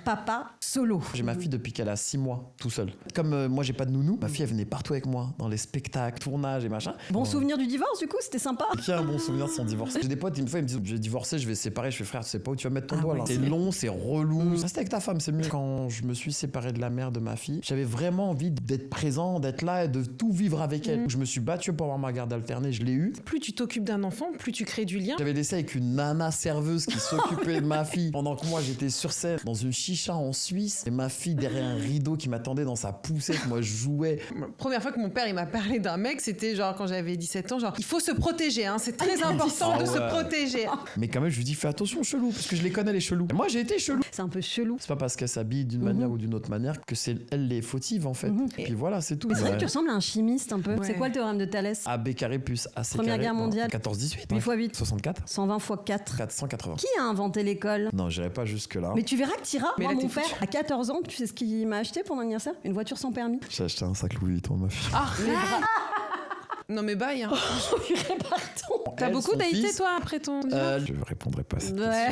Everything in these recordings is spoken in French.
papa solo. J'ai ma fille depuis qu'elle a 6 mois, tout seul. Comme moi, j'ai pas de nounou, ma fille, elle venait partout avec moi, dans les spectacles, tournages et machin. Bon souvenir du divorce, du coup, c'était sympa. Qui a un bon souvenir de son divorce? J'ai des potes, une fois, ils me disent, je vais divorcer, je vais séparer. Je fais, frère, tu sais pas où tu vas mettre ton doigt là. C'est long, c'est relou. Reste avec ta femme, c'est mieux. Quand je me suis séparé de la mère de ma fille, j'avais vraiment envie d'être présent, d'être là et de tout vivre avec elle. Je me suis battu pour avoir ma garde alternée, je l'ai eu. Plus tu t'occupes d'un enfant, plus tu crées du lien. J'avais laissé avec une nana serveuse qui s'occupait de ma fille pendant que moi j'étais sur scène dans une chicha en Suisse et ma fille derrière un rideau qui m'attendait dans sa poussette. Moi je jouais. La première fois que mon père il m'a parlé d'un mec, c'était genre quand j'avais 17 ans, genre il faut se protéger, hein, c'est très important de se protéger. Mais quand même je lui dis fais attention chelou parce que je les connais les chelous. Et moi j'ai été chelou. C'est un peu chelou. C'est pas parce qu'elle s'habille d'une manière ou d'une autre manière que c'est elle les fautive en fait. Et puis voilà c'est tout. Mais c'est vrai que tu ressembles à un chimiste un peu. Ouais. C'est quoi le théorème de Thalès? AB carré plus AC Première carré. Guerre mondiale. 14-18. 8 x 8. 64. 120 x 4. 480. Qui a inventé l'école? Non j'irai pas jusque là. Mais tu verras que t'iras. Mais Moi, là, mon t'es père, foutu. à 14 ans, tu sais ce qu'il m'a acheté pour mon anniversaire? Une voiture sans permis. J'ai acheté un sac Louis Vuitton à ma fille. Non mais bye, hein. Pardon. T'as Elle, beaucoup son daté fils, toi après ton divorce? Je répondrai pas à cette Ouais.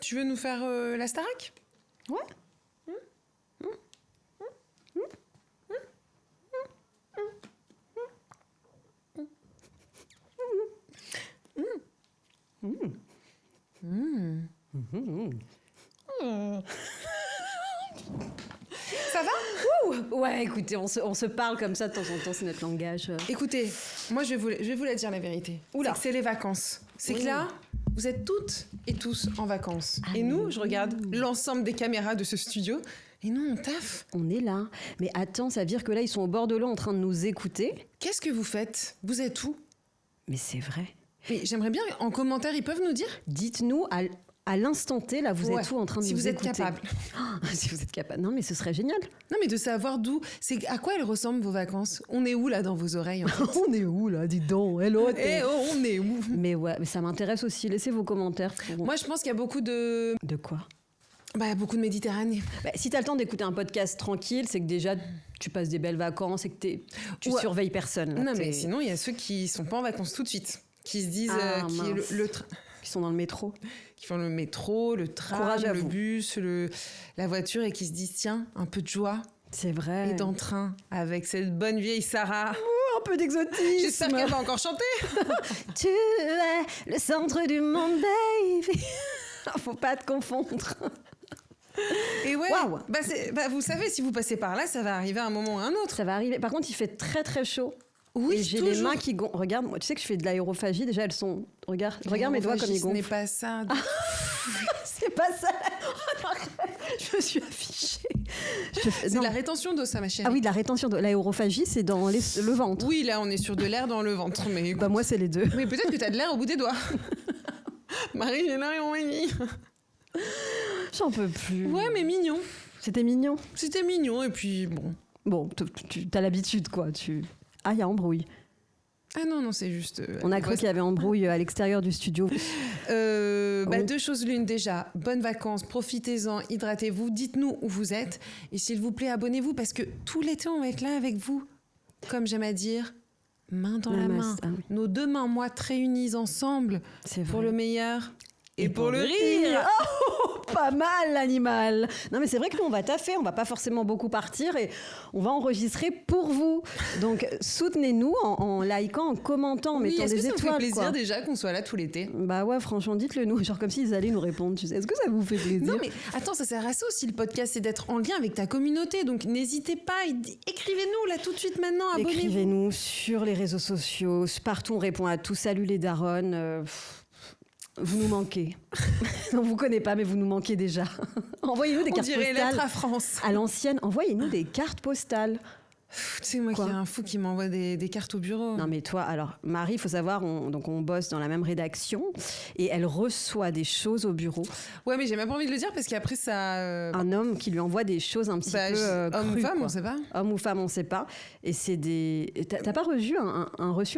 Tu veux nous faire la Starac? Ouais. Ça va? Ouais, écoutez, on se parle comme ça de temps en temps, c'est notre langage. Écoutez, moi je vais vous la dire la vérité. Oula. C'est que c'est les vacances. C'est Oui. que là, vous êtes toutes et tous en vacances. Et nous, je regarde l'ensemble des caméras de ce studio et nous on taffe. On est là. Mais attends, ça veut dire que là, ils sont au bord de l'eau en train de nous écouter. Qu'est-ce que vous faites? Vous êtes où? Mais c'est vrai. Mais j'aimerais bien, en commentaire, ils peuvent nous dire Dites-nous à l'instant T, là, vous Ouais, êtes où en train de si nous vous êtes écouter? capable. Si vous êtes capable. Non, mais ce serait génial. Non mais de savoir d'où, c'est à quoi elles ressemblent vos vacances. On est où là dans vos oreilles en fait? On est où, là? Dis donc. Hello. Eh oh, on est où? Mais ouais, mais ça m'intéresse aussi. Laissez vos commentaires. Moi je pense qu'il y a beaucoup de quoi? beaucoup de Méditerranée. Bah, si t'as le temps d'écouter un podcast tranquille, c'est que déjà tu passes des belles vacances et que tu Ouais. surveilles personne. là. Non mais T'es- sinon il y a ceux qui sont pas en vacances tout de suite, qui se disent Ah, qui mince. le train, Qui sont dans le métro. qui font le métro, le tram, Courage à le vous. bus, la voiture et qui se disent tiens un peu de joie C'est vrai. et d'entrain avec cette bonne vieille Sarah. un peu d'exotisme. J'espère qu'elle va encore chanter. Tu es le centre du monde, baby. Faut pas te confondre. Et ouais, Waouh. vous savez si vous passez par là, ça va arriver à un moment ou à un autre. Ça va arriver. Par contre, il fait très très chaud. Oui, et j'ai les mains qui gonflent. Regarde, moi, tu sais que je fais de l'aérophagie. Déjà, elles sont. Regarde mes doigts comme ils Ce n'est gonflent. pas ça. C'est pas ça. Je me suis affichée. C'est Non. de la rétention d'eau, ça, ma chérie. Ah oui, de la rétention de l'aérophagie, c'est dans le ventre. Oui, là, on est sur de l'air dans le ventre, mais. Bah moi, c'est les deux. Mais peut-être que t'as de l'air au bout des doigts. Marie, j'ai l'air en Marie. J'en peux plus. Ouais, mais mignon. C'était mignon. C'était mignon, et puis bon. Bon, t'as l'habitude, quoi. Ah, il y a embrouille. Ah non, c'est juste. On a cru qu'il y avait embrouille à l'extérieur du studio. Oui. Deux choses l'une déjà. Bonnes vacances, profitez-en, hydratez-vous, dites-nous où vous êtes. Et s'il vous plaît, abonnez-vous parce que tout l'été, on va être là avec vous. Comme j'aime à dire, main dans la main. Ah oui. Nos deux mains moites réunies ensemble C'est pour vrai. le meilleur et pour le rire. Oh, pas mal l'animal. Non mais c'est vrai que nous on va taffer, on va pas forcément beaucoup partir et on va enregistrer pour vous. Donc soutenez-nous en likant, en commentant, en Oui, mettant est-ce que des ça vous étoiles. fait plaisir quoi. déjà qu'on soit là tout l'été? Bah ouais, franchement, dites-le nous, genre comme s'ils allaient nous répondre. Tu sais. Est-ce que ça vous fait plaisir? Non mais attends, ça sert à ça aussi le podcast, c'est d'être en lien avec ta communauté. Donc n'hésitez pas, écrivez-nous là tout de suite maintenant, abonnez-vous. Écrivez-nous sur les réseaux sociaux, partout on répond à tout. Salut les darons. Vous nous manquez. On vous connaît pas, mais vous nous manquez déjà. Envoyez-nous des On cartes dirait postales. lettre à France. À l'ancienne, envoyez-nous des cartes postales. Tu sais, moi qui Quoi ai un fou qui m'envoie des cartes au bureau. Non mais toi, alors Marie, il faut savoir, on bosse dans la même rédaction et elle reçoit des choses au bureau. Ouais, mais j'ai même pas envie de le dire parce qu'après ça. Un homme qui lui envoie des choses un petit peu homme ou crues, femme, quoi. on sait pas. Homme ou femme, on sait pas. Et c'est des. T'as pas reçu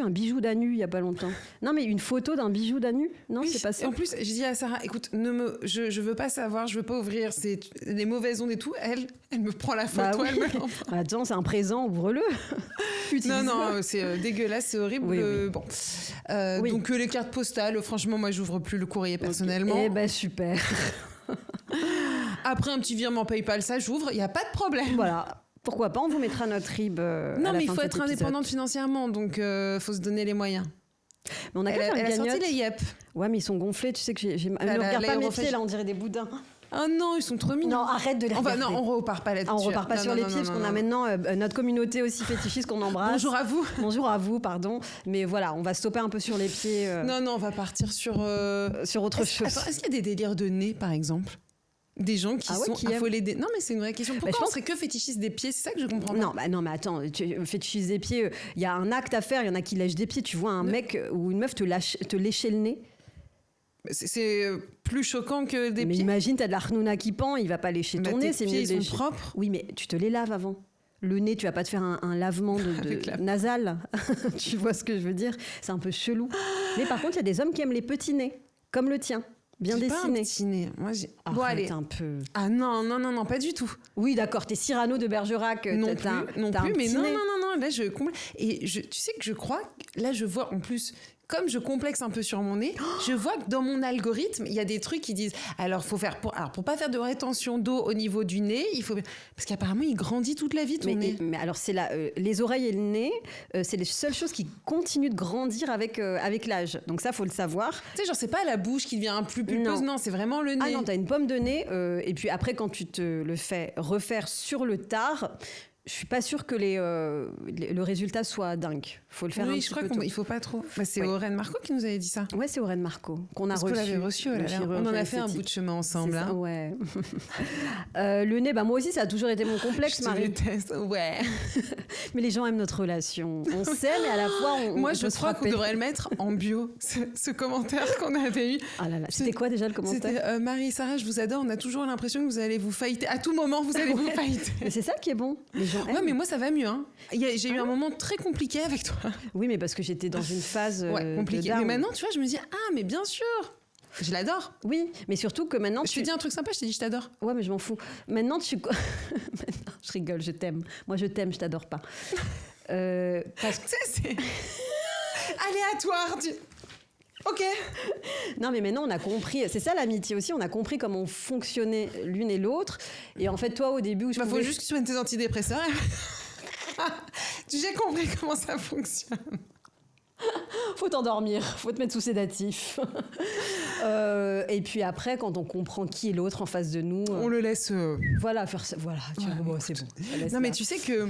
un bijou d'anu il y a pas longtemps? Non mais une photo d'un bijou d'anu? Non, Oui, c'est pas et ça. en plus, je dis à Sarah, écoute, je veux pas savoir, je veux pas ouvrir, c'est les mauvaises ondes et tout. Elle me prend la Bah photo, oui. elle me l'envoie. Attends, c'est un présent. non, ouvre-le. Non, c'est dégueulasse, c'est horrible. Oui. Bon. Oui. Donc les cartes postales, franchement, moi, j'ouvre plus le courrier personnellement. Eh ben super. Après un petit virement PayPal, ça j'ouvre, il y a pas de problème. Voilà. Pourquoi pas, on vous mettra notre RIB. Non, mais il faut être indépendante financièrement, donc faut se donner les moyens. Mais on a qu'à faire une Elle a sorti cagnotte. les yep. Ouais, mais ils sont gonflés. Tu sais que j'ai. Ne regarde pas mes pieds là, on dirait des boudins. Oh non, ils sont trop mignons. Non, arrête de les regarder. Non, on repart pas là-dessus. Ah, on repart pas Non, sur non, les non, pieds non, parce non, qu'on a non. maintenant notre communauté aussi fétichiste qu'on embrasse. Bonjour à vous. Bonjour à vous, pardon. Mais voilà, on va stopper un peu sur les pieds. Non, on va partir sur Sur autre chose. Attends, est-ce qu'il y a des délires de nez, par exemple? Des gens qui sont aiment. affolés des... Non, mais c'est une vraie question. Pourquoi je on pense serait que fétichistes des pieds? C'est ça que je comprends pas. Non, mais attends, tu fétichises des pieds. Il y a un acte à faire. Il y en a qui lèchent des pieds. Tu vois un mec ou une meuf te lécher le nez. C'est plus choquant que des Mais pieds. imagine, t'as de la rnouna qui pend. Il va pas lécher ton nez. Tes C'est pieds, mieux de ils lécher. sont propres. Oui, mais tu te les laves avant. Le nez, tu vas pas te faire un lavement Avec la- nasal. Tu vois ce que je veux dire? C'est un peu chelou. Mais par contre, il y a des hommes qui aiment les petits nez, comme le tien, bien J'ai pas un dessinés. petit nez. Moi, j'ai... Bon, Arrête allez. un peu. Ah non, pas du tout. Oui, d'accord, t'es Cyrano de Bergerac. Non t'as un plus, mais petit non, nez. là je comble. Et tu sais que je crois, là je vois en plus, comme je complexe un peu sur mon nez, je vois que dans mon algorithme, il y a des trucs qui disent, alors pour pas faire de rétention d'eau au niveau du nez, il faut, parce qu'apparemment il grandit toute la vie ton nez. Mais alors, c'est les oreilles et le nez, c'est les seules choses qui continuent de grandir avec l'âge. Donc ça, faut le savoir. Tu sais, genre c'est pas la bouche qui devient plus pulpeuse, non, c'est vraiment le nez. Ah non, t'as une pomme de nez, et puis après, quand tu te le fais refaire sur le tard, je suis pas sûre que le résultat soit dingue. Faut le faire un oui, petit je crois peu tôt. qu'il faut pas trop. Bah, c'est Ouais. Aurène Marco qui nous avait dit ça. Ouais, c'est Aurène Marco qu'on a Parce qu'on reçu. l'avait reçu, le on chirurgien en a fait un esthétique. bout de chemin ensemble. C'est ça, Hein. ouais. Le nez, bah moi aussi, ça a toujours été mon complexe, Je te Marie. déteste. Ouais. Mais les gens aiment notre relation. On s'aime et à la fois, Moi, on je peut se crois qu'on frapper. devrait le mettre en bio, ce commentaire qu'on avait eu. Ah là là, c'était quoi déjà le commentaire? C'était Marie et Sarah, je vous adore, on a toujours l'impression que vous allez vous fighter. À tout moment, vous allez vous fighter. Mais c'est ça qui est bon. Les gens aiment. Ouais, mais moi, ça va mieux. Hein. J'ai eu un moment très compliqué avec toi. Oui, mais parce que j'étais dans une phase Ouais, compliqué. de down. Mais maintenant, tu vois, je me dis, ah, mais bien sûr, je l'adore. Oui, mais surtout que maintenant Je t'ai dit un truc sympa, je t'ai dit, je t'adore. Ouais, mais je m'en fous. Maintenant, maintenant, je rigole, je t'aime. Moi, je t'aime, je t'adore pas. Parce que... Tu sais, c'est aléatoire. Ok. Non, mais maintenant, on a compris. C'est ça l'amitié aussi. On a compris comment on fonctionnait l'une et l'autre. Et en fait, toi, au début, où je Bah, faut pouvais... juste que tu prennes tes antidépresseurs. J'ai compris comment ça fonctionne. faut t'endormir, faut te mettre sous sédatif. Et puis après, quand on comprend qui est l'autre en face de nous, On le laisse. voilà, faire ça. Voilà, tu vois, bon, c'est bon. ça laisse Non, mais là. tu sais que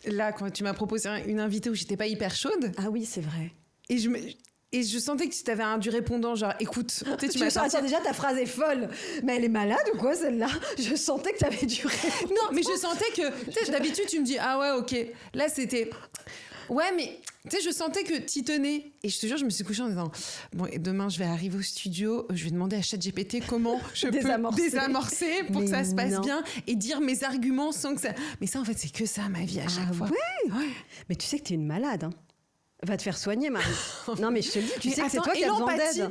là, quand tu m'as proposé une invitée où j'étais pas hyper chaude, Ah oui, c'est vrai. et je sentais que tu avais du répondant, genre écoute, tu sais, tu m'as sorti. Attends, déjà, ta phrase est folle. Mais elle est malade ou quoi, celle-là? Je sentais que t'avais du répondant. Non, mais je sentais que, tu sais, d'habitude, tu me dis, ah ouais, ok. Là, c'était. Ouais, mais tu sais, je sentais que t'y tenais. Et je te jure, je me suis couchée en disant, bon, et demain, je vais arriver au studio, je vais demander à ChatGPT comment je peux désamorcer pour que ça se passe bien et dire mes arguments sans que ça. Mais ça, en fait, c'est que ça, ma vie, à chaque fois. Ouais. Mais tu sais que t'es une malade, hein. Va te faire soigner, Marie. Non, mais je te le dis, tu sais que c'est toi qui as besoin d'aide.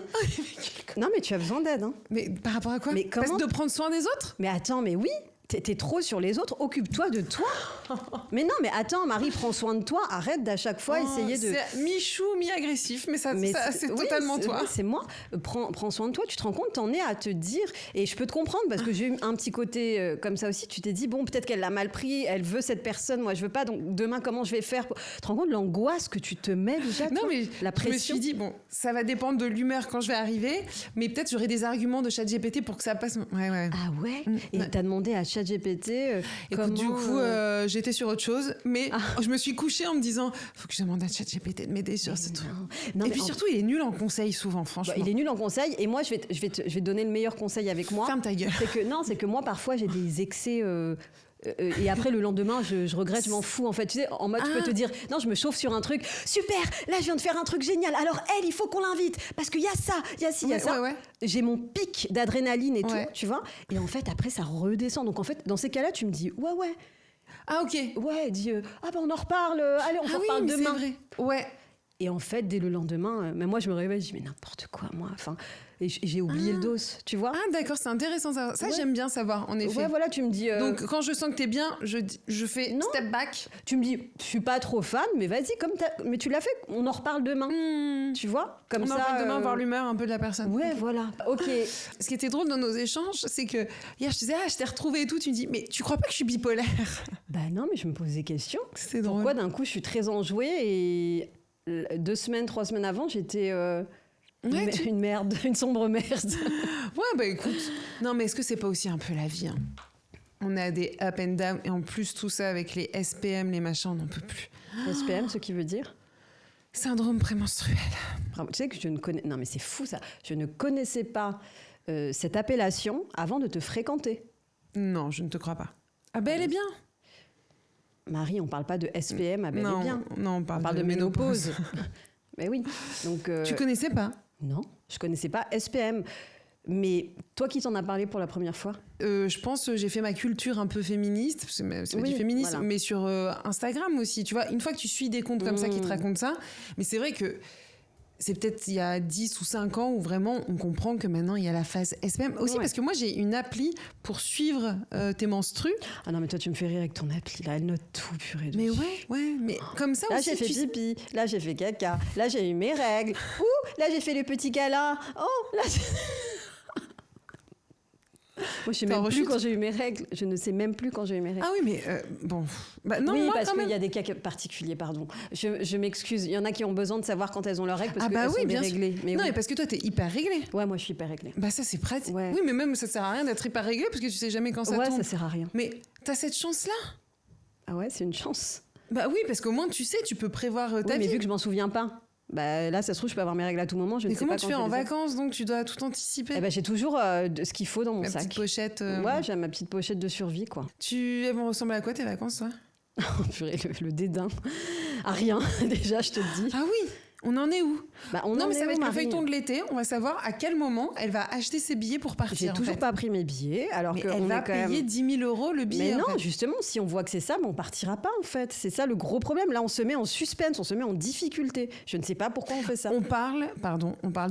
Non, mais tu as besoin d'aide. Hein. Mais par rapport à quoi? Mais Parce comment de prendre soin des autres? Mais attends, mais oui, t'es trop sur les autres. Occupe-toi de toi. Mais non, mais attends, Marie, prends soin de toi. Arrête d'à chaque fois essayer de... C'est mi-chou, mi-agressif, mais ça c'est oui, totalement toi. oui, c'est moi. Prends soin de toi. Tu te rends compte, t'en es à te dire. Et je peux te comprendre parce que j'ai eu un petit côté comme ça aussi. Tu t'es dit, bon, peut-être qu'elle l'a mal pris. Elle veut cette personne. Moi, je veux pas. Donc, demain, comment je vais faire? Tu te rends compte de l'angoisse que tu te mets déjà? Non, toi, mais la pression. je me suis dit, bon, ça va dépendre de l'humeur quand je vais arriver, mais peut-être j'aurai des arguments de ChatGPT pour que ça passe. Ouais. Ah ouais? Et ouais. t'as demandé à ChatGPT Écoute, du coup, j'étais sur autre chose, mais je me suis couchée en me disant, faut que je demande à ChatGPT de m'aider sur ce truc. Non, et mais puis surtout, il est nul en conseil souvent, franchement. il est nul en conseil. Et moi, je vais te donner le meilleur conseil avec moi. Ferme ta gueule. C'est que moi, parfois, j'ai des excès. Et après, le lendemain, je regrette, je m'en fous. En fait, tu sais, en mode, je peux te dire, non, je me chauffe sur un truc. Super, là, je viens de faire un truc génial. Alors, elle, il faut qu'on l'invite. Parce qu'il y a ça, il y a ci, il y a ça. Ouais. J'ai mon pic d'adrénaline et Ouais. tout, tu vois. Et en fait, après, ça redescend. Donc, en fait, dans ces cas-là, tu me dis, ouais. Ah, ok. Ouais, dis, on en reparle. Allez, on en Ah oui, reparle mais demain. c'est vrai. Ouais. Et en fait, dès le lendemain, même moi, je me réveille, je dis, mais n'importe quoi, moi. Enfin, et j'ai oublié le dos, tu vois. Ah, d'accord, c'est intéressant. Ça, j'aime bien savoir, en effet. Ouais, voilà, tu me dis. Donc, quand je sens que t'es bien, je fais step back. Tu me dis, je suis pas trop fan, mais vas-y, mais tu l'as fait, on en reparle demain. Tu vois, comme ça. On en reparle demain, voir l'humeur un peu de la personne. Ouais, voilà. Ok. Ce qui était drôle dans nos échanges, c'est que hier, je te disais, je t'ai retrouvée et tout. Tu me dis, mais tu crois pas que je suis bipolaire? Bah non, mais je me pose des questions. C'est drôle. Pourquoi d'un coup, je suis très enjouée et 2 semaines, 3 semaines avant, j'étais. Une merde, une sombre merde. Ouais, bah écoute. Non, mais est-ce que c'est pas aussi un peu la vie, hein? On a des up and down, et en plus, tout ça avec les SPM, les machins, on n'en peut plus. SPM, ce qui veut dire syndrome prémenstruel. Bravo. Tu sais que je ne connais. Non, mais c'est fou ça. Je ne connaissais pas cette appellation avant de te fréquenter. Non, je ne te crois pas. Ah, ben elle est bien. Marie, on parle pas de SPM, ah ben elle est bien. Non, on parle de ménopause. Mais oui. Donc, tu connaissais pas? Non, je connaissais pas SPM. Mais toi qui t'en as parlé pour la première fois? Je pense que j'ai fait ma culture un peu féministe, c'est pas du féminisme, voilà. Mais sur Instagram aussi. Tu vois, une fois que tu suis des comptes comme ça qui te racontent ça, mais c'est vrai que c'est peut-être il y a 10 ou 5 ans où vraiment on comprend que maintenant il y a la phase SPM. Aussi parce que moi j'ai une appli pour suivre tes menstrues. Ah non, mais toi tu me fais rire avec ton appli, là, elle note tout, purée. Mais ouais, mais comme ça là, aussi. Là j'ai fait pipi, là j'ai fait caca, là j'ai eu mes règles, là j'ai fait le petit câlin, là Moi, je sais même plus quand j'ai eu mes règles. Je ne sais même plus quand j'ai eu mes règles. Ah oui, mais bon. Bah, non, oui, moi, parce qu'il y a des cas particuliers, pardon. Je m'excuse. Il y en a qui ont besoin de savoir quand elles ont leurs règles parce qu'elles sont déréglées. Mais non, mais parce que toi, t'es hyper réglée. Ouais, moi, je suis hyper réglée. Bah, ça, c'est pratique. Ouais. Oui, mais même, ça sert à rien d'être hyper réglée parce que tu sais jamais quand ça tombe. Ouais, ça sert à rien. Mais t'as cette chance-là. Ah ouais, c'est une chance. Bah oui, parce qu'au moins, tu sais, tu peux prévoir ta vie. Mais vu que je m'en souviens pas. Bah, là, ça se trouve, je peux avoir mes règles à tout moment. Je ne sais pas comment tu fais en vacances, donc tu dois tout anticiper? J'ai toujours ce qu'il faut dans mon sac. Ma petite pochette. Ouais, j'ai ma petite pochette de survie, quoi. Elles vont ressembler à quoi tes vacances, toi? Purée, le dédain. À rien, déjà, je te le dis. Ah oui, on en est où? Non, mais ça va être le feuilleton de l'été. On va savoir à quel moment elle va acheter ses billets pour partir. J'ai toujours pas pris mes billets, alors qu'elle va payer 10 000 € le billet. Mais non, justement, si on voit que c'est ça, on partira pas en fait. C'est ça le gros problème. Là, on se met en suspense, on se met en difficulté. Je ne sais pas pourquoi on fait ça. On parle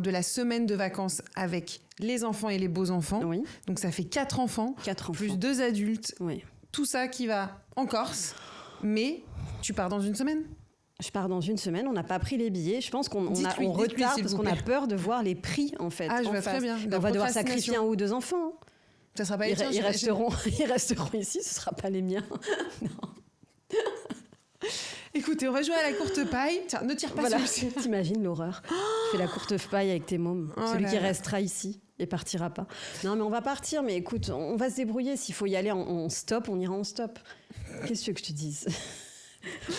de la semaine de vacances avec les enfants et les beaux-enfants. Oui. Donc ça fait 4 enfants, plus 2 adultes. Oui. Tout ça qui va en Corse. Mais tu pars dans une semaine? Je pars dans une semaine, on n'a pas pris les billets. Je pense qu'on retarde parce qu'on a peur de voir les prix, en fait. Ah, je vois très bien. On va devoir sacrifier 1 ou 2 enfants. Ça sera pas les tiens, ils resteront ici, ce sera pas les miens. Non. Écoutez, on va jouer à la courte paille. Tiens, ne tire pas celui-ci. T'imagines l'horreur. Tu fais la courte paille avec tes mômes. Celui qui restera ici et partira pas. Non, mais on va partir. Mais écoute, on va se débrouiller. S'il faut y aller en stop, on ira en stop. Qu'est-ce que je te dise?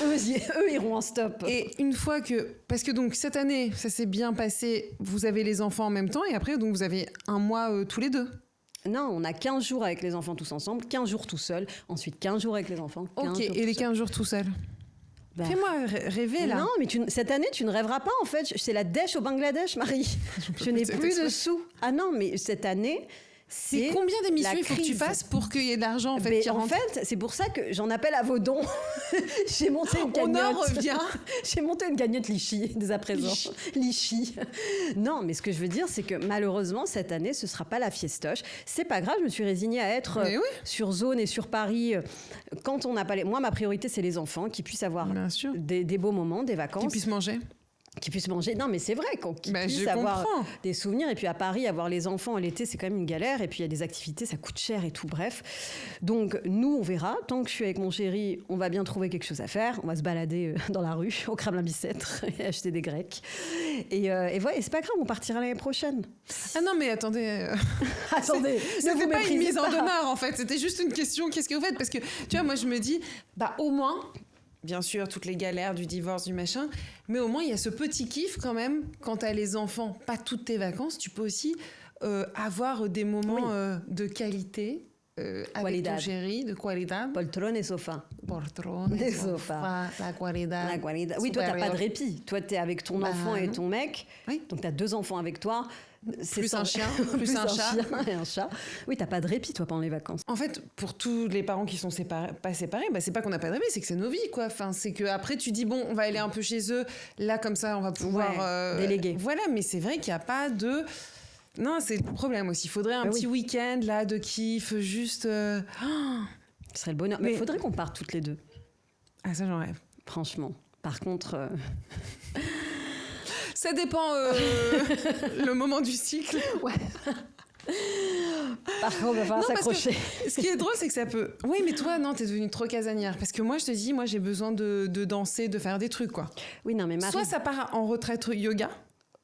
Eux iront en stop. Et une fois que... Parce que donc cette année, ça s'est bien passé, vous avez les enfants en même temps et après, donc vous avez un mois tous les deux. Non, on a 15 jours avec les enfants tous ensemble, 15 jours tout seul, ensuite 15 jours avec les enfants. Ok, et les 15 jours tout seul? Fais-moi rêver là. Non, mais cette année, tu ne rêveras pas en fait. C'est la dèche au Bangladesh, Marie. Je n'ai plus de sous. Ah non, mais cette année... C'est combien d'émissions il faut que tu fasses pour qu'il y ait de l'argent en fait, en fait, c'est pour ça que j'en appelle à vos dons. J'ai monté une cagnotte. On en revient. J'ai monté une cagnotte Lichy dès à présent. Lichy. Non, mais ce que je veux dire, c'est que malheureusement, cette année, ce ne sera pas la fiestoche. C'est pas grave, je me suis résignée à être sur zone et sur Paris. Quand on n'a pas Moi, ma priorité, c'est les enfants qui puissent avoir des beaux moments, des vacances. Qui puissent manger. Non, mais c'est vrai qu'ils puissent avoir des souvenirs. Et puis à Paris, avoir les enfants l'été, c'est quand même une galère. Et puis il y a des activités, ça coûte cher et tout. Bref. Donc nous, on verra. Tant que je suis avec mon chéri, on va bien trouver quelque chose à faire. On va se balader dans la rue, au Kremlin-Bicêtre, et acheter des grecs. Et voilà, et c'est pas grave, on partira l'année prochaine. Ah non, mais attendez. Attendez, c'était pas une mise en demeure en fait. C'était juste une question. Qu'est-ce que vous faites? Parce que tu vois, moi je me dis, au moins. Bien sûr, toutes les galères du divorce, du machin. Mais au moins, il y a ce petit kiff quand même. Quand t'as les enfants, pas toutes tes vacances, tu peux aussi avoir des moments de qualité avec ton chéri, de qualité. Poltrone et sofa. poltrones, Les sofas. la guarida. La guarida. Oui, toi, t'as pas de supérieure. répit. Toi, t'es avec ton enfant et non. ton mec. Oui. Donc, t'as 2 enfants avec toi. Plus un chien, plus un chat. chien et un chat. Oui, t'as pas de répit, toi, pendant les vacances. En fait, pour tous les parents qui sont pas séparés, bah, c'est pas qu'on n'a pas de répit, c'est que c'est nos vies, quoi. Enfin, c'est que après tu dis bon, on va aller un peu chez eux. Là, comme ça, on va pouvoir Ouais, déléguer. Voilà, mais c'est vrai qu'il n'y a pas de. Non, c'est le problème aussi. Il faudrait un petit week-end là de kiff, juste. Ce serait le bonheur. Mais il Mais- faudrait qu'on parte toutes les deux, Ah, ça, j'en rêve. franchement. Par contre, Ça dépend le moment du cycle. par contre, on va falloir Non, parce que s'accrocher. Ce qui est drôle, c'est que ça peut. Oui, mais toi, non, t'es devenue trop casanière. Parce que moi, je te dis, moi, j'ai besoin de danser, de faire des trucs, quoi. Oui, non, mais Marie... Soit ça part en retraite yoga.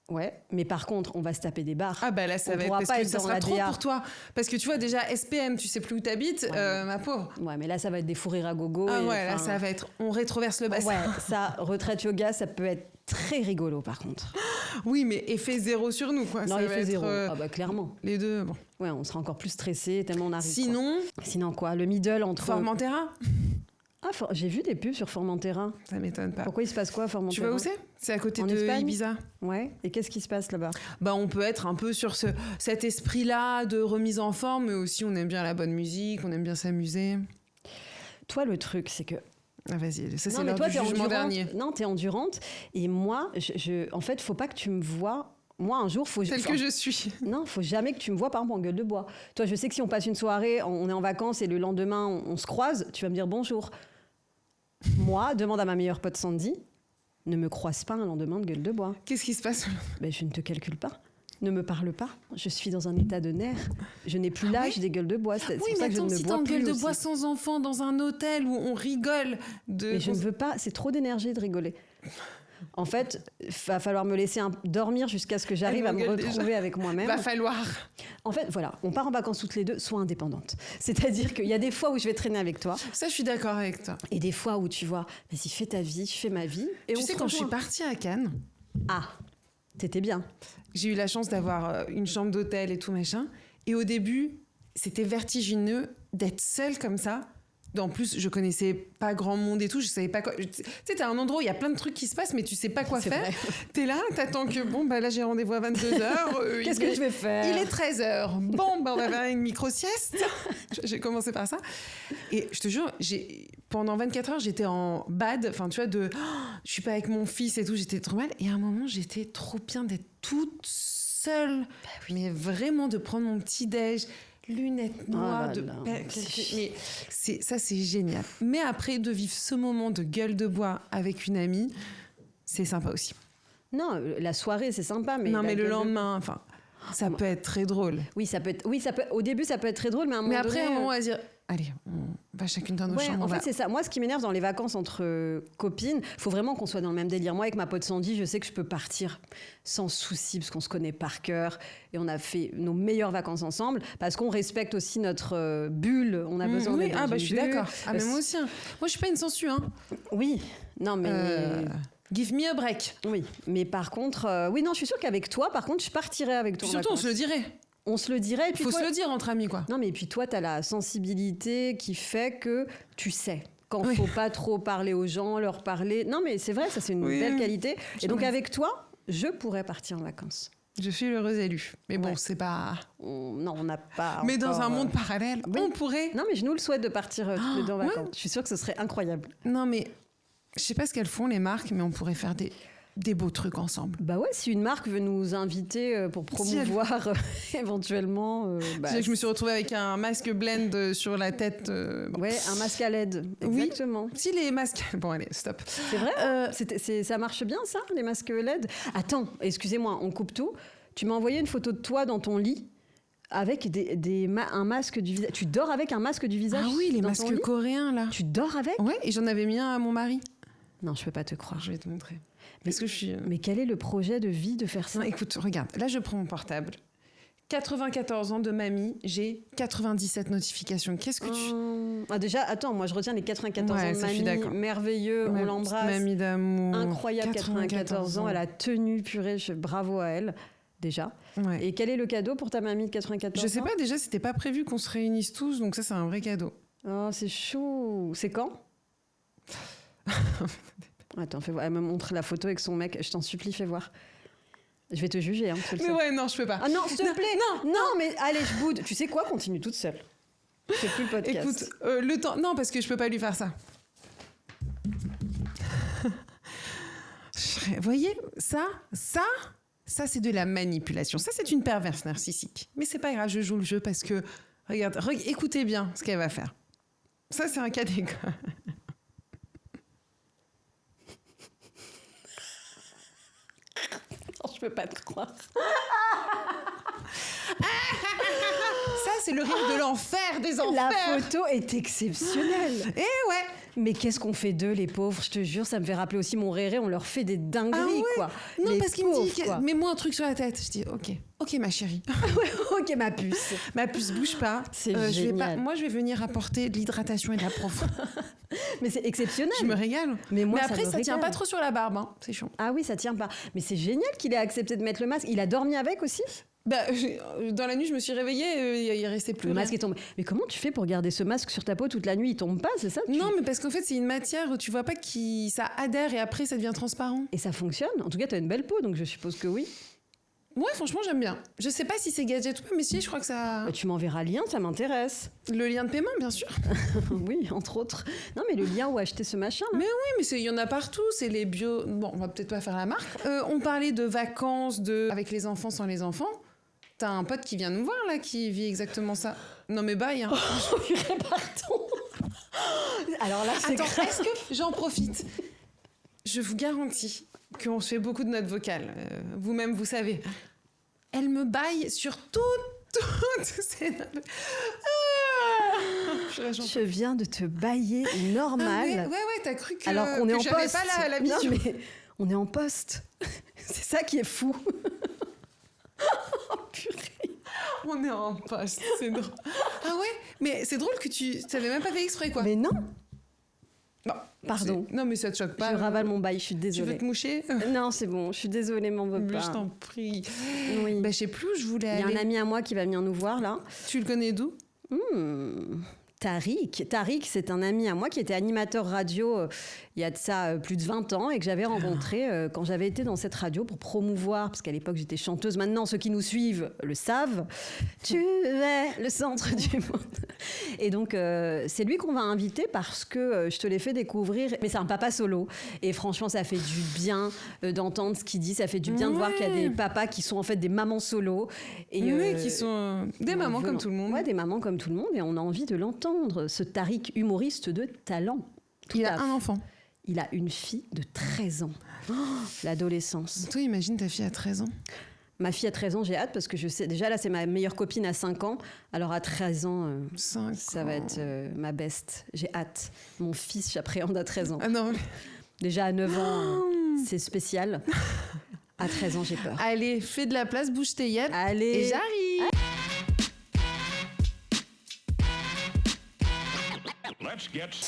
Ouais, mais par contre, on va se taper des barres. Ah bah là, ça On va être pourra parce pas que être ça dans sera la trop DA. pour toi. Parce que tu vois, déjà, SPM, tu sais plus où t'habites, Ouais. ma pauvre. Ouais, mais là, ça va être des fous rires à gogo. Ah et, ouais, là, enfin, ça va être. On rétroverse le bassin. Ouais, ça, retraite yoga, ça peut être très rigolo, par contre. Oui, mais effet zéro sur nous, quoi. Non, ça il va fait être, zéro. Ah bah, clairement. les deux, bon. Ouais, on sera encore plus stressé tellement on arrive. Sinon, quoi. Sinon quoi? Le middle entre... Formentera, Ah, j'ai vu des pubs sur Formentera. ça m'étonne pas. Pourquoi il se passe quoi à Tu Formentera? vois où c'est? C'est à côté En de Espagne Ibiza. Ouais. Et qu'est-ce qui se passe là-bas? Bah, on peut être un peu sur cet esprit-là de remise en forme, mais aussi on aime bien la bonne musique, on aime bien s'amuser. Toi, le truc, c'est que... Ah, vas-y, ça c'est Non, mais l'heure toi, du t'es jugement endurante. dernier. Non, t'es endurante. Et moi, en fait, faut pas que tu me vois... Moi, un jour, faut... Tel que je suis. Non, faut jamais que tu me vois, par exemple, en gueule de bois. Toi, je sais que si on passe une soirée, on est en vacances et le lendemain, on se croise, tu vas me dire bonjour. Moi, demande à ma meilleure pote Sandy, ne me croise pas un lendemain de gueule de bois. Qu'est-ce qui se passe? Ben, je ne te calcule pas. Ne me parle pas. Je suis dans un état de nerfs. Je n'ai plus l'âge des gueules de bois. C'est Oui, pour mais ça que je attends, ne si t'es bois en plus gueule de aussi. bois sans enfant dans un hôtel où on rigole de. Mais je ne veux pas. C'est trop d'énergie de rigoler. En fait, il va falloir me laisser dormir jusqu'à ce que j'arrive à me m'engueule retrouver déjà. avec moi-même. Va falloir. En fait, voilà, on part en vacances toutes les deux, sois indépendante. C'est-à-dire qu'il y a des fois où je vais traîner avec toi Ça, je suis d'accord avec toi. et des fois où tu vois, vas-y, fais ta vie, je fais ma vie. Et Tu on sais, se quand je suis rejoint. partie à Cannes, Ah, t'étais bien. j'ai eu la chance d'avoir une chambre d'hôtel et tout machin. Et au début, c'était vertigineux d'être seule comme ça. En plus, je connaissais pas grand monde et tout, je savais pas quoi. Tu sais, t'as un endroit où il y a plein de trucs qui se passent, mais tu sais pas quoi C'est faire. vrai. T'es là, t'attends que bon, bah là j'ai rendez-vous à 22h. Qu'est-ce que je vais faire? Il est 13h. Bon, bah on va faire une micro-sieste. J'ai commencé par ça. Et je te jure, pendant 24 heures, j'étais en bad. Enfin, tu vois, je suis pas avec mon fils et tout, j'étais trop mal. Et à un moment, j'étais trop bien d'être toute seule. Mais vraiment, de prendre mon petit-déj, lunettes noires. Oh là là, Mais ça, c'est génial. Mais après, de vivre ce moment de gueule de bois avec une amie, c'est sympa aussi. Non, la soirée, c'est sympa, mais... non, la mais le gueule de- lendemain, enfin, ça peut être très drôle. Oui, ça peut être... Au début, ça peut être très drôle, mais à un moment Mais après, donné, à un moment, on va dire, allez, on va chacune dans nos Ouais, chambres. en on fait, va- c'est ça. Moi, ce qui m'énerve dans les vacances entre copines, faut vraiment qu'on soit dans le même délire. Moi, avec ma pote Sandy, je sais que je peux partir sans souci parce qu'on se connaît par cœur et on a fait nos meilleures vacances ensemble parce qu'on respecte aussi notre bulle. On a besoin oui, d'être dans bah une je suis bulle. d'accord. Ah, mais moi aussi. Hein. Moi, je suis pas une sensu, hein. Oui, non, mais. Give me a break. Oui, mais par contre, oui, non, je suis sûre qu'avec toi, par contre, je partirais avec toi. Puis en surtout, on vacances. se le dirait. On se le dirait. Et Il puis faut toi- se le dire entre amis, quoi. Non, mais puis toi, tu as la sensibilité qui fait que tu sais. Quand il Oui. faut pas trop parler aux gens, leur parler. Non, mais c'est vrai, ça, c'est une Oui, belle qualité. Et donc, j'aimerais. avec toi, je pourrais partir en vacances. Je suis l'heureuse élue. Mais bon, Ouais. c'est pas. Non, on n'a pas. Mais dans encore, un monde parallèle, oui. on pourrait. Non, mais je nous le souhaite de partir tous les deux en ouais. vacances. Je suis sûre que ce serait incroyable. Non, mais je sais pas ce qu'elles font, les marques, mais on pourrait faire des beaux trucs ensemble. Bah ouais, si une marque veut nous inviter pour Si elle- promouvoir éventuellement. Bah, Tu sais que je me suis retrouvée avec un masque blend sur la tête. Bon. Ouais, un masque à LED. Oui. Exactement. Si les masques. Bon, allez, stop. C'est vrai ça marche bien, ça, les masques LED? Attends, excusez-moi, on coupe tout. Tu m'as envoyé une photo de toi dans ton lit avec un masque du visage. Tu dors avec un masque du visage? Ah oui, les dans ton masques lit coréens, là. Tu dors avec? Ouais, et j'en avais mis un à mon mari. Non, je peux pas te croire. Je vais te montrer. Parce que je suis. Mais quel est le projet de vie de faire ça? Non, écoute, regarde, là je prends mon portable. 94 ans de mamie, j'ai 97 notifications. Qu'est-ce que tu. Ah, déjà, attends, moi je retiens les 94 Ouais, ans de ça, je suis mamie, d'accord. merveilleux, Ma on petite l'embrasse. Mamie d'amour. Incroyable, 94 ans, elle a tenu, purée, bravo à elle, déjà. Ouais. Et quel est le cadeau pour ta mamie de 94 ans? Je sais pas, déjà, c'était pas prévu qu'on se réunisse tous, donc ça, c'est un vrai cadeau. Oh, c'est chaud. C'est quand? Attends, fais voir. Elle me montre la photo avec son mec. Je t'en supplie, fais voir. Je vais te juger. Hein, Mais ouais, non, je peux pas. Ah non, s'il te plaît. Non, mais allez, je boude. Tu sais quoi? Continue toute seule. C'est plus le podcast. Écoute, le temps... Non, parce que je peux pas lui faire ça. Vous voyez, ça, c'est de la manipulation. Ça, c'est une perverse narcissique. Mais c'est pas grave, je joue le jeu parce que... Regarde, écoutez bien ce qu'elle va faire. Ça, c'est un cas d'école. Non, je peux pas te croire. Ça, c'est le rire de l'enfer des enfers. La photo est exceptionnelle. Eh ouais. Mais qu'est-ce qu'on fait d'eux, les pauvres? Je te jure, ça me fait rappeler aussi mon réré. On leur fait des dingueries, quoi. Non, Les parce qu'il me dit, pauvres, mets-moi un truc sur la tête. Je dis, ok, ma chérie. Ok, ma puce. Ma puce, bouge pas. C'est génial. Moi, je vais venir apporter de l'hydratation et de la profondeur. Mais c'est exceptionnel. Je me régale. Mais moi, après, ça tient régale. pas trop sur la barbe. Hein. C'est chiant. Ah oui, ça tient pas. Mais c'est génial qu'il ait accepté de mettre le masque. Il a dormi avec aussi? Bah, dans la nuit, je me suis réveillée, il restait plus Le rien. masque est tombé. Mais comment tu fais pour garder ce masque sur ta peau toute la nuit? Il tombe pas, c'est ça? Non, mais parce qu'en fait, c'est une matière où tu vois pas que ça adhère et après, ça devient transparent. Et ça fonctionne? En tout cas, t'as une belle peau, donc je suppose que oui. Ouais, franchement, j'aime bien. Je sais pas si c'est gadget ou pas, mais si, je crois que ça... Bah, tu m'enverras le lien, ça m'intéresse. Le lien de paiement, bien sûr. Oui, entre autres. Non, mais le lien où acheter ce machin, là. Mais oui, mais il y en a partout. C'est les bio... Bon, on va peut-être pas faire la marque. On parlait de vacances, avec les enfants, sans les enfants. T'as un pote qui vient nous voir, là, qui vit exactement ça. Non, mais bye, hein. Pardon. Alors là, c'est Attends, grave. est-ce que j'en profite? Je vous garantis qu'on se fait beaucoup de notes vocales. Vous-même, vous savez. Elle me baille sur toutes ces notes. Je viens de te bailler normal. Ouais, t'as cru que, Alors qu'on est en j'avais poste. pas la Non, vision. mais on est en poste. C'est ça qui est fou. Oh, purée. On est en poste, c'est drôle. Ah ouais? Mais c'est drôle que tu t'avais même pas fait exprès, quoi. Mais non. Non, Pardon. Non, mais ça te choque pas. Je ravale mon bail, je suis Tu désolée. veux te moucher? Non, c'est bon, je suis désolée, m'en veux Mais pas. je t'en prie. Oui. Bah, je sais plus où je voulais Il y a aller. un ami à moi qui va venir nous voir là. Tu le connais d'où? Tariq. Tariq, c'est un ami à moi qui était animateur radio il y a de ça plus de 20 ans et que j'avais rencontré quand j'avais été dans cette radio pour promouvoir, parce qu'à l'époque j'étais chanteuse. Maintenant, ceux qui nous suivent le savent. Tu es le centre du monde. Et donc, c'est lui qu'on va inviter parce que je te l'ai fait découvrir. Mais c'est un papa solo. Et franchement, ça fait du bien d'entendre ce qu'il dit. Ça fait du bien de voir qu'il y a des papas qui sont en fait des mamans solo. Et, Oui, qui sont des mamans comme tout le monde. Ouais, des mamans comme tout le monde. Et on a envie de l'entendre, ce Tariq humoriste de talent. Il a un enfant. Il a une fille de 13 ans. Oh, l'adolescence. Toi, imagine ta fille à 13 ans. Ma fille à 13 ans, j'ai hâte parce que je sais, déjà là, c'est ma meilleure copine à 5 ans. Alors à 13 ans, 5 ça va être ma best. J'ai hâte. Mon fils, j'appréhende à 13 ans. Ah non. Déjà à 9 ans, c'est spécial. À 13 ans, j'ai peur. Allez, fais de la place, bouge tes yeux. Allez. Et j'arrive.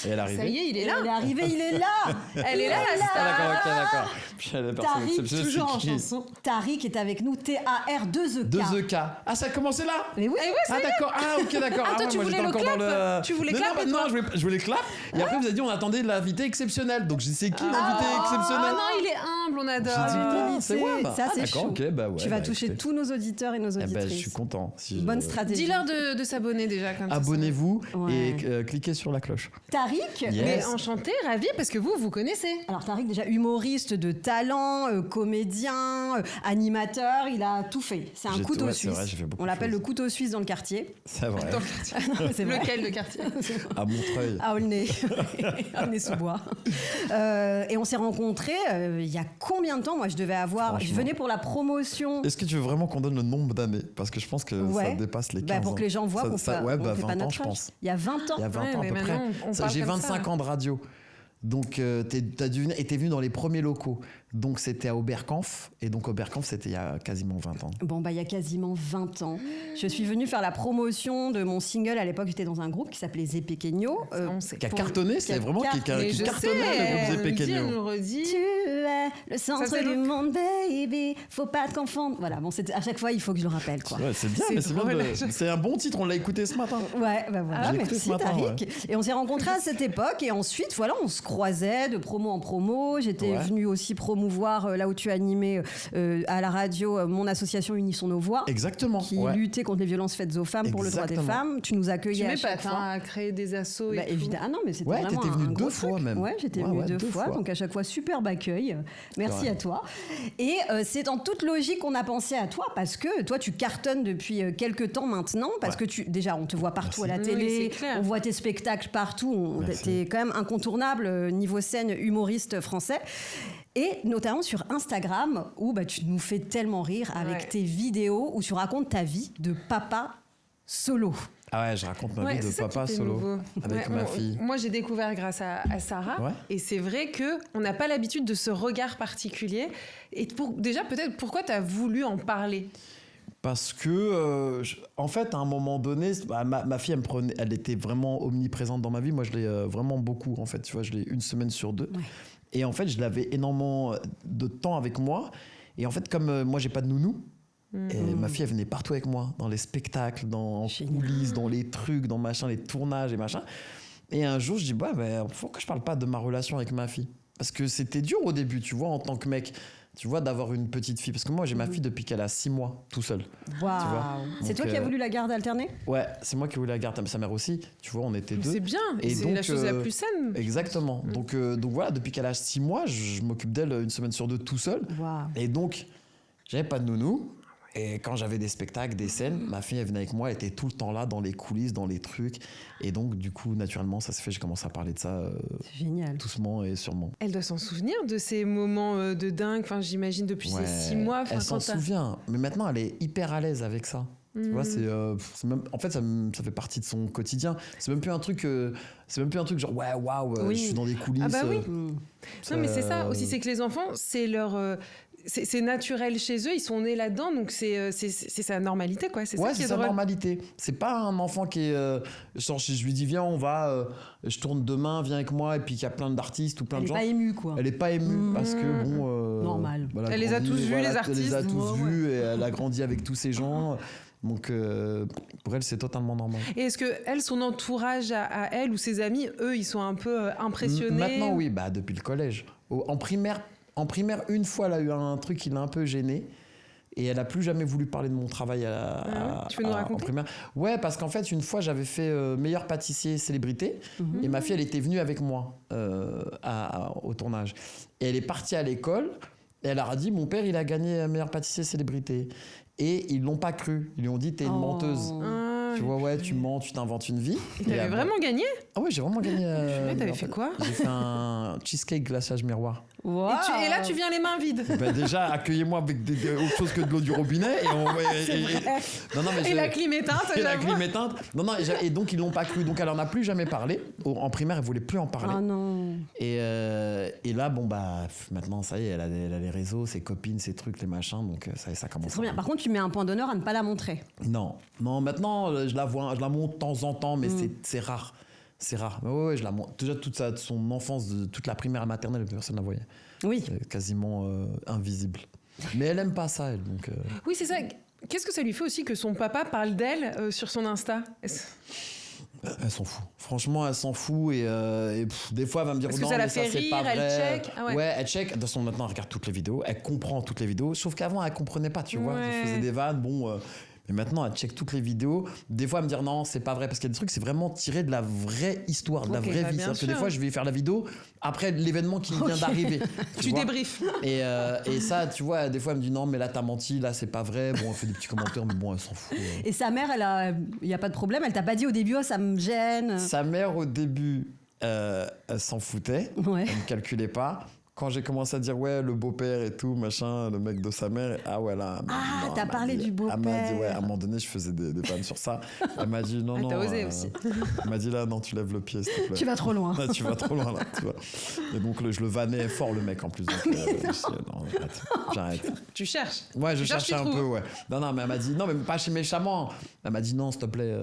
Et elle est arrivée. Ça y est, il est là. Elle est arrivée, il est là. Elle est là, la star. Ah, d'accord. Puis la personne Tariq, exceptionnelle, toujours c'est en qui chanson. Tariq est avec nous, T-A-R-2-E-K. 2EK. Ah, ça a commencé là? Mais oui. Ah d'accord, ok d'accord. Ah, toi, tu moi, voulais j'étais le encore clap. dans le... Tu voulais non, clap, non, et non, toi je voulais clap. Et après vous avez dit on attendait l'invité exceptionnel. Donc je sais qui l'invité exceptionnel. Ah non, il est humble, on adore. J'ai dit, Ah, putain, c'est Wam. ça, Ah, c'est d'accord, chaud. ok, bah ouais. Tu vas bah, toucher écoutez. tous nos auditeurs et nos Eh auditrices. ben, je suis content. Si Bonne stratégie. Dis-leur de s'abonner déjà. Comme ça. Abonnez-vous Ouais. et cliquez sur la cloche. Tariq, Yes. Mais enchanté, ravi, parce que vous connaissez. alors Tariq déjà humoriste de talent, comédien, animateur, il a tout fait. C'est un J'ai couteau tout- ouais, c'est suisse. vrai, j'ai fait beaucoup On de l'appelle choses. le couteau suisse dans le quartier. C'est vrai. C'est vrai. Lequel de quartier? À Montreuil. À Aulnay, Aulnay-sous-Bois. Et on s'est rencontrés il y a combien de temps? Moi, je devais avoir... Je Franchement. venais pour la promotion. Est-ce que tu veux vraiment qu'on donne le nombre d'années? Parce que je pense que ça Ouais. dépasse les 15 Bah, pour ans. que les gens voient Ça- qu'on ça- fait, ouais, on bah, fait 20 pas ans, notre je âge. pense. Il y a 20 ans. Il y a 20 Ouais, ans à mais peu près. maintenant, on parle J'ai comme 25 ça. ans de radio. Donc, t'as dû venir, et t'es venu dans les premiers locaux. Donc, c'était à Oberkampf. Et donc, Oberkampf, c'était il y a quasiment 20 ans. Bon, bah, il y a quasiment 20 ans. Je suis venue faire la promotion de mon single. À l'époque, j'étais dans un groupe qui s'appelait Zé Pequeño. On sait. Qui a cartonné, c'est vraiment qui Mais cartonnait je le groupe sais, Zé elle nous le dit, elle Pequeño. nous le redit. Tu es le centre c'est du l'autre. monde, baby, faut pas te confondre. Voilà, bon, à chaque fois, il faut que je le rappelle, quoi. Ouais, c'est bien, C'est mais c'est bien. drôle. C'est un bon titre, on l'a écouté ce matin. Ouais, bah voilà, J'ai écouté merci ce matin, Tariq. Et on s'est rencontrés à cette époque et ensuite, voilà, on se croisait de promo en promo. J'étais Ouais. venue aussi promouvoir là où tu animais à la radio mon association Unissons nos voix. Exactement. Qui ouais. luttait contre les violences faites aux femmes pour le droit des Exactement. femmes. Tu nous accueillais Tu à mets chaque pas fois. à créer des assos et Bah, tout. évidemment, ah non, mais c'était Ouais, vraiment t'étais venue un gros 2 fois truc. même. Ouais, j'étais Ouais, venue ouais, 2 2 fois, fois. donc à chaque fois superbe accueil. Merci Ouais. à toi. Et c'est en toute logique qu'on a pensé à toi parce que toi tu cartonnes depuis quelques temps maintenant parce Ouais. que déjà on te voit partout Merci. à la Oui, télé, c'est clair. on voit tes spectacles partout, Merci. t'es quand même incontournable niveau scène humoriste français. Et notamment sur Instagram où bah, tu nous fais tellement rire avec Ouais. tes vidéos où tu racontes ta vie de papa solo. Ah ouais, je raconte ma Ouais, vie de c'est ça papa qui était solo nouveau. avec Ouais, ma fille. Moi, j'ai découvert grâce à Sarah. Ouais. Et c'est vrai qu'on n'a pas l'habitude de ce regard particulier. Et déjà, peut-être, pourquoi tu as voulu en parler? Parce que, en fait, à un moment donné, bah, ma fille, elle était vraiment omniprésente dans ma vie. Moi, je l'ai vraiment beaucoup, en fait. Tu vois, je l'ai 1 semaine sur 2. Ouais. Et en fait, je l'avais énormément de temps avec moi. Et en fait, comme moi, j'ai pas de nounou, et ma fille, elle venait partout avec moi, dans les spectacles, dans les Génial. coulisses, dans les trucs, dans machin, les tournages et machin. Et un jour, je dis, bah, faut que je parle pas de ma relation avec ma fille. Parce que c'était dur au début, tu vois, en tant que mec. Tu vois, d'avoir une petite fille. Parce que moi, j'ai ma fille depuis qu'elle a 6 mois, tout seul. Waouh. C'est Donc, toi qui as voulu la garde alternée? Ouais, c'est moi qui voulais la garde. Sa mère aussi. Tu vois, on était 2. C'est bien. Et C'est donc, la chose la plus saine. Exactement. Donc voilà, depuis qu'elle a 6 mois, je m'occupe d'elle 1 semaine sur 2 tout seul. Waouh. Et donc, j'avais pas de nounou. Et quand j'avais des spectacles, des scènes, ma fille, elle venait avec moi, elle était tout le temps là, dans les coulisses, dans les trucs. Et donc, du coup, naturellement, ça s'est fait, j'ai commencé à parler de ça C'est génial. doucement et sûrement. Elle doit s'en souvenir de ces moments de dingue. Enfin, j'imagine depuis Ouais, ces 6 mois. Enfin, elle s'en quand t'as- souvient. Mais maintenant, elle est hyper à l'aise avec ça. Tu vois, c'est même, en fait, ça fait partie de son quotidien. C'est même plus un truc, genre ouais, waouh, Oui. je suis dans des coulisses. Ah bah oui. ça- Non, mais c'est ça aussi, c'est que les enfants, c'est leur. C'est naturel chez eux, ils sont nés là-dedans, donc c'est sa normalité, quoi. C'est Ouais, ça qui c'est est sa drôle. normalité. C'est pas un enfant qui est. Genre, je lui dis, viens, on va. Je tourne demain, viens avec moi. Et puis, il y a plein d'artistes ou plein Elle de est gens. pas émue, quoi. Elle est pas émue parce que, bon. Normal. Elle les a tous vus, les Elle les a artistes. tous Ouais, vus et elle a grandi avec tous ces gens. Donc, pour elle, c'est totalement normal. Et est-ce que elle, son entourage à elle ou ses amis, eux, ils sont un peu impressionnés? Maintenant, oui, bah, depuis le collège. En primaire, une fois, elle a eu un truc qui l'a un peu gênée. Et elle a plus jamais voulu parler de mon travail Tu peux nous en raconter? primaire. Ouais, parce qu'en fait, une fois, j'avais fait meilleur pâtissier célébrité. Et ma fille, elle était venue avec moi au tournage. Et elle est partie à l'école. Et elle leur a dit, mon père, il a gagné meilleur pâtissier célébrité. Et ils l'ont pas cru. Ils lui ont dit, t'es une Oh. menteuse. Ah, Tu vois, ouais, tu mens, tu t'inventes une vie. et t'avais vraiment gagné? Ah ouais, j'ai vraiment gagné. t'avais en fait quoi? J'ai fait un cheesecake glaçage miroir. Waouh. Et là, tu viens les mains vides. Ben déjà, accueillez-moi avec autre chose que de l'eau du robinet. Non, non, mais Et la clim éteinte, Et la j'avoue. clim éteinte. Non, non, et donc ils l'ont pas cru. Donc elle en a plus jamais parlé. En primaire, elle voulait plus en parler. Ah non. Et là, bon, bah, maintenant, ça y est, elle a les réseaux, ses copines, ses trucs, les machins. Donc ça y est, ça commence. C'est trop bien. Par contre, tu mets un point d'honneur à ne pas la montrer. Non, non, maintenant, je la montre de temps en temps, mais c'est rare. C'est rare. Mais ouais, je la montre. Déjà, son enfance, toute la primaire à maternelle, personne ne la voyait. Oui. C'est quasiment invisible. Mais elle aime pas ça, elle. Donc, Oui, c'est ça. Qu'est-ce que ça lui fait aussi que son papa parle d'elle sur son Insta? elle s'en fout. Franchement, elle s'en fout. Et des fois, elle va me dire Parce que non, ça la mais fait c'est rire, pas elle vrai. check. Ah ouais. Ouais, elle check. De toute façon, maintenant, elle regarde toutes les vidéos. Elle comprend toutes les vidéos. Sauf qu'avant, elle comprenait pas, tu vois. Ouais. Je faisais des vannes, bon. Mais maintenant, elle check toutes les vidéos. Des fois, elle me dit non, c'est pas vrai. Parce qu'il y a des trucs, c'est vraiment tiré de la vraie histoire, de la Ok, vraie bah vie. bien C'est-à-dire que des sûr. fois, je vais faire la vidéo après l'événement qui vient d'arriver. Tu vois. débriefes. Et ça, tu vois, des fois, elle me dit non, mais là, t'as menti, là, c'est pas vrai. Bon, elle fait des petits commentaires, mais bon, elle s'en fout. Et sa mère, il n'y a pas de problème. Elle t'a pas dit au début, oh, ça me gêne. Sa mère, au début, elle s'en foutait. Ouais. Elle ne calculait pas. Quand j'ai commencé à dire, ouais, le beau-père et tout, machin, le mec de sa mère, ah ouais, là. Ah, non, t'as elle m'a parlé dit- du beau-père. Elle m'a dit, ouais, à un moment donné, je faisais des vannes sur ça. Elle m'a dit, non, Ah, non. t'as osé aussi. Elle m'a dit, là, non, tu lèves le pied, s'il te plaît. Tu vas trop loin. Là, tu vas trop loin, là. Tu vois. Et donc, je le vannais fort, le mec, en plus. Donc, je dis, non, j'arrête. Tu cherches. Ouais, je Tu cherches, cherchais tu un peu, trouves. ouais. Non, mais elle m'a dit, non, mais pas chez méchamment. Elle m'a dit, non, s'il te plaît.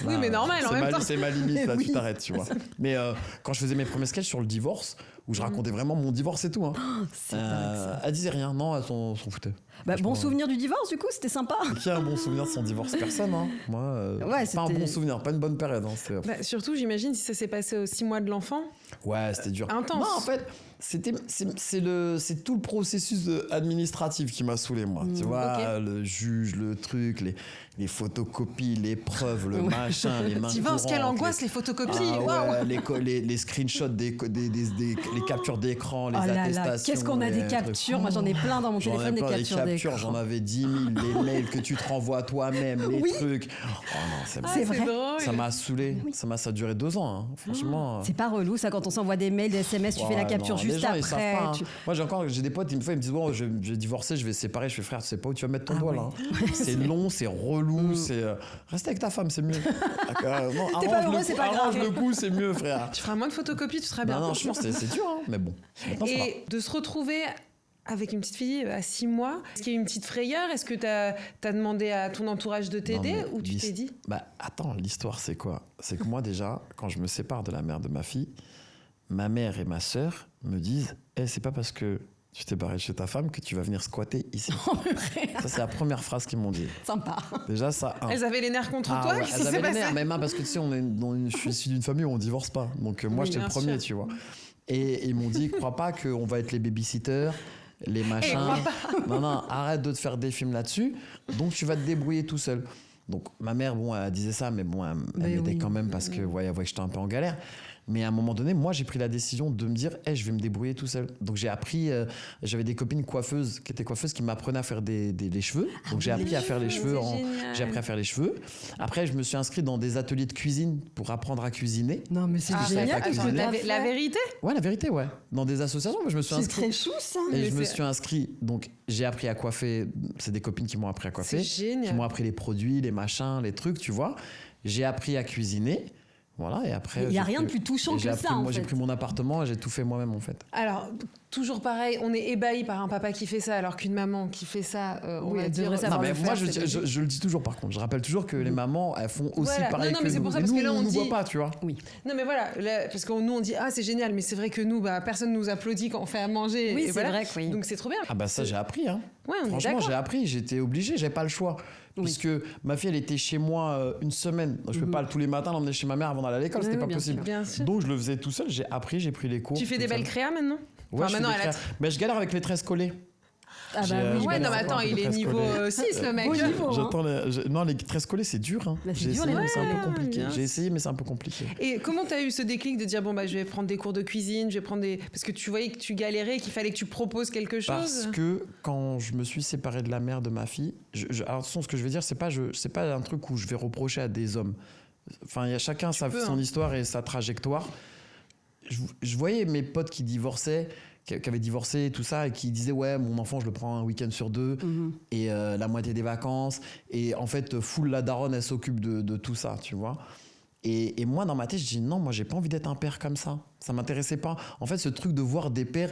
Oui, là, mais normal, en c'est même temps. C'est ma limite, Mais là, oui. tu t'arrêtes, tu vois. Mais quand je faisais mes premiers sketchs sur le divorce, où je racontais vraiment mon divorce et tout. Hein. C'est dingue, ça. Elle disait rien, non, elle s'en foutait. Bah, bon souvenir du divorce, du coup, c'était sympa. Qui a un bon souvenir de son divorce? Personne, hein. Moi, Ouais, pas un bon souvenir, pas une bonne période. Hein. Surtout, j'imagine, si ça s'est passé aux 6 mois de l'enfant. Ouais, c'était dur. Intense. Non, en fait, c'est tout le processus administratif qui m'a saoulé, moi. Tu vois, le juge, le truc, les photocopies, les preuves, le machin, les mains courantes. Quelle angoisse, les photocopies. Les screenshots, les captures d'écran, les attestations. Qu'est-ce qu'on a des captures? Moi, j'en ai plein dans mon téléphone, des captures d'écran. J'en avais 10 000, les mails que tu te renvoies toi-même, les trucs. Oh non, c'est vrai. Drôle. Ça m'a saoulé. Ça a duré 2 ans, hein. Franchement. C'est pas relou, ça, quand on s'envoie des mails, des SMS, tu fais la capture juste gens, après. Pas, hein. Moi, j'ai des potes, ils me disent, bon, je vais divorcer, je vais séparer. Je fais, frère, tu sais pas où tu vas mettre ton doigt, là. C'est long, c'est relou, reste avec ta femme, c'est mieux. Non, t'es pas heureux, c'est pas grave. Arrange le coup, c'est mieux, frère. Tu feras moins de photocopies, tu seras bien. Non, je pense que c'est dur, hein, mais bon. Et de se retrouver avec une petite fille à 6 mois, est-ce qu'il y a eu une petite frayeur? Est-ce que t'as demandé à ton entourage de t'aider ou tu t'es dit? Bah attends, l'histoire c'est quoi? C'est que moi déjà, quand je me sépare de la mère de ma fille, ma mère et ma sœur me disent c'est pas parce que tu t'es barré de chez ta femme que tu vas venir squatter ici. Ça, c'est la première phrase qu'ils m'ont dit. Sympa. Déjà, ça. Elles avaient les nerfs contre toi? Ouais, elles avaient les nerfs, même parce que tu sais, je suis issu d'une famille où on divorce pas. Donc moi, j'étais le premier, tu vois. Et ils m'ont dit, crois pas qu'on va être les babysitters, les machins. Non, arrête de te faire des films là-dessus. Donc tu vas te débrouiller tout seul. Donc ma mère, bon, elle disait ça, mais bon, elle m'aidait quand même parce que, elle voyait que j'étais un peu en galère. Mais à un moment donné, moi, j'ai pris la décision de me dire, je vais me débrouiller tout seul. Donc j'ai appris, j'avais des copines coiffeuses qui m'apprenaient à faire les cheveux. Donc j'ai appris à faire les cheveux. J'ai appris à faire les cheveux. Après, je me suis inscrit dans des ateliers de cuisine pour apprendre à cuisiner. Non, mais c'est génial. La vérité? Ouais, la vérité, ouais. Dans des associations, moi, je me suis inscrit. C'est très chou, ça. Et je me suis inscrit. Donc j'ai appris à coiffer. C'est des copines qui m'ont appris à coiffer. C'est génial. Qui m'ont appris les produits, les machins, les trucs, tu vois. J'ai appris à cuisiner. Voilà, et après. Il n'y a rien de plus touchant que ça. Moi, j'ai pris mon appartement et j'ai tout fait moi-même, en fait. Alors, toujours pareil, on est ébahi par un papa qui fait ça, alors qu'une maman qui fait ça, on va dire. Non, mais moi, je le dis toujours, par contre. Je rappelle toujours que les mamans, elles font aussi pareil que mais c'est nous. pour ça, Et parce nous, que là, on on ne dit... voit pas, tu vois. Oui. Non, mais voilà, là, parce que nous, on dit, c'est génial, mais c'est vrai que nous, personne nous applaudit quand on fait à manger. Oui, c'est vrai que oui. Donc, c'est trop bien. Ah, bah, ça, j'ai appris, hein. Ouais, on est Franchement, d'accord. j'ai appris, j'étais obligé, j'avais pas le choix. Puisque ma fille, elle était chez moi une semaine. Donc, je peux pas tous les matins l'emmener chez ma mère avant d'aller à l'école, c'était pas possible. Bien sûr. Donc je le faisais tout seul, j'ai appris, j'ai pris les cours. Tu fais des belles créas maintenant? Ouais, maintenant mais je galère avec les tresses collées. Ah bah oui. Ouais, non, mais attends, il est niveau 6, le mec. Non, les tresses collées, c'est dur. Hein. J'ai essayé, mais c'est un peu compliqué. J'ai essayé, mais c'est un peu compliqué. Et comment t'as eu ce déclic de dire, je vais prendre des cours de cuisine, je vais prendre des... Parce que tu voyais que tu galérais, qu'il fallait que tu proposes quelque chose? Parce que quand je me suis séparé de la mère de ma fille, alors attention, ce que je veux dire, c'est pas un truc où je vais reprocher à des hommes. Enfin, il y a chacun son histoire et sa trajectoire. Je voyais mes potes qui divorçaient, qui avaient divorcé et tout ça, et qui disaient mon enfant je le prends un week-end sur 2 et la moitié des vacances, et en fait full la daronne elle s'occupe de tout ça, tu vois. Et moi dans ma tête je dis non, moi j'ai pas envie d'être un père comme ça m'intéressait pas. En fait ce truc de voir des pères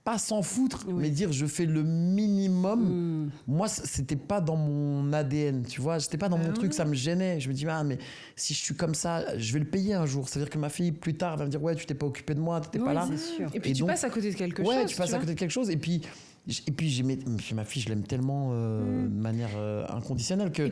pas s'en foutre, mais dire je fais le minimum. Moi, c'était pas dans mon ADN, tu vois. C'était pas dans mon truc, ça me gênait. Je me dis, mais si je suis comme ça, je vais le payer un jour. C'est-à-dire que ma fille, plus tard, va me dire, tu t'es pas occupé de moi, t'étais pas là. Sûr. Et puis tu passes à côté de quelque chose. Ouais, tu passes à côté de quelque chose. Et puis ma fille, je l'aime tellement de manière inconditionnelle que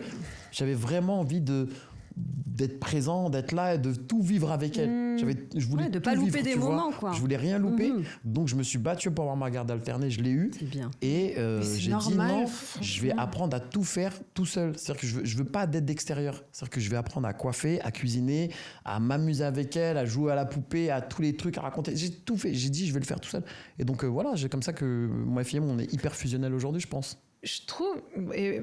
j'avais vraiment envie d'être présent, d'être là et de tout vivre avec elle. Je voulais de pas louper des moments, quoi. Je voulais rien louper. Donc je me suis battu pour avoir ma garde alternée, je l'ai eu. C'est bien. Et j'ai dit non, franchement. je vais apprendre à tout faire tout seul. C'est-à-dire que je veux pas d'aide d'extérieur. C'est-à-dire que je vais apprendre à coiffer, à cuisiner, à m'amuser avec elle, à jouer à la poupée, à tous les trucs, à raconter. J'ai tout fait. J'ai dit je vais le faire tout seul. Et donc voilà, j'ai comme ça que ma fille et moi on est hyper fusionnels aujourd'hui, je pense. Je trouve,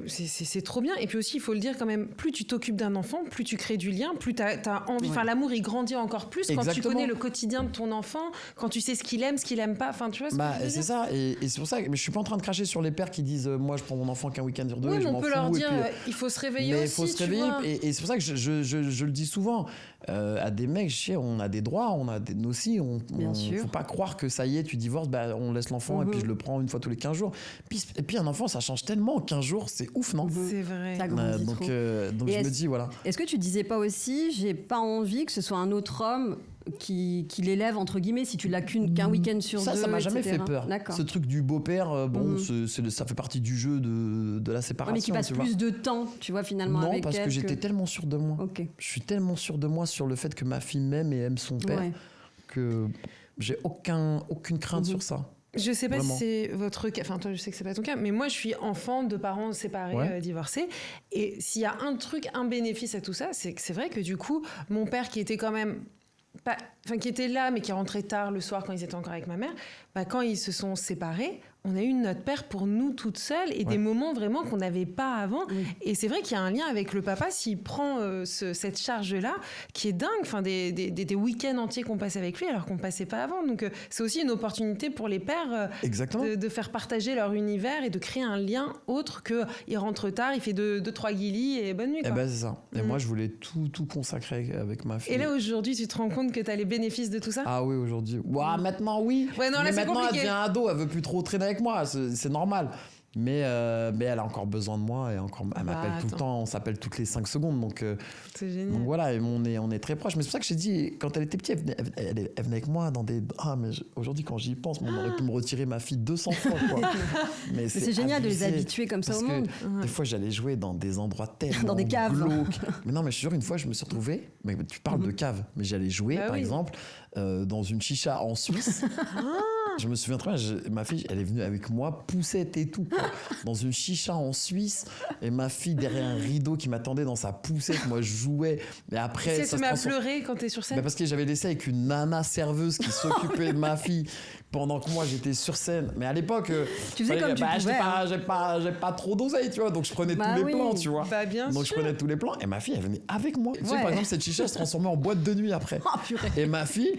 c'est trop bien. Et puis aussi, il faut le dire quand même, plus tu t'occupes d'un enfant, plus tu crées du lien, plus t'as envie. Enfin, l'amour, il grandit encore plus quand tu connais le quotidien de ton enfant, quand tu sais ce qu'il aime, ce qu'il aime pas. Enfin, tu vois ce que je veux dire. C'est ça. Et c'est pour ça que je suis pas en train de cracher sur les pères qui disent moi, je prends mon enfant qu'un week-end sur 2. Oui, et je mais m'en on peut fous, leur dire, puis, il faut se réveiller aussi. Mais il faut se réveiller. Et c'est pour ça que je le dis souvent à des mecs, on a des droits, on a nous aussi. Faut pas croire que ça y est, tu divorces, on laisse l'enfant et puis je le prends une fois tous les 15 jours. Et puis un enfant, ça change tellement. 15 jours, c'est ouf, non? C'est vrai. Donc je me dis, voilà. Est-ce que tu disais pas aussi, j'ai pas envie que ce soit un autre homme qui l'élève entre guillemets si tu l'as qu'un week-end sur deux. Ça m'a jamais etc. fait peur. D'accord. Ce truc du beau-père, ça fait partie du jeu de la séparation. Ouais, mais qui passe plus de temps, tu vois, finalement, non, avec parce elle. que j'étais tellement sûr de moi. Ok. Je suis tellement sûr de moi sur le fait que ma fille m'aime et aime son père que j'ai aucune crainte sur ça. Je sais pas Vraiment. si c'est votre cas, enfin toi je sais que c'est pas ton cas, mais moi je suis enfant de parents séparés, divorcés, et s'il y a un bénéfice à tout ça, c'est que c'est vrai que du coup, mon père qui était quand même qui était là mais qui rentrait tard le soir quand ils étaient encore avec ma mère, quand ils se sont séparés, on a eu notre père pour nous toutes seules et des moments vraiment qu'on n'avait pas avant. Oui. Et c'est vrai qu'il y a un lien avec le papa s'il prend cette charge-là qui est dingue, enfin des week-ends entiers qu'on passe avec lui alors qu'on ne passait pas avant. Donc c'est aussi une opportunité pour les pères de faire partager leur univers et de créer un lien autre qu'il rentre tard, il fait 2-3 guilis et bonne nuit. Eh ben c'est ça. Et moi je voulais tout consacrer avec ma fille. Et là aujourd'hui tu te rends compte que tu as les bénéfices de tout ça? Ah oui, aujourd'hui. Maintenant oui. Ouais, non, là, mais c'est maintenant compliqué. Elle devient ado, elle veut plus trop traîner avec moi, c'est normal. Mais elle a encore besoin de moi et elle m'appelle tout le temps, on s'appelle toutes les 5 secondes. Donc, c'est génial. Donc voilà, et on est très proches. Mais c'est pour ça que j'ai dit, quand elle était petite, elle venait avec moi dans des... mais aujourd'hui, quand j'y pense, on aurait pu me retirer ma fille 200 fois. Quoi. mais c'est génial de les habituer comme ça au monde. Des fois, j'allais jouer dans des endroits tellement dans des caves. glauques. Mais non, mais je te jure, une fois, je me suis retrouvé... Mais tu parles de cave, mais j'allais jouer, par exemple, dans une chicha en Suisse. Je me souviens très bien, ma fille, elle est venue avec moi, poussette et tout, quoi, dans une chicha en Suisse, et ma fille derrière un rideau qui m'attendait dans sa poussette, moi je jouais, mais après... Si elle se met à pleurer quand t'es sur scène? Parce que j'avais laissé avec une nana serveuse qui s'occupait de ma fille pendant que moi j'étais sur scène. Mais à l'époque, tu faisais comme tu pouvais. J'ai pas trop d'oseille, tu vois, donc je prenais tous les plans, tu vois. Bien donc sûr. je prenais tous les plans, et ma fille, elle venait avec moi. Tu sais, par exemple, cette chicha se transformait en boîte de nuit après. Oh, purée. Et ma fille,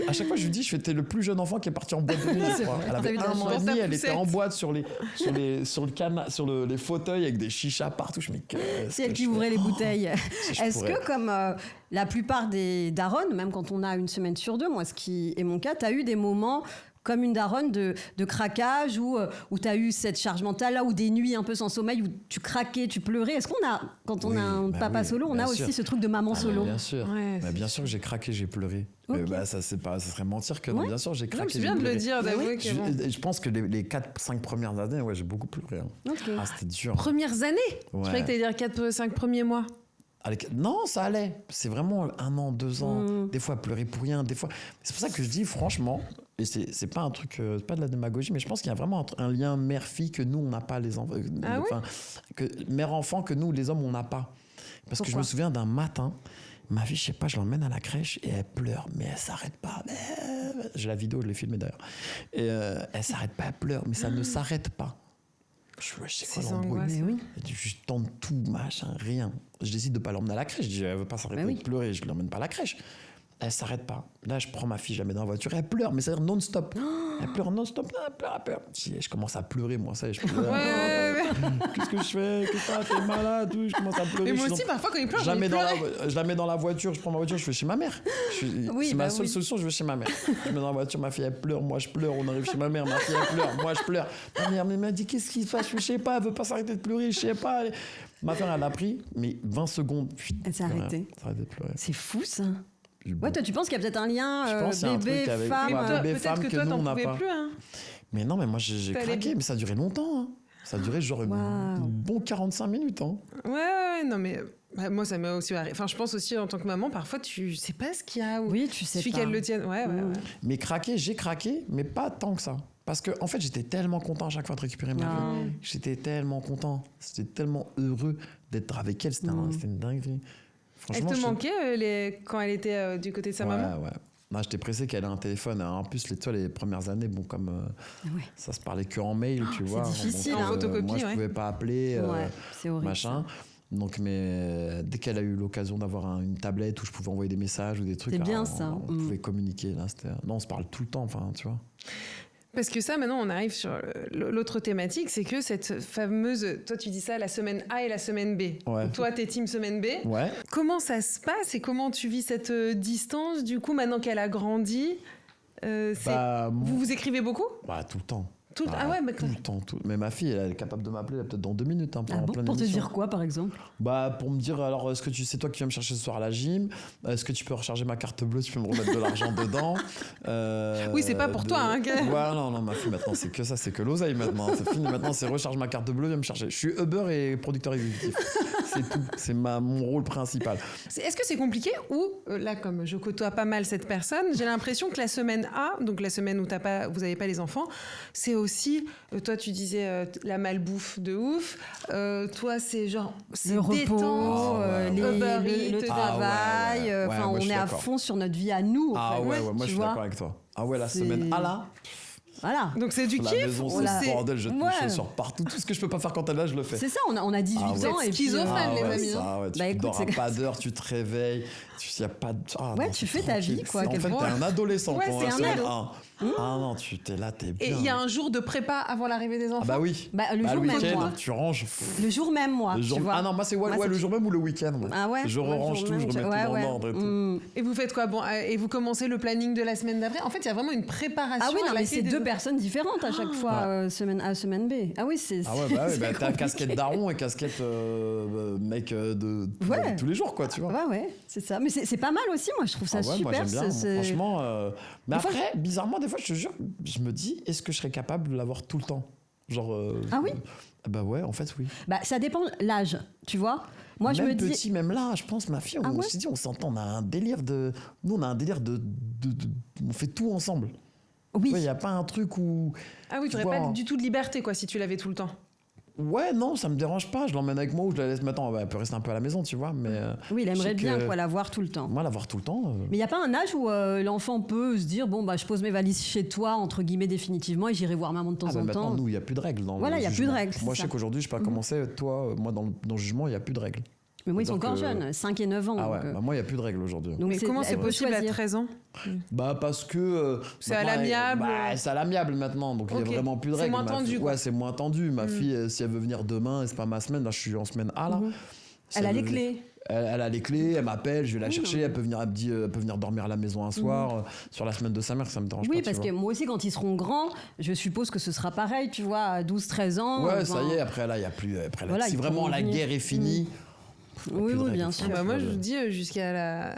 à chaque fois je lui dis, t'es le plus jeune enfant qui est parti en boîte de nuit. Elle avait 1 an et demi, elle était en boîte sur les fauteuils avec des chichas partout. Je me dis, c'est elle qui ouvrait les bouteilles. Est-ce que comme la plupart des darons, même quand on a une semaine sur deux, moi ce qui est mon cas, t'as eu des moments comme une daronne de craquage où tu as eu cette charge mentale là, ou des nuits un peu sans sommeil où tu craquais, tu pleurais? Est-ce qu'on a, quand on a un papa solo, on a aussi ce truc de maman solo? Bien sûr, bien sûr que j'ai craqué, j'ai pleuré. Okay. Ça serait mentir que non, bien sûr j'ai craqué. Tu viens de le dire, d'avouer que je pense que les 4-5 premières années, j'ai beaucoup pleuré. Okay. C'était dur. Premières années? Je croyais que t'allais dire 4-5 premiers mois. Non, ça allait. C'est vraiment 1 an, 2 ans. Des fois, pleurer pour rien. Des fois, c'est pour ça que je dis, franchement, et c'est pas un truc, c'est pas de la démagogie, mais je pense qu'il y a vraiment un lien mère-fille que nous, on n'a pas, les enfants. Mère-enfant que nous, les hommes, on n'a pas. Parce que je me souviens d'un matin, ma fille, je sais pas, je l'emmène à la crèche et elle pleure, mais elle s'arrête pas. J'ai la vidéo, je l'ai filmée d'ailleurs. Et elle s'arrête pas, elle pleure, mais ça ne s'arrête pas. Je sais quoi l'embrouille. Je tente tout, machin, rien. Je décide de pas l'emmener à la crèche. Je dis, elle veut pas s'arrêter de pleurer, je l'emmène pas à la crèche. Elle s'arrête pas. Là, je prends ma fille, je la mets dans la voiture, elle pleure, mais c'est-à-dire non-stop. Elle pleure non-stop, elle pleure. Je commence à pleurer, moi, ça y est, je pleure. Qu'est-ce que je fais? Qu'est-ce que t'es malade? Je commence à pleurer. Et moi aussi, parfois, quand il pleure, je la mets dans la voiture, je prends ma voiture, je vais chez ma mère. C'est ma seule solution, je vais chez ma mère. Je mets dans la voiture, ma fille, elle pleure, moi, je pleure. On arrive chez ma mère, ma fille, elle pleure, moi, je pleure. Ma mère m'a dit, qu'est-ce qui se passe? Je sais pas, elle veut pas s'arrêter de pleurer, je sais pas. Ma mère, elle a pris, mais 20 secondes. Elle s'est arrêtée. De pleurer. C'est fou, ça. Ouais, toi, tu penses qu'il y a peut-être un lien bébé-femme peut-être que toi, nous, t'en on n'a pouvais pas. plus. Hein. Mais non, mais moi, j'ai craqué, mais ça a duré longtemps. Hein. Ça a duré genre un bon 45 minutes. Hein. Ouais, non, mais moi, ça m'a aussi arrivé. Enfin, je pense aussi, en tant que maman, parfois, tu sais pas ce qu'il y a. Oui, tu sais pas. Il suffit qu'elle le tienne. Ouais. Mais j'ai craqué, mais pas tant que ça. Parce que, en fait, j'étais tellement content à chaque fois de récupérer ma fille. J'étais tellement content. J'étais tellement heureux d'être avec elle. C'était une dinguerie. Elle te manquait quand elle était du côté de sa maman? Ouais. Moi, j'étais pressé qu'elle ait un téléphone. En plus, les premières années, comme ça se parlait que en mail, tu vois. C'est difficile. Donc, en photocopie, moi, je pouvais pas appeler. C'est horrible. Machin. Donc, mais dès qu'elle a eu l'occasion d'avoir une tablette où je pouvais envoyer des messages ou des trucs, c'est bien ça. On pouvait communiquer. Là, on se parle tout le temps, enfin, tu vois. Parce que ça, maintenant, on arrive sur l'autre thématique, c'est que cette fameuse... Toi, tu dis ça, la semaine A et la semaine B. Ouais. Toi, t'es team semaine B. Ouais. Comment ça se passe et comment tu vis cette distance, du coup, maintenant qu'elle a grandi? Vous vous écrivez beaucoup? Tout le temps. Ah ouais, mais tout le temps. Mais ma fille, elle est capable de m'appeler peut-être dans 2 minutes. Hein, Ah bon, pleine pour te émission. dire quoi, par exemple? Bah, pour me dire, alors, est-ce que c'est toi qui viens me chercher ce soir à la gym? Est-ce que tu peux recharger ma carte bleue? Tu peux me remettre de l'argent dedans? Oui, c'est pas pour toi, hein. Ouais, non, ma fille, maintenant, c'est que ça, c'est que l'oseille maintenant. C'est fini, maintenant, c'est recharge ma carte bleue, viens me chercher. Je suis Uber et producteur exécutif. C'est tout. C'est mon rôle principal. Est-ce que c'est compliqué ou, là, comme je côtoie pas mal cette personne, j'ai l'impression que la semaine A, donc la semaine où vous n'avez pas les enfants, c'est aussi, toi tu disais la malbouffe de ouf, toi c'est genre, c'est Le repos, détente, Uber le Eats, travail. ouais. Enfin, moi, je on suis est à d'accord. fond sur notre vie à nous. en fait. Ouais, moi Tu je suis vois. d'accord avec toi. Ah ouais, la C'est- semaine A là, Voilà. Donc c'est du la kiff maison, ou c'est c'est le bordel, je te Ouais. chaussures partout. Tout ce que je peux pas faire quand elle est là, je le fais. C'est ça, on a 18 Ah ouais. ans. Vous êtes et puis, schizophrènes, les ouais, mamies, ça, ouais, tu Bah, écoute, dors à c'est- pas d'heure, tu te réveilles, y a pas de... Ouais, tu fais ta vie, quoi, En fait, quelquefois. t'es un adolescent. Ouais, quand c'est la un semaine ado. 1. Ah non, t'es là, t'es bien. Et il y a un jour de prépa avant l'arrivée des enfants. Ah bah oui. Bah, le jour même, week-end, moi. tu ranges. Le jour même, moi. Le jour... tu vois. Ah non, moi c'est Moi, c'est- le jour même ou le week-end. moi. Ah ouais. Je Moi, le range jour tout, même, je remets tout ouais, dans ouais. l'ordre et tout. Et vous faites quoi? Bon, et vous commencez le planning de la semaine d'après. En fait, il y a vraiment une préparation. Ah oui, non, à mais laquelle c'est des- deux personnes différentes à chaque fois, semaine A, semaine B. Ah oui, c'est. Ah ouais, bah c'est t'as compliqué. casquette daron et casquette mec Ouais. tous les jours, quoi, tu vois. Ouais, c'est ça. Mais c'est pas mal aussi, moi, je trouve ça Ah ouais, super. moi j'aime bien, franchement. Mais Des fois, après, bizarrement, des fois, je te jure, je me dis, est-ce que je serais capable de l'avoir tout le temps? Genre. Ah oui? Bah ouais, en fait, oui. Bah, ça dépend l'âge, tu vois. Moi, je Même me dis. petit, même là, je pense, ma fille, Ah on ouais s'est dit, on s'entend, on a un délire de. Nous, on a un délire de. On fait tout ensemble. Oui. Il n'y a pas un truc où. Ah oui, tu n'aurais vois, pas du tout de liberté, quoi, si tu l'avais tout le temps. Ouais, non, ça me dérange pas. Je l'emmène avec moi ou je la laisse maintenant. Elle peut rester un peu à la maison, tu vois. Mais Oui, il je sais aimerait bien que- quoi, l'avoir tout le temps. moi, l'avoir tout le temps. Mais il n'y a pas un âge où l'enfant peut se dire bon, bah, je pose mes valises chez toi, entre guillemets, définitivement, et j'irai voir maman de temps Ah bah en maintenant, temps. nous, il n'y a plus de règles. Dans Voilà, le il y a plus jugement. de règles, c'est Moi, je sais ça. qu'aujourd'hui, je sais pas comment c'est. Toi, moi, dans le jugement, il n'y a plus de règles. Mais moi, ils sont C'est-à-dire encore que- jeunes, 5 et 9 ans. Ah ouais, donc, bah moi, il n'y a plus de règles aujourd'hui. donc Mais comment c'est elle peut possible à choisir. 13 ans? Bah parce que C'est à maintenant, l'amiable. c'est à l'amiable maintenant, donc il Ok. y a vraiment plus de C'est règles. moins tendu, quoi. Ouais, c'est moins tendu. Ma fille, si elle veut venir demain, et c'est pas ma semaine, là je suis en semaine A là. Si Elle a veut les venir- clés. Elle a les clés, elle m'appelle, je vais la chercher, elle peut venir, elle me dit, elle peut venir dormir à la maison un soir. Sur la semaine de sa mère, ça me dérange Oui, pas. parce que moi aussi, quand ils seront grands, je suppose que ce sera pareil, tu vois, à 12-13 ans. Ouais, enfin, ça y est, après là, il y a plus. Après, là, Voilà, si ils vraiment pourront la venir. guerre est finie. Oui, plus de oui, règles, bien enfin. sûr. Bah, moi, je vous dis, jusqu'à la...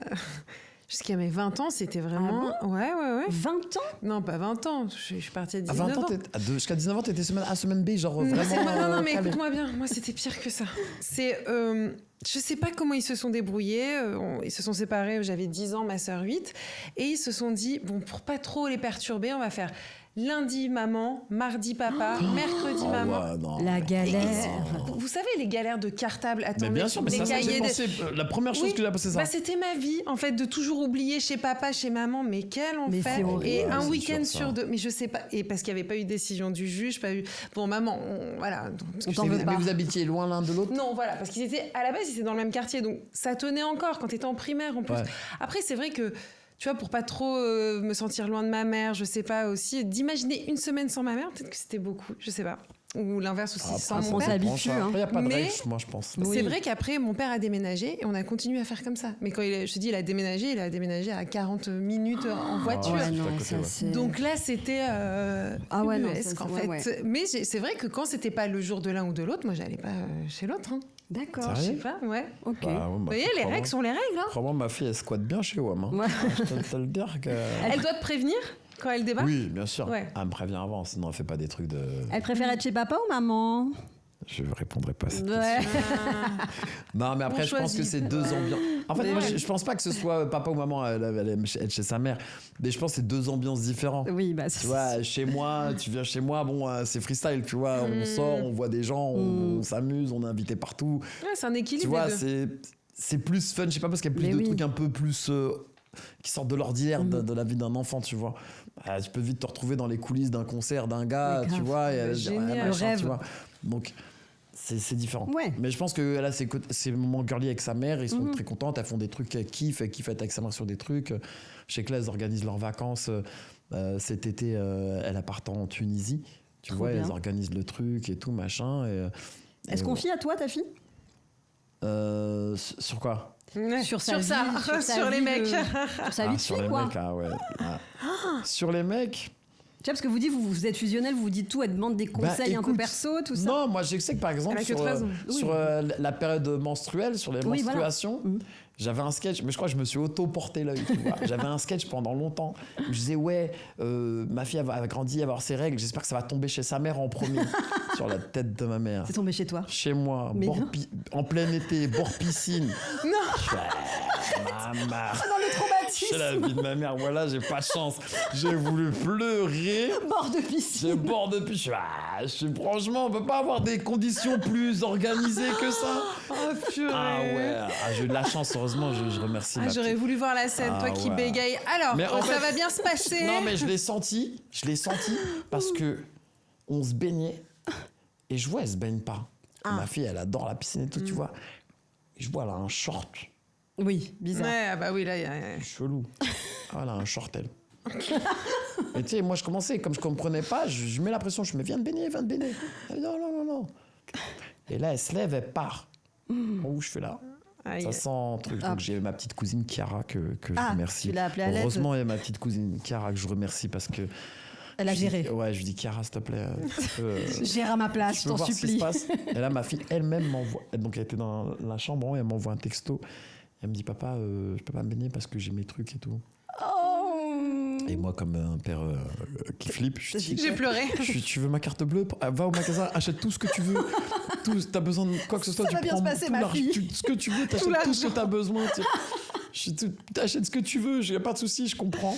jusqu'à mes 20 ans, c'était vraiment... ouais. 20 ans Non, pas 20 ans. Je suis partie à À 19 20 ans, ans. jusqu'à 19 ans, t'étais semaine A, semaine B, genre Non, vraiment. non, mais calé. écoute-moi bien. Moi, c'était pire que ça. C'est... je sais pas comment ils se sont débrouillés. Ils se sont séparés, j'avais 10 ans, ma sœur 8. Et ils se sont dit, bon, pour pas trop les perturber, on va faire lundi maman, mardi papa, mercredi Ah maman. ouais, non. La galère. Vous savez, les galères de cartable, Mais attendez, bien sûr, mais les c'est ça que j'ai cahiers de- pensé. La première chose Oui, que j'ai pensé, c'est ça. bah, c'était ma vie, en fait, de toujours oublier chez papa, chez maman, mais quel Mais enfer. c'est horrible. Et Ouais, un c'est week-end sûr, ça. sur deux, mais je sais pas, et parce qu'il n'y avait pas eu de décision du juge, pas eu. Bon, maman, voilà. Donc, parce que On t'en je- veut Mais pas. vous habitiez loin l'un de l'autre? Non, voilà, parce qu'ils étaient, à la base, ils étaient dans le même quartier, donc ça tenait encore quand t'étais en primaire, en plus. Ouais. Après, c'est vrai que, tu vois, pour pas trop me sentir loin de ma mère, je sais pas aussi, d'imaginer une semaine sans ma mère, peut-être que c'était beaucoup, je sais pas. Ou l'inverse aussi, sans on mon père. s'habitue, hein. Après, il n'y a pas de Mais- règles, moi, je pense. Oui. C'est vrai qu'après, mon père a déménagé et on a continué à faire comme ça. Mais quand je te dis, il a déménagé à 40 minutes en voiture. Ouais, c'est non, à côté, ça, ouais. c'est- Donc là, c'était Ah ouais, non, ubuesque, ça, en ouais, fait. ouais. Mais c'est vrai que quand c'était pas le jour de l'un ou de l'autre, moi, j'allais pas chez l'autre. Hein. D'accord. Je sais Sérieux pas, ouais. Ok. Bah, ouais, ma Vous voyez, fille, les crois-moi. règles sont les règles. Hein. Crois-moi, ma fille, elle squatte bien chez WAM. Hein. Ouais. Je te le dire que... Elle doit te prévenir quand elle débarque. Oui, bien sûr. Ouais. Elle me prévient avant, sinon elle fait pas des trucs de... Elle préfère être chez papa ou maman? Je répondrai pas à cette Ouais. question. Non, mais après, On je pense que choisit. c'est deux ambiances. En fait, Mais moi, ouais. je pense pas que ce soit papa ou maman, elle aime être chez sa mère. Mais je pense que c'est deux ambiances différentes. Oui, bah Tu vois, chez moi, tu viens chez moi, bon, c'est freestyle, tu vois. On sort, on voit des gens, on s'amuse, on est invité partout. Ouais, c'est un équilibre. Tu vois, des deux. c'est plus fun, je sais pas, parce qu'il y a plus Mais de oui. trucs un peu plus qui sortent de l'ordinaire de la vie d'un enfant, tu vois. Tu peux vite te retrouver dans les coulisses d'un concert d'un gars, Mais grave. tu vois, et Bah, dire, génial. machin, Le rêve. tu vois. Donc c'est différent. Ouais. Mais je pense que là, c'est moments girly avec sa mère, ils sont très contentes, elles font des trucs qu'elles kiffent être avec sa mère sur des trucs. Je sais que là, elles organisent leurs vacances. Cet été, elle part en Tunisie. Tu Trop vois, bien. elles organisent le truc et tout, machin. Est-ce qu'on confie à toi, ta fille? Sur quoi? Ouais. Sur sur sa ça, vie, sur sa sur les vie mecs. Sur sa vie de sur fille, les quoi. mecs, ah ouais. Sur les mecs, Tu vois, parce que vous êtes fusionnel, vous vous dites tout, elle demande des conseils un peu écoute, perso, tout ça. Non, moi je sais que par exemple Elle a que raison. sur la période menstruelle, sur les Oui, menstruations, j'avais un sketch, mais je crois que je me suis auto-porté l'œil, tu vois. J'avais un sketch pendant longtemps où je disais ma fille va grandir, elle va avoir ses règles, j'espère que ça va tomber chez sa mère en premier, sur la tête de ma mère. C'est tombé chez toi. Chez moi, Mais en plein été, bord piscine. Non. Maman. Dans le traumatisme. C'est la vie de ma mère, voilà, j'ai pas de chance. J'ai voulu pleurer. Bord de piscine. J'ai bord de piscine. Franchement, on peut pas avoir des conditions plus organisées que ça. Oh, purée. Ah ouais, j'ai eu de la chance, heureusement, je remercie. Ah, j'aurais voulu voir la scène, toi qui bégaye. Alors, Mais en ça fait- va bien se passer. Non, mais je l'ai senti parce que on se baignait et je vois, elle se baigne pas. Ma fille, elle adore la piscine et tout, tu vois. Et je vois, elle a un short. Oui, bizarre. Ouais, ah bah oui, là, il y a... Chelou. Ah, elle a un short, elle. Et tu sais, moi, je commençais, comme je comprenais pas, je mets la pression, je me viens de baigner. Elle dit, non. Et là, elle se lève, elle part. Où je fais là. Aïe. Ça sent truc. Donc j'ai ma petite cousine Chiara que je remercie. Tu l'as appelée à l'aide. Heureusement, il y a ma petite cousine Chiara que je remercie parce que. Elle a géré. Ouais, je lui dis Chiara, s'il te plaît. Gère à ma place, Je je peux t'en voir ce qui se supplie. passe. Et là, ma fille elle-même m'envoie. Donc elle était dans la chambre, elle m'envoie un texto. Elle me dit papa, je peux pas me baigner parce que j'ai mes trucs et tout. Oh. Et moi, comme un père qui flippe, je dis J'ai pleuré. tu veux ma carte bleue? Va au magasin, achète tout ce que tu veux. T'as besoin de quoi que ce soit, Ça tu va bien prends se passer, tout ma l'argent, fille. ce que tu veux, t'achètes tout ce que t'as besoin. T'achètes ce que tu veux, y a pas de souci, je comprends.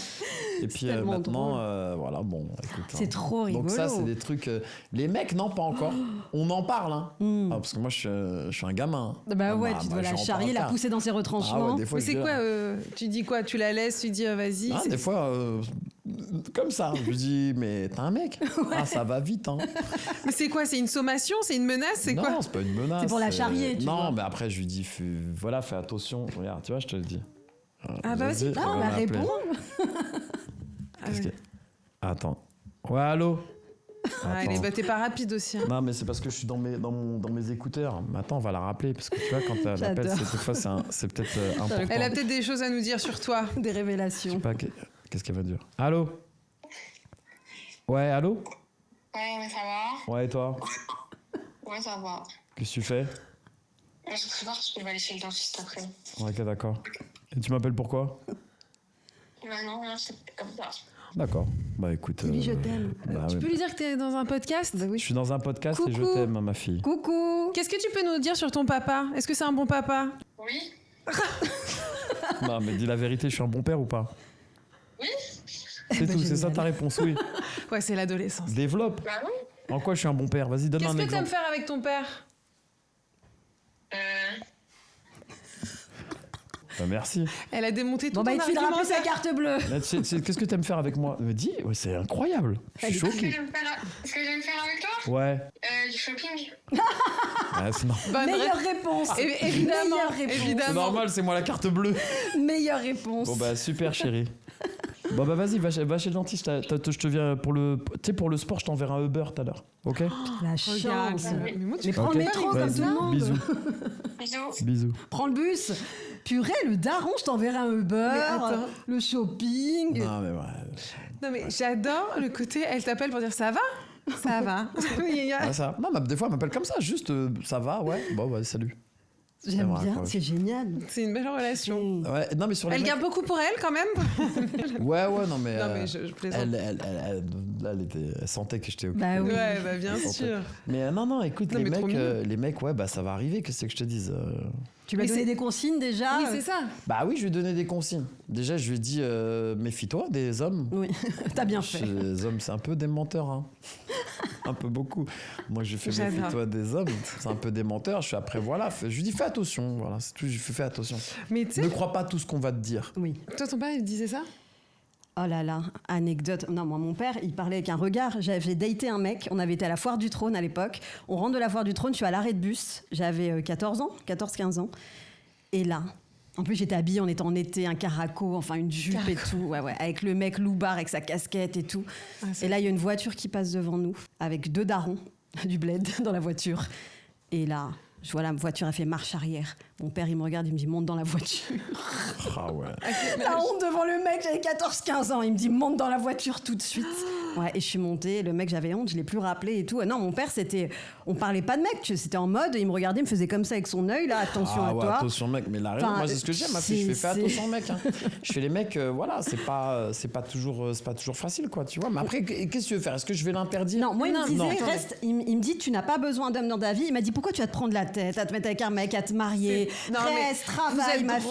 Et puis tellement maintenant, voilà, bon, écoute. C'est trop rigolo. Donc ça, c'est des trucs. Les mecs, non, pas encore. On en parle, hein. Ah, parce que moi, je suis un gamin. Bah ouais, tu dois la j'en charrier, parle la pas. pousser dans ses Ah retranchements. ouais, des fois, Mais c'est je dis, quoi tu dis quoi? Tu la laisses, tu dis vas-y. Ah, des fois, comme ça, je lui dis, mais t'as un mec? Ah, ça va vite, hein. Mais c'est quoi? C'est une sommation? C'est une menace? C'est quoi? Non, c'est pas une menace. C'est pour la charrier, tu Non, vois. mais après, je lui dis, voilà, fais attention. Regarde, tu vois, je te le dis. Ah bah vas-y, elle parle, va Bah m'appeler. réponds. Qu'est-ce que... Attends. Ouais, allô? Ah, Attends. t'es pas rapide aussi. Hein. Non, mais c'est parce que je suis dans mes écouteurs. Mais attends, on va la rappeler. Parce que tu vois, quand elle appelle, J'adore. des fois, c'est peut-être important. Elle a peut-être des choses à nous dire sur toi. Des Je sais révélations. pas, qu'est-ce qu'elle va dire? Allô? Ouais, allô? Ouais, mais ça va. Ouais, et toi? Ouais, ça va. Qu'est-ce que tu fais? Je sais pas parce que je vais aller chez le dentiste après. Ok, d'accord. Et tu m'appelles pourquoi? Bah non, c'est comme ça. D'accord. Bah écoute. Dis-lui, je t'aime. bah, Tu ouais. peux lui dire que t'es dans un podcast? Bah Je oui. suis dans un podcast et je Coucou. t'aime, ma fille. Coucou. Qu'est-ce que tu peux nous dire sur ton papa? Est-ce que c'est un bon papa? Oui. Non, mais dis la vérité, je suis un bon père ou pas? Oui. C'est Bah, tout, c'est ça génial. ta réponse, oui. Ouais, c'est l'adolescence. Développe. Bah oui. En quoi je suis un bon père? Vas-y, donne Qu'est-ce un que t'aimes exemple. faire avec ton père? Bah, merci. Elle a démonté tout Bon bah ton il te filera plus sa argumentaire. carte bleue. Là, qu'est-ce que t'aimes faire avec moi? Me dis, ouais, c'est incroyable. Je suis Ce que choqué. j'aime faire avec toi Ouais. Du shopping. Ouais, c'est Bonne Meilleure réponse. Évidemment, Meilleure réponse. c'est évidemment. normal, c'est moi la carte bleue. Meilleure réponse. Bon bah super chérie. Bon bah vas-y, va chez le dentiste. Je te viens pour le, tu sais, pour le sport, je t'enverrai un Uber tout à l'heure. Ok? La Regarde. chance. Mais moi, tu Mais prends Ok. le métro comme Vas-y, tout le monde. Bisous. Bisous. Bisous. Prends le bus. Purée, le daron, je t'enverrai un Uber. attends. Le shopping. Non mais ouais. Non mais j'adore le côté, elle t'appelle pour dire ça va? Ça va. Ah, ça. Non, mais des fois, elle m'appelle comme ça, juste ça va, ouais. Bon, ouais, salut. J'aime Ouais, bien, quoi. c'est génial. C'est une belle relation. Ouais, non, mais sur les Elle mecs- garde beaucoup pour elle quand même. Ouais, non, mais. Non mais je plaisante. Elle sentait que j'étais occupé. Bah oui. Ouais, bah bien Elle sentait. sûr. Mais non, écoute, Non, mais trop mignon. les mecs, ouais, bah ça va arriver, que c'est que je te dise. Tu lui as Mais donné c'est- des consignes déjà Oui, c'est ça. Bah oui, je lui ai donné des consignes. Déjà, je lui ai dit, méfie-toi des hommes. Oui, t'as bien fait. Les hommes, c'est un peu des menteurs, hein. Un peu beaucoup. Moi, je fais J'adore. méfie-toi des hommes. C'est un peu des menteurs. Je suis après, voilà. Je lui dis, fais attention. Voilà, c'est tout. Je lui fais attention. Mais tu Ne sais, crois pas tout ce qu'on va te dire. Oui. toi ton père il disait ça? Oh là là, anecdote. Non, moi, mon père, il parlait avec un regard. J'avais daté un mec. On avait été à la Foire du Trône à l'époque. On rentre de la Foire du Trône. Je suis à l'arrêt de bus. J'avais 14-15 ans. Et là, en plus, j'étais habillée. On était en été, un caraco, enfin une jupe et tout. Ouais, avec le mec loupard, avec sa casquette et tout. Ah, c'est- Et là, il y a une voiture qui passe devant nous, avec 2 darons du bled dans la voiture. Et là, Je vois la voiture, elle fait marche arrière. Mon père, il me regarde, il me dit monte dans la voiture. Ah ouais. La honte devant le mec, j'avais 14-15 ans. Il me dit monte dans la voiture tout de suite. Ouais, et je suis montée. Le mec, j'avais honte, je l'ai plus rappelé et tout. Non, mon père, on parlait pas de mec. C'était en mode, il me regardait, il me faisait comme ça avec son œil là. Attention à toi. Attention mec, mais là, moi c'est ce que j'aime. Ma fille, je fais attention mec. Hein. Je fais les mecs, voilà, c'est pas toujours facile quoi, tu vois. Mais après, qu'est-ce que tu veux faire? Est-ce que je vais l'interdire? Non, moi il me disait, reste. Il me dit, tu n'as pas besoin d'homme dans ta vie. Il m'a dit, pourquoi tu vas te prendre la tête à te mettre avec un mec, à te marier? Reste, travaille, ma fille.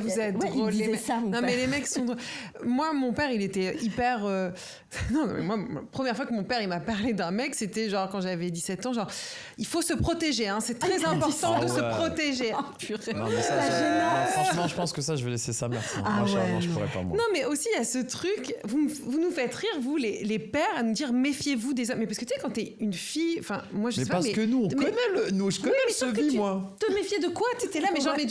Vous êtes ouais, drôle. Il disait ça, mon père. Mais les mecs sont drôles. Moi, mon père, il était hyper. Non, mais moi, la première fois que mon père il m'a parlé d'un mec, c'était genre quand j'avais 17 ans, genre il faut se protéger, hein, c'est très important de se protéger. Oh, purée. Non, mais ça, non, franchement, je pense que ça, je vais laisser sa mère. Ça. Ah moi, ouais, non, je pourrais pas moi. Non, mais aussi il y a ce truc, vous nous faites rire, vous les pères, à nous dire méfiez-vous des hommes. Mais parce que tu sais, quand t'es une fille, enfin moi je sais pas. Mais parce que nous, je connais le sevi, moi. Te méfier de quoi? T'étais là, mais genre, mais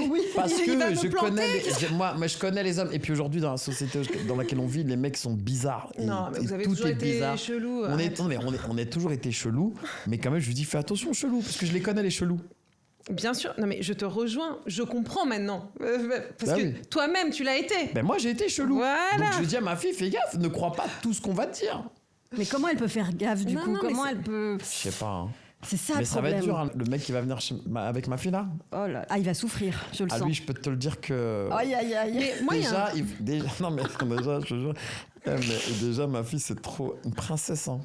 oui, parce que je connais les hommes. Et puis aujourd'hui, dans la société dans laquelle on vit, les mecs sont bizarres. Non, mais vous avez toujours été chelou. On a toujours été chelou, mais quand même, je lui dis fais attention chelou, parce que je les connais les chelous. Bien sûr, non mais je te rejoins, je comprends maintenant. Parce que toi-même, tu l'as été. Ben moi, j'ai été chelou. Voilà. Donc je dis à ma fille, fais gaffe, ne crois pas tout ce qu'on va te dire. Mais comment elle peut faire gaffe du coup? Comment elle peut... Je sais pas. Hein. C'est ça mais le problème. Ça va être dur, hein. Le mec qui va venir avec ma fille là. Oh là. Ah, il va souffrir, je le sens. Lui, je peux te le dire que. Aïe, aïe, aïe. Mais moi, non, mais déjà, je te jure. Mais déjà, ma fille, c'est trop une princesse. Hein.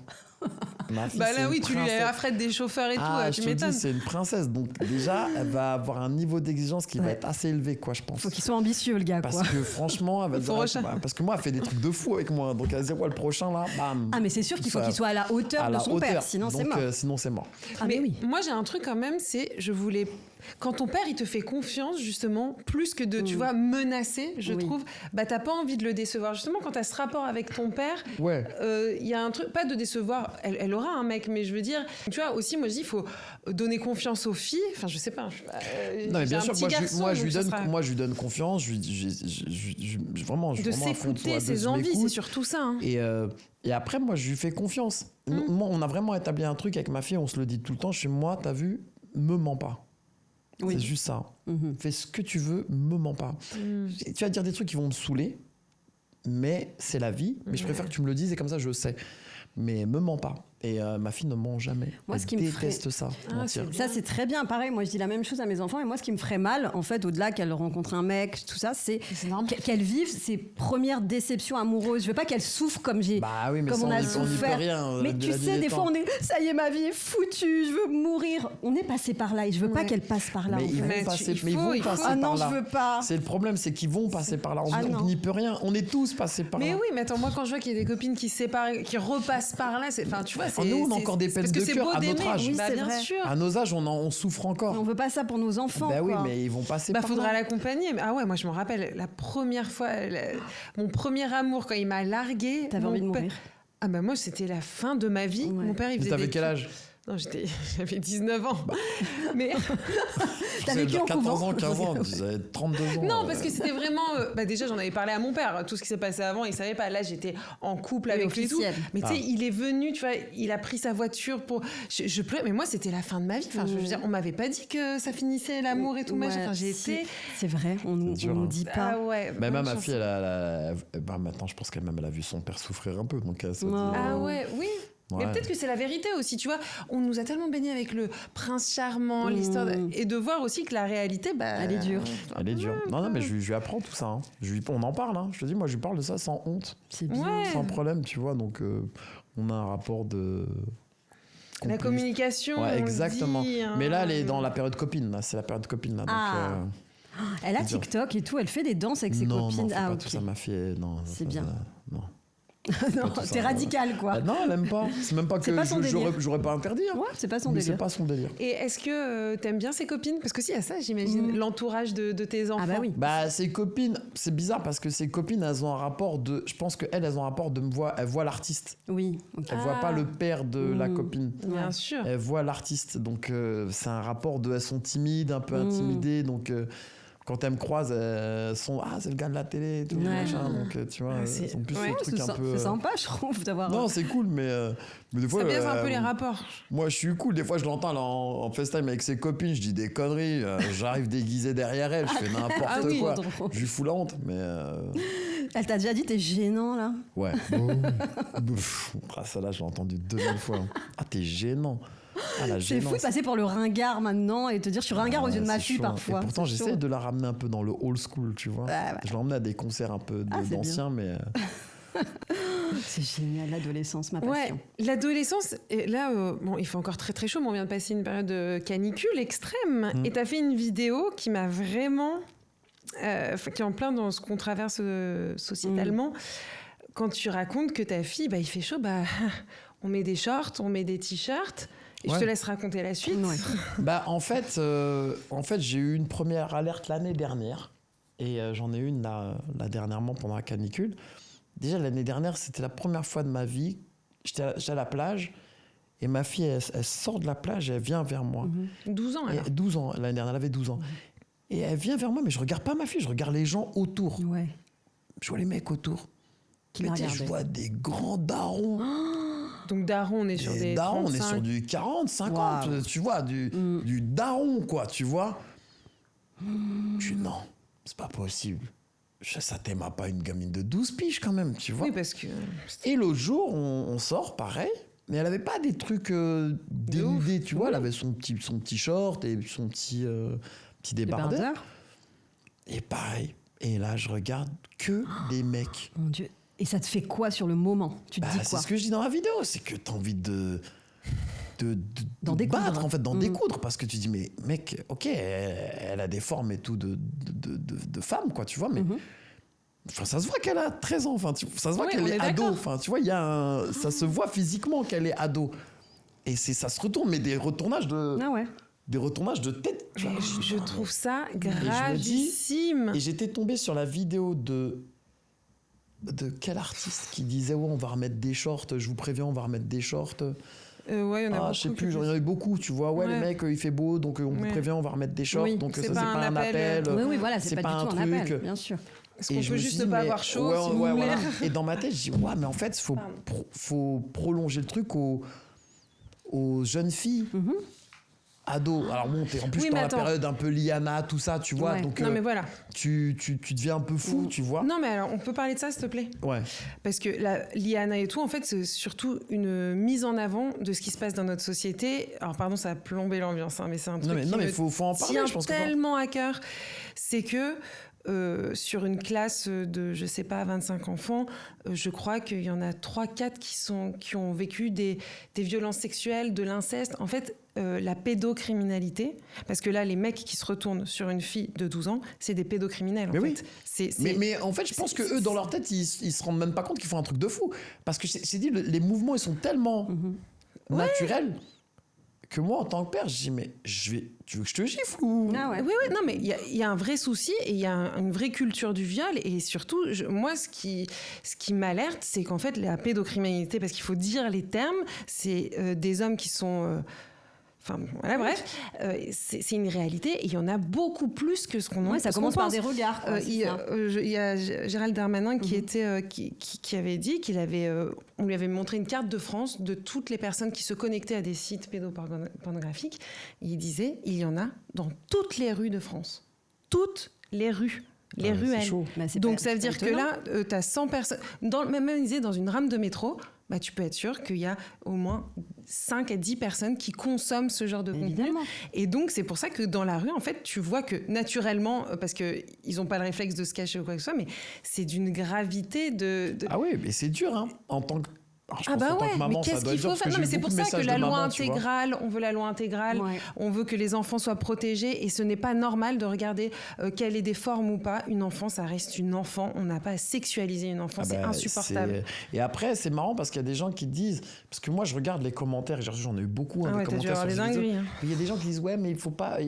Ma fille, bah là, oui, tu lui affrètes des chauffeurs et tout, tu m'étonnes. C'est une princesse. Donc, déjà, elle va avoir un niveau d'exigence qui va être assez élevé, quoi, je pense. Faut qu'il soit ambitieux, le gars, parce quoi. Que franchement, elle va dire. Parce que moi, elle fait des trucs de fou avec moi. Donc, elle se dit, ouais, le prochain, là, bam. Ah, mais c'est sûr qu'il faut qu'il soit à la hauteur de son père, sinon c'est mort. Sinon, c'est mort. Ah, mais oui. Moi, j'ai un truc quand même, je voulais. Quand ton père, il te fait confiance, justement, plus que de, tu vois, menacer, je trouve, bah, t'as pas envie de le décevoir. Justement, quand t'as ce rapport avec ton père, il y a un truc, pas de décevoir, elle aura un mec, mais je veux dire, tu vois, aussi, moi, je dis, il faut donner confiance aux filles. Enfin, je sais pas. Non, mais bien sûr, moi, je lui donne confiance, vraiment, de s'écouter, ses envies, c'est surtout ça. Hein. Et après, moi, je lui fais confiance. Moi, on a vraiment établi un truc avec ma fille, on se le dit tout le temps, chez moi, t'as vu, me mens pas. Oui. C'est juste ça. Fais ce que tu veux, me mens pas. Tu vas dire des trucs qui vont me saouler, mais c'est la vie. Mais je préfère que tu me le dises et comme ça, je sais. Mais me mens pas. Et ma fille ne ment jamais. Moi, elle déteste ça. Ça, c'est très bien. Pareil, moi, je dis la même chose à mes enfants. Et moi, ce qui me ferait mal, en fait, au-delà qu'elle rencontre un mec, tout ça, c'est qu'elle vive ses premières déceptions amoureuses. Je veux pas qu'elle souffre comme on a souffert. On peut rien, mais tu sais, des fois, on est, ça y est, ma vie est foutue, je veux mourir. On est passé par là et je veux pas qu'elle passe par là. Mais ils vont passer par là. Ah non, je veux pas. C'est le problème, c'est qu'ils vont passer par là. On n'y peut rien. On est tous passés par là. Mais oui, mais attends, moi, quand je vois qu'il y a des copines qui se séparent, qui repassent par là, enfin, tu vois, nous, on a encore des peines de cœur à notre âge. Oui, c'est vrai. Sûr. À nos âges, on souffre encore. On veut pas ça pour nos enfants. Bah oui, mais ils vont passer par là. Faudra l'accompagner. Ah ouais, moi je me rappelle la première fois, mon premier amour quand il m'a larguée. T'avais envie de mourir. Ah bah moi c'était la fin de ma vie. Ouais. Mon père il faisait. T'avais quel âge? Non, j'avais 19 ans. Mais t'as vécu en 14 ans, 15 ans, j'avais 32 ans. Non, parce que c'était vraiment... déjà, j'en avais parlé à mon père. Tout ce qui s'est passé avant, il savait pas. Là, j'étais en couple avec lui et tout. Mais tu sais, il est venu, tu vois, il a pris sa voiture pour... Je pleurais, mais moi, c'était la fin de ma vie. Enfin, je veux dire, on m'avait pas dit que ça finissait l'amour et tout. Enfin, j'ai été... C'est vrai, on nous dit pas. Ah ouais. Mais même ma fille, maintenant, je pense qu'elle a vu son père souffrir un peu. Donc elle se dit... Ah ouais, oui. Mais peut-être que c'est la vérité aussi, tu vois. On nous a tellement baignés avec le prince charmant, l'histoire, et de voir aussi que la réalité, elle est dure. Elle est dure. Non, mais je lui apprends tout ça. Hein. On en parle. Hein. Je te dis, moi, je lui parle de ça sans honte. C'est bien. Sans problème, tu vois. Donc, on a un rapport de... La communication. Ouais, exactement. Dit, hein. Mais là, elle est dans la période copine. Là. C'est la période copine. Là, donc, elle a TikTok et tout. Elle fait des danses avec ses copines. Non, pas tout ça, ma fille. Non, c'est bien. Non. Non, t'es radical, quoi. Non, elle aime pas. C'est même pas que j'aurais pas interdit. Hein. Ouais, c'est pas son délire. C'est pas son délire. Et est-ce que t'aimes bien ses copines? Parce que si, il y a ça, j'imagine, l'entourage de tes enfants. Ah bah oui. Bah, ses copines, c'est bizarre parce que ses copines, elles ont un rapport de... Je pense qu'elles, elles ont un rapport de me voir... Elles voient l'artiste. Oui. Okay. Elles voient pas le père de la copine. Bien sûr. Elles voient l'artiste. Donc, c'est un rapport de... Elles sont timides, un peu intimidées. Donc... quand elles me croisent, elles sont c'est le gars de la télé et tout, machin. Donc tu vois, elles sont plus ce truc un peu. C'est sympa, je trouve, d'avoir. Non, c'est cool, mais des fois. Ça biaise un peu les rapports. Moi, je suis cool. Des fois, je l'entends là, en FaceTime avec ses copines, je dis des conneries. J'arrive déguisé derrière elle, je fais n'importe quoi. Je lui fous la honte, mais. Elle t'a déjà dit t'es gênant là? Ouais. Ça là, je l'ai entendu 2000 fois. Ah, t'es gênant. C'est fou de passer pour le ringard maintenant et te dire je suis ringard aux yeux de ma fille chaud. parfois. Et pourtant, j'essaie de la ramener un peu dans le old school, tu vois. Je l'emmène à des concerts un peu d'anciens, mais. C'est génial, l'adolescence, ma passion. Ouais, l'adolescence, et là, il fait encore très très chaud, mais on vient de passer une période de canicule extrême. Et t'as fait une vidéo qui m'a vraiment. Qui est en plein dans ce qu'on traverse sociétalement. Quand tu racontes que ta fille, il fait chaud, on met des shorts, on met des t-shirts. Et je te laisse raconter la suite. En fait, j'ai eu une première alerte l'année dernière. Et j'en ai une là dernièrement pendant la canicule. Déjà, l'année dernière, c'était la première fois de ma vie. J'étais à la plage. Et ma fille, elle sort de la plage et elle vient vers moi. 12 ans, alors. 12 ans, l'année dernière, elle avait 12 ans. Et elle vient vers moi, mais je regarde pas ma fille, je regarde les gens autour. Ouais. Je vois les mecs autour. Je vois des grands darons. Donc daron, on est sur des darons, 35. on est sur du 40, 50, tu vois, du daron, quoi, tu vois. Je dis non, c'est pas possible. Ça t'aimera pas une gamine de 12 piges quand même, tu vois. Oui, parce que... Et l'autre jour, on sort, pareil. Mais elle avait pas des trucs dénudés, tu vois. Elle avait son petit short et son petit débardeur. Et pareil. Et là, je regarde que des mecs. Mon Dieu. Et ça te fait quoi sur le moment? Tu te dis quoi? C'est ce que je dis dans la vidéo. C'est que t'as envie de découdre. battre, en fait, d'en découdre. Parce que tu dis, mais mec, ok, elle a des formes et tout de femme, quoi, tu vois. Mais enfin, ça se voit qu'elle a 13 ans. Enfin, ça se voit qu'elle est ado. Enfin, tu vois, ça se voit physiquement qu'elle est ado. Et ça se retourne, mais des retournages de... Ah ouais. Des retournages de tête. Je trouve ça gravissime. Et j'étais tombé sur la vidéo de quel artiste qui disait on va remettre des shorts, je vous préviens, on va remettre des shorts. Ouais, il y en a beaucoup. Je sais plus, j'en ai eu beaucoup, tu vois. Ouais, les mecs, il fait beau, donc on vous prévient, on va remettre des shorts. Donc ça, c'est pas un appel. Oui, voilà, c'est pas du tout un appel, bien sûr. Est-ce qu'on peut juste pas avoir chaud, s'il vous plaît. Voilà. Et dans ma tête, je dis, mais en fait, faut prolonger le truc aux jeunes filles. Ado. Alors bon, en plus dans la période un peu Liana, tout ça, tu vois. Donc non, mais voilà. tu deviens un peu fou, tu vois. Non, mais alors, on peut parler de ça, s'il te plaît? Ouais. Parce que la Liana et tout, en fait, c'est surtout une mise en avant de ce qui se passe dans notre société. Alors, pardon, ça a plombé l'ambiance, mais c'est un truc non, mais faut en parler, je pense. Tellement à cœur. C'est que sur une classe de, je sais pas, 25 enfants, je crois qu'il y en a 3-4 qui ont vécu des violences sexuelles, de l'inceste. En fait, la pédocriminalité, parce que là, les mecs qui se retournent sur une fille de 12 ans, c'est des pédocriminels, en fait. Mais en fait, je pense que eux, dans leur tête, ils se rendent même pas compte qu'ils font un truc de fou. Parce que c'est dit, les mouvements, ils sont tellement naturels que moi, en tant que père, je dis, mais tu veux que je te gifle ou... Oui, non, mais il y a un vrai souci et il y a une vraie culture du viol. Et surtout, moi, ce qui m'alerte, c'est qu'en fait, la pédocriminalité, parce qu'il faut dire les termes, c'est des hommes qui sont... Enfin, voilà, bref, c'est une réalité et il y en a beaucoup plus que ce qu'on en ça commence par des regards. Il y a Gérald Darmanin qui avait dit on lui avait montré une carte de France de toutes les personnes qui se connectaient à des sites pédopornographiques. Et il disait, il y en a dans toutes les rues de France. Toutes les rues. Les ruelles. Donc ça veut dire que là, tu as 100 personnes. Même il disait, dans une rame de métro, tu peux être sûr qu'il y a au moins 5 à 10 personnes qui consomment ce genre de contenu. Et donc, c'est pour ça que dans la rue, en fait, tu vois que naturellement, parce qu'ils n'ont pas le réflexe de se cacher ou quoi que ce soit, mais c'est d'une gravité de... Ah oui, mais c'est dur, hein, en tant que... Alors, mais qu'est-ce qu'il faut faire? Non, mais c'est pour ça que la loi intégrale, on veut la loi intégrale, on veut que les enfants soient protégés et ce n'est pas normal de regarder qu'elle ait des formes ou pas. Une enfant, ça reste une enfant, on n'a pas à sexualiser une enfant, c'est insupportable. Et après, c'est marrant parce qu'il y a des gens qui disent, parce que moi je regarde les commentaires, j'en ai eu beaucoup, des commentaires sur les vidéos. Il y a des gens qui disent, ouais, mais il faut pas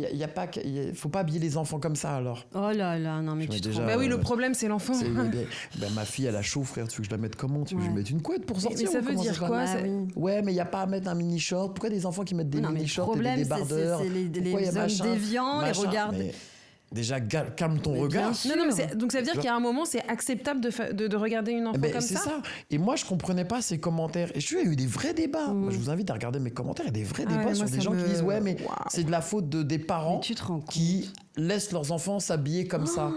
habiller les enfants comme ça alors. Oh là là, non mais tu te Bah oui, le problème c'est l'enfant. Ma fille, elle a chaud, frère, tu veux que je la mette comment? Tu veux que je mette une couette pour sortir? Ça veut dire quoi? Ouais, mais il n'y a pas à mettre un mini short. Pourquoi des enfants qui mettent des mini shorts et des débardeurs? C'est les hommes déviants, les regards. déjà calme ton regard. Non, mais donc ça veut dire qu'il y a un moment, c'est acceptable de regarder une enfant comme c'est ça. ça. Et moi, je comprenais pas ces commentaires. Et il y a eu des vrais débats. Moi, je vous invite à regarder mes commentaires. Il y a des vrais débats sur des gens qui disent ouais, mais c'est de la faute des parents qui laissent leurs enfants s'habiller comme ça.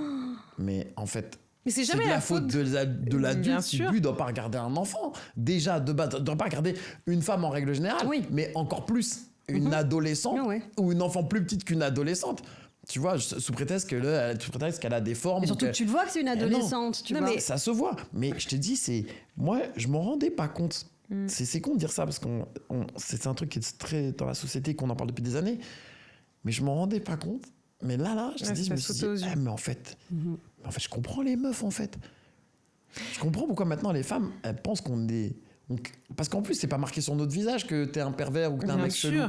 Mais en fait. Mais c'est jamais de la faute de l'adulte qui, lui, doit pas regarder un enfant. Déjà, de base, doit pas regarder une femme en règle générale, mais encore plus une adolescente ou une enfant plus petite qu'une adolescente. Tu vois, sous prétexte qu'elle a des formes. Mais surtout que tu le vois que c'est une adolescente, tu vois. Mais ça se voit. Mais je te dis, moi, je m'en rendais pas compte. C'est con de dire ça parce que c'est un truc qui est très dans la société, qu'on en parle depuis des années. Mais je m'en rendais pas compte. Mais là, je me suis dit, mais en fait, je comprends les meufs, en fait. Je comprends pourquoi maintenant les femmes, elles pensent qu'on est... Parce qu'en plus, c'est pas marqué sur notre visage que t'es un pervers ou que t'es un mec chelou.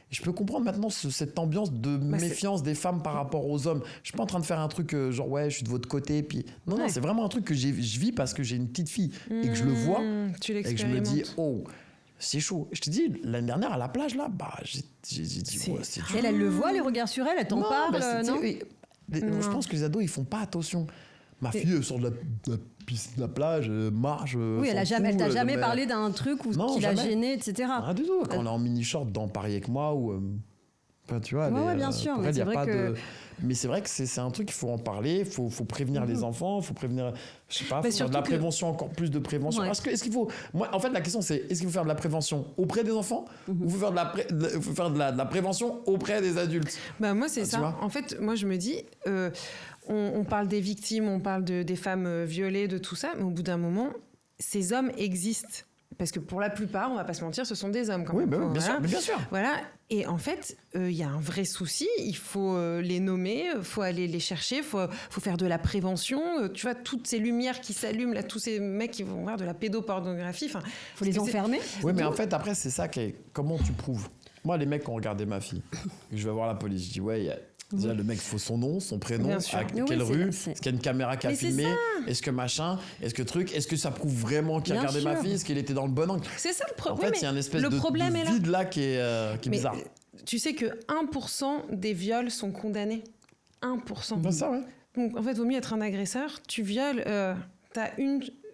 Et je peux comprendre maintenant cette ambiance de méfiance des femmes par rapport aux hommes. Je suis pas en train de faire un truc genre ouais, je suis de votre côté. Puis... Non, c'est vraiment un truc que je vis parce que j'ai une petite fille et que je le vois et que je me dis oh, c'est chaud. Je te dis, l'année dernière à la plage là, j'ai dit ouais, c'est dur. Elle le voit, les regards sur elle t'en parle, non je pense que les ados ils font pas attention. Ma fille sort de la piscine de la plage, marche. Oui, elle t'a jamais parlé d'un truc qui l'a gêné, etc. Rien du tout. Quand on est en mini-short dans Paris avec moi, ou. Tu vois, bien sûr. Mais c'est vrai que. Mais c'est vrai que c'est un truc, il faut en parler, il faut prévenir les enfants, il faut prévenir, je sais pas, faut faire de la prévention, encore plus de prévention. Ouais. Est-ce qu'il faut... Moi, en fait, la question, c'est est-ce qu'il faut faire de la prévention auprès des enfants ou il faut faire de la prévention auprès des adultes? Moi, c'est ça. En fait, moi, je me dis... On parle des victimes, on parle des femmes violées, de tout ça, mais au bout d'un moment, ces hommes existent. Parce que pour la plupart, on va pas se mentir, ce sont des hommes quand même. Oui, bien sûr. Voilà. Et en fait, il y a un vrai souci. Il faut les nommer, il faut aller les chercher, il faut faire de la prévention. Tu vois, toutes ces lumières qui s'allument, là, tous ces mecs qui vont voir de la pédopornographie. Il faut les enfermer. Oui, mais en fait, après, c'est ça comment tu prouves. Moi, les mecs qui ont regardé ma fille, je vais voir la police, je dis ouais, déjà, le mec, il faut son nom, son prénom, à quelle rue, est-ce qu'il y a une caméra qui a filmé, est-ce que machin, est-ce que ça prouve vraiment qu'il a regardé ma fille, est-ce qu'il était dans le bon angle? C'est ça le problème. En fait, il y a une espèce de vide là qui est bizarre. Tu sais que 1% des viols sont condamnés. 1%. C'est ça, ouais. Donc, en fait, il vaut mieux être un agresseur. Tu violes, t'as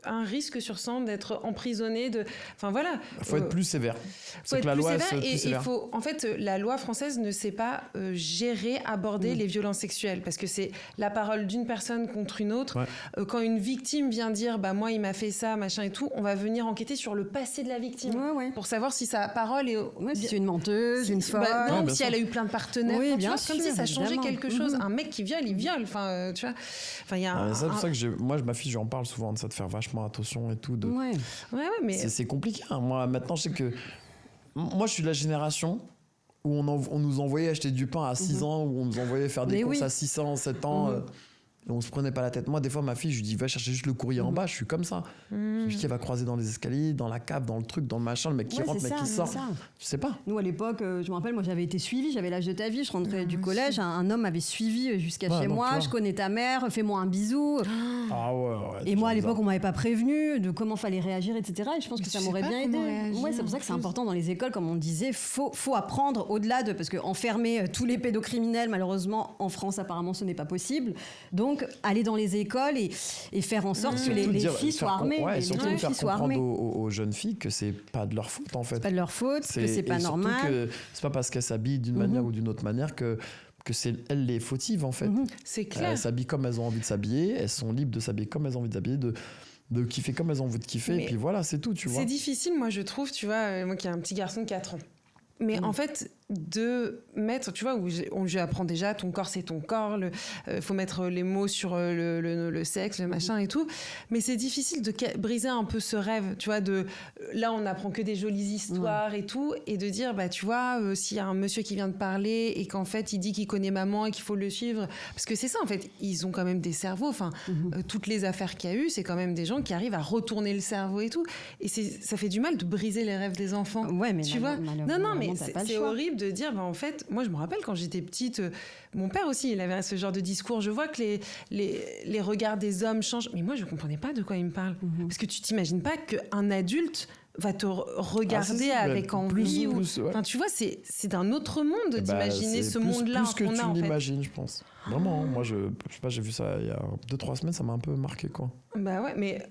un risque sur 100 d'être emprisonné. Enfin, voilà. Il faut être plus sévère. C'est que la loi est plus sévère. En fait, la loi française ne sait pas gérer, aborder les violences sexuelles parce que c'est la parole d'une personne contre une autre. Ouais. Quand une victime vient dire « moi, il m'a fait ça, machin et tout », on va venir enquêter sur le passé de la victime pour savoir si sa parole est... si c'est une menteuse, une folle. Non, si elle a eu plein de partenaires. Oui, bien sûr, comme si ça changeait quelque chose. Un mec qui viole, il viole. Enfin, tu vois. Enfin, y a c'est pour ça que moi, ma fille, j'en parle souvent de ça, de faire vachement attention et tout. Mais... C'est compliqué. Hein. Moi, maintenant, je sais que... Moi, je suis de la génération où on nous envoyait acheter du pain à 6 ans, où on nous envoyait faire des courses à 6 ans, 7 ans. Et on se prenait pas la tête. Moi, des fois, ma fille, je lui dis, va chercher juste le courrier en bas. Je suis comme ça. Je lui dis qu'elle va croiser dans les escaliers, dans la cave, dans le truc, dans le machin, le mec qui rentre, le mec qui sort. Je sais pas. Nous, à l'époque, je me rappelle, moi, j'avais été suivie, j'avais l'âge de ta vie, je rentrais du collège, un homme m'avait suivie jusqu'à chez moi, je connais ta mère, fais-moi un bisou. Ah ouais. Et moi, à l'époque, on m'avait pas prévenu de comment fallait réagir, etc. Et je pense que ça m'aurait bien aidé. Ouais, c'est pour ça que c'est important dans les écoles, comme on disait, faut apprendre au-delà de, parce que enfermer tous les pédocriminels, malheureusement, en France, apparemment, ce n'est pas possible. Donc, aller dans les écoles et faire en sorte que les filles soient armées. Ouais, et surtout faire comprendre aux jeunes filles que c'est pas de leur faute, en fait. C'est pas de leur faute, que c'est pas normal. Que c'est pas parce qu'elles s'habillent d'une manière ou d'une autre manière que c'est elles les fautives, en fait. C'est clair. Elles s'habillent comme elles ont envie de s'habiller, elles sont libres de s'habiller comme elles ont envie de s'habiller, de kiffer comme elles ont envie de kiffer, et puis voilà, c'est tout, tu vois. C'est difficile, moi, je trouve, tu vois, moi qui ai un petit garçon de 4 ans. Mais en fait, de mettre, tu vois, où je apprends déjà, ton corps, c'est ton corps, faut mettre les mots sur le sexe, le machin et tout. Mais c'est difficile de briser un peu ce rêve, tu vois, là, on n'apprend que des jolies histoires et tout, et de dire, bah, tu vois, s'il y a un monsieur qui vient de parler et qu'en fait, il dit qu'il connaît maman et qu'il faut le suivre, parce que c'est ça, en fait, ils ont quand même des cerveaux, enfin, toutes les affaires qu'il y a eu, c'est quand même des gens qui arrivent à retourner le cerveau et tout. Et ça fait du mal de briser les rêves des enfants. Ouais, mais tu vois. Non, mais c'est horrible de dire, bah, en fait, moi je me rappelle quand j'étais petite, mon père aussi, il avait ce genre de discours. Je vois que les regards des hommes changent, mais moi je comprenais pas de quoi il me parle. Parce que tu t'imagines pas qu'un adulte va te regarder avec envie. Ouais. Enfin, tu vois, c'est d'un autre monde d'imaginer ce monde-là plus que qu'on a, tu en fait. l'imagines, je pense. Vraiment, moi, je sais pas, j'ai vu ça il y a 2-3 semaines, ça m'a un peu marqué, quoi. Bah ouais, mais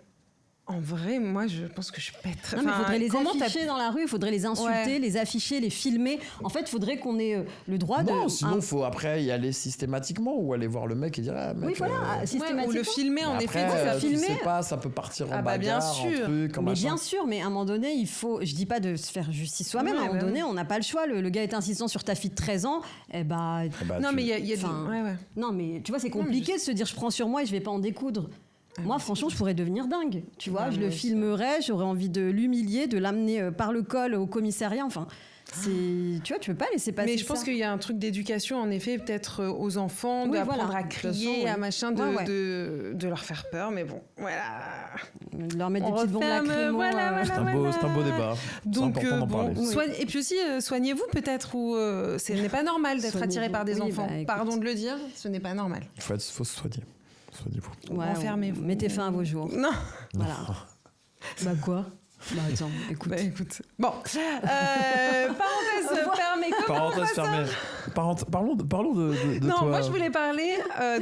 en vrai, moi, je pense que je pèterais. Non, mais il faudrait les comment afficher dans la rue, il faudrait les insulter, les afficher, les filmer. En fait, il faudrait qu'on ait le droit de... Non, sinon, il faut après y aller systématiquement ou aller voir le mec et dire ah, mec, Oui, voilà, systématiquement. ou le filmer, en mais effet. après, ça tu filmer. sais pas, ça peut partir en bah, bien bagarre, sûr. en truc, en Mais machin. bien sûr, mais à un moment donné, il faut... Je dis pas de se faire justice soi-même, Ouais, à un moment bah donné, on n'a pas le choix. Le gars est insistant sur ta fille de 13 ans, Non, mais il y a des... Enfin, ouais. Non, mais tu vois, c'est compliqué de se dire je prends sur moi et je vais pas en découdre. Moi, franchement, je pourrais devenir dingue. Tu vois, je le filmerais, j'aurais envie de l'humilier, de l'amener par le col au commissariat. Enfin, tu vois, tu peux pas laisser passer. Mais je pense qu'il y a un truc d'éducation, en effet, peut-être aux enfants, Oui, d'apprendre voilà. à crier, De toute façon, oui. à machin, Ouais. de leur faire peur. Mais bon, voilà. Leur mettre des On petites bombes referme, lacrymo. voilà. C'est un beau débat. Donc, c'est important d'en parler. Et puis aussi, soignez-vous peut-être, ou ce n'est pas normal d'être attiré par des Soignez-vous. enfants. Oui, bah, écoute. Pardon de le dire, ce n'est pas normal. Faut se soigner. Soignez-vous. Ouais, Enfermez-vous. Mettez fin à vos jours. Non. Voilà. Bah quoi Bah attends, écoute. Bah écoute. Bon. Parenthèse fermée. Comment Parenthèse fermée. Parlons de Non, toi. moi je voulais parler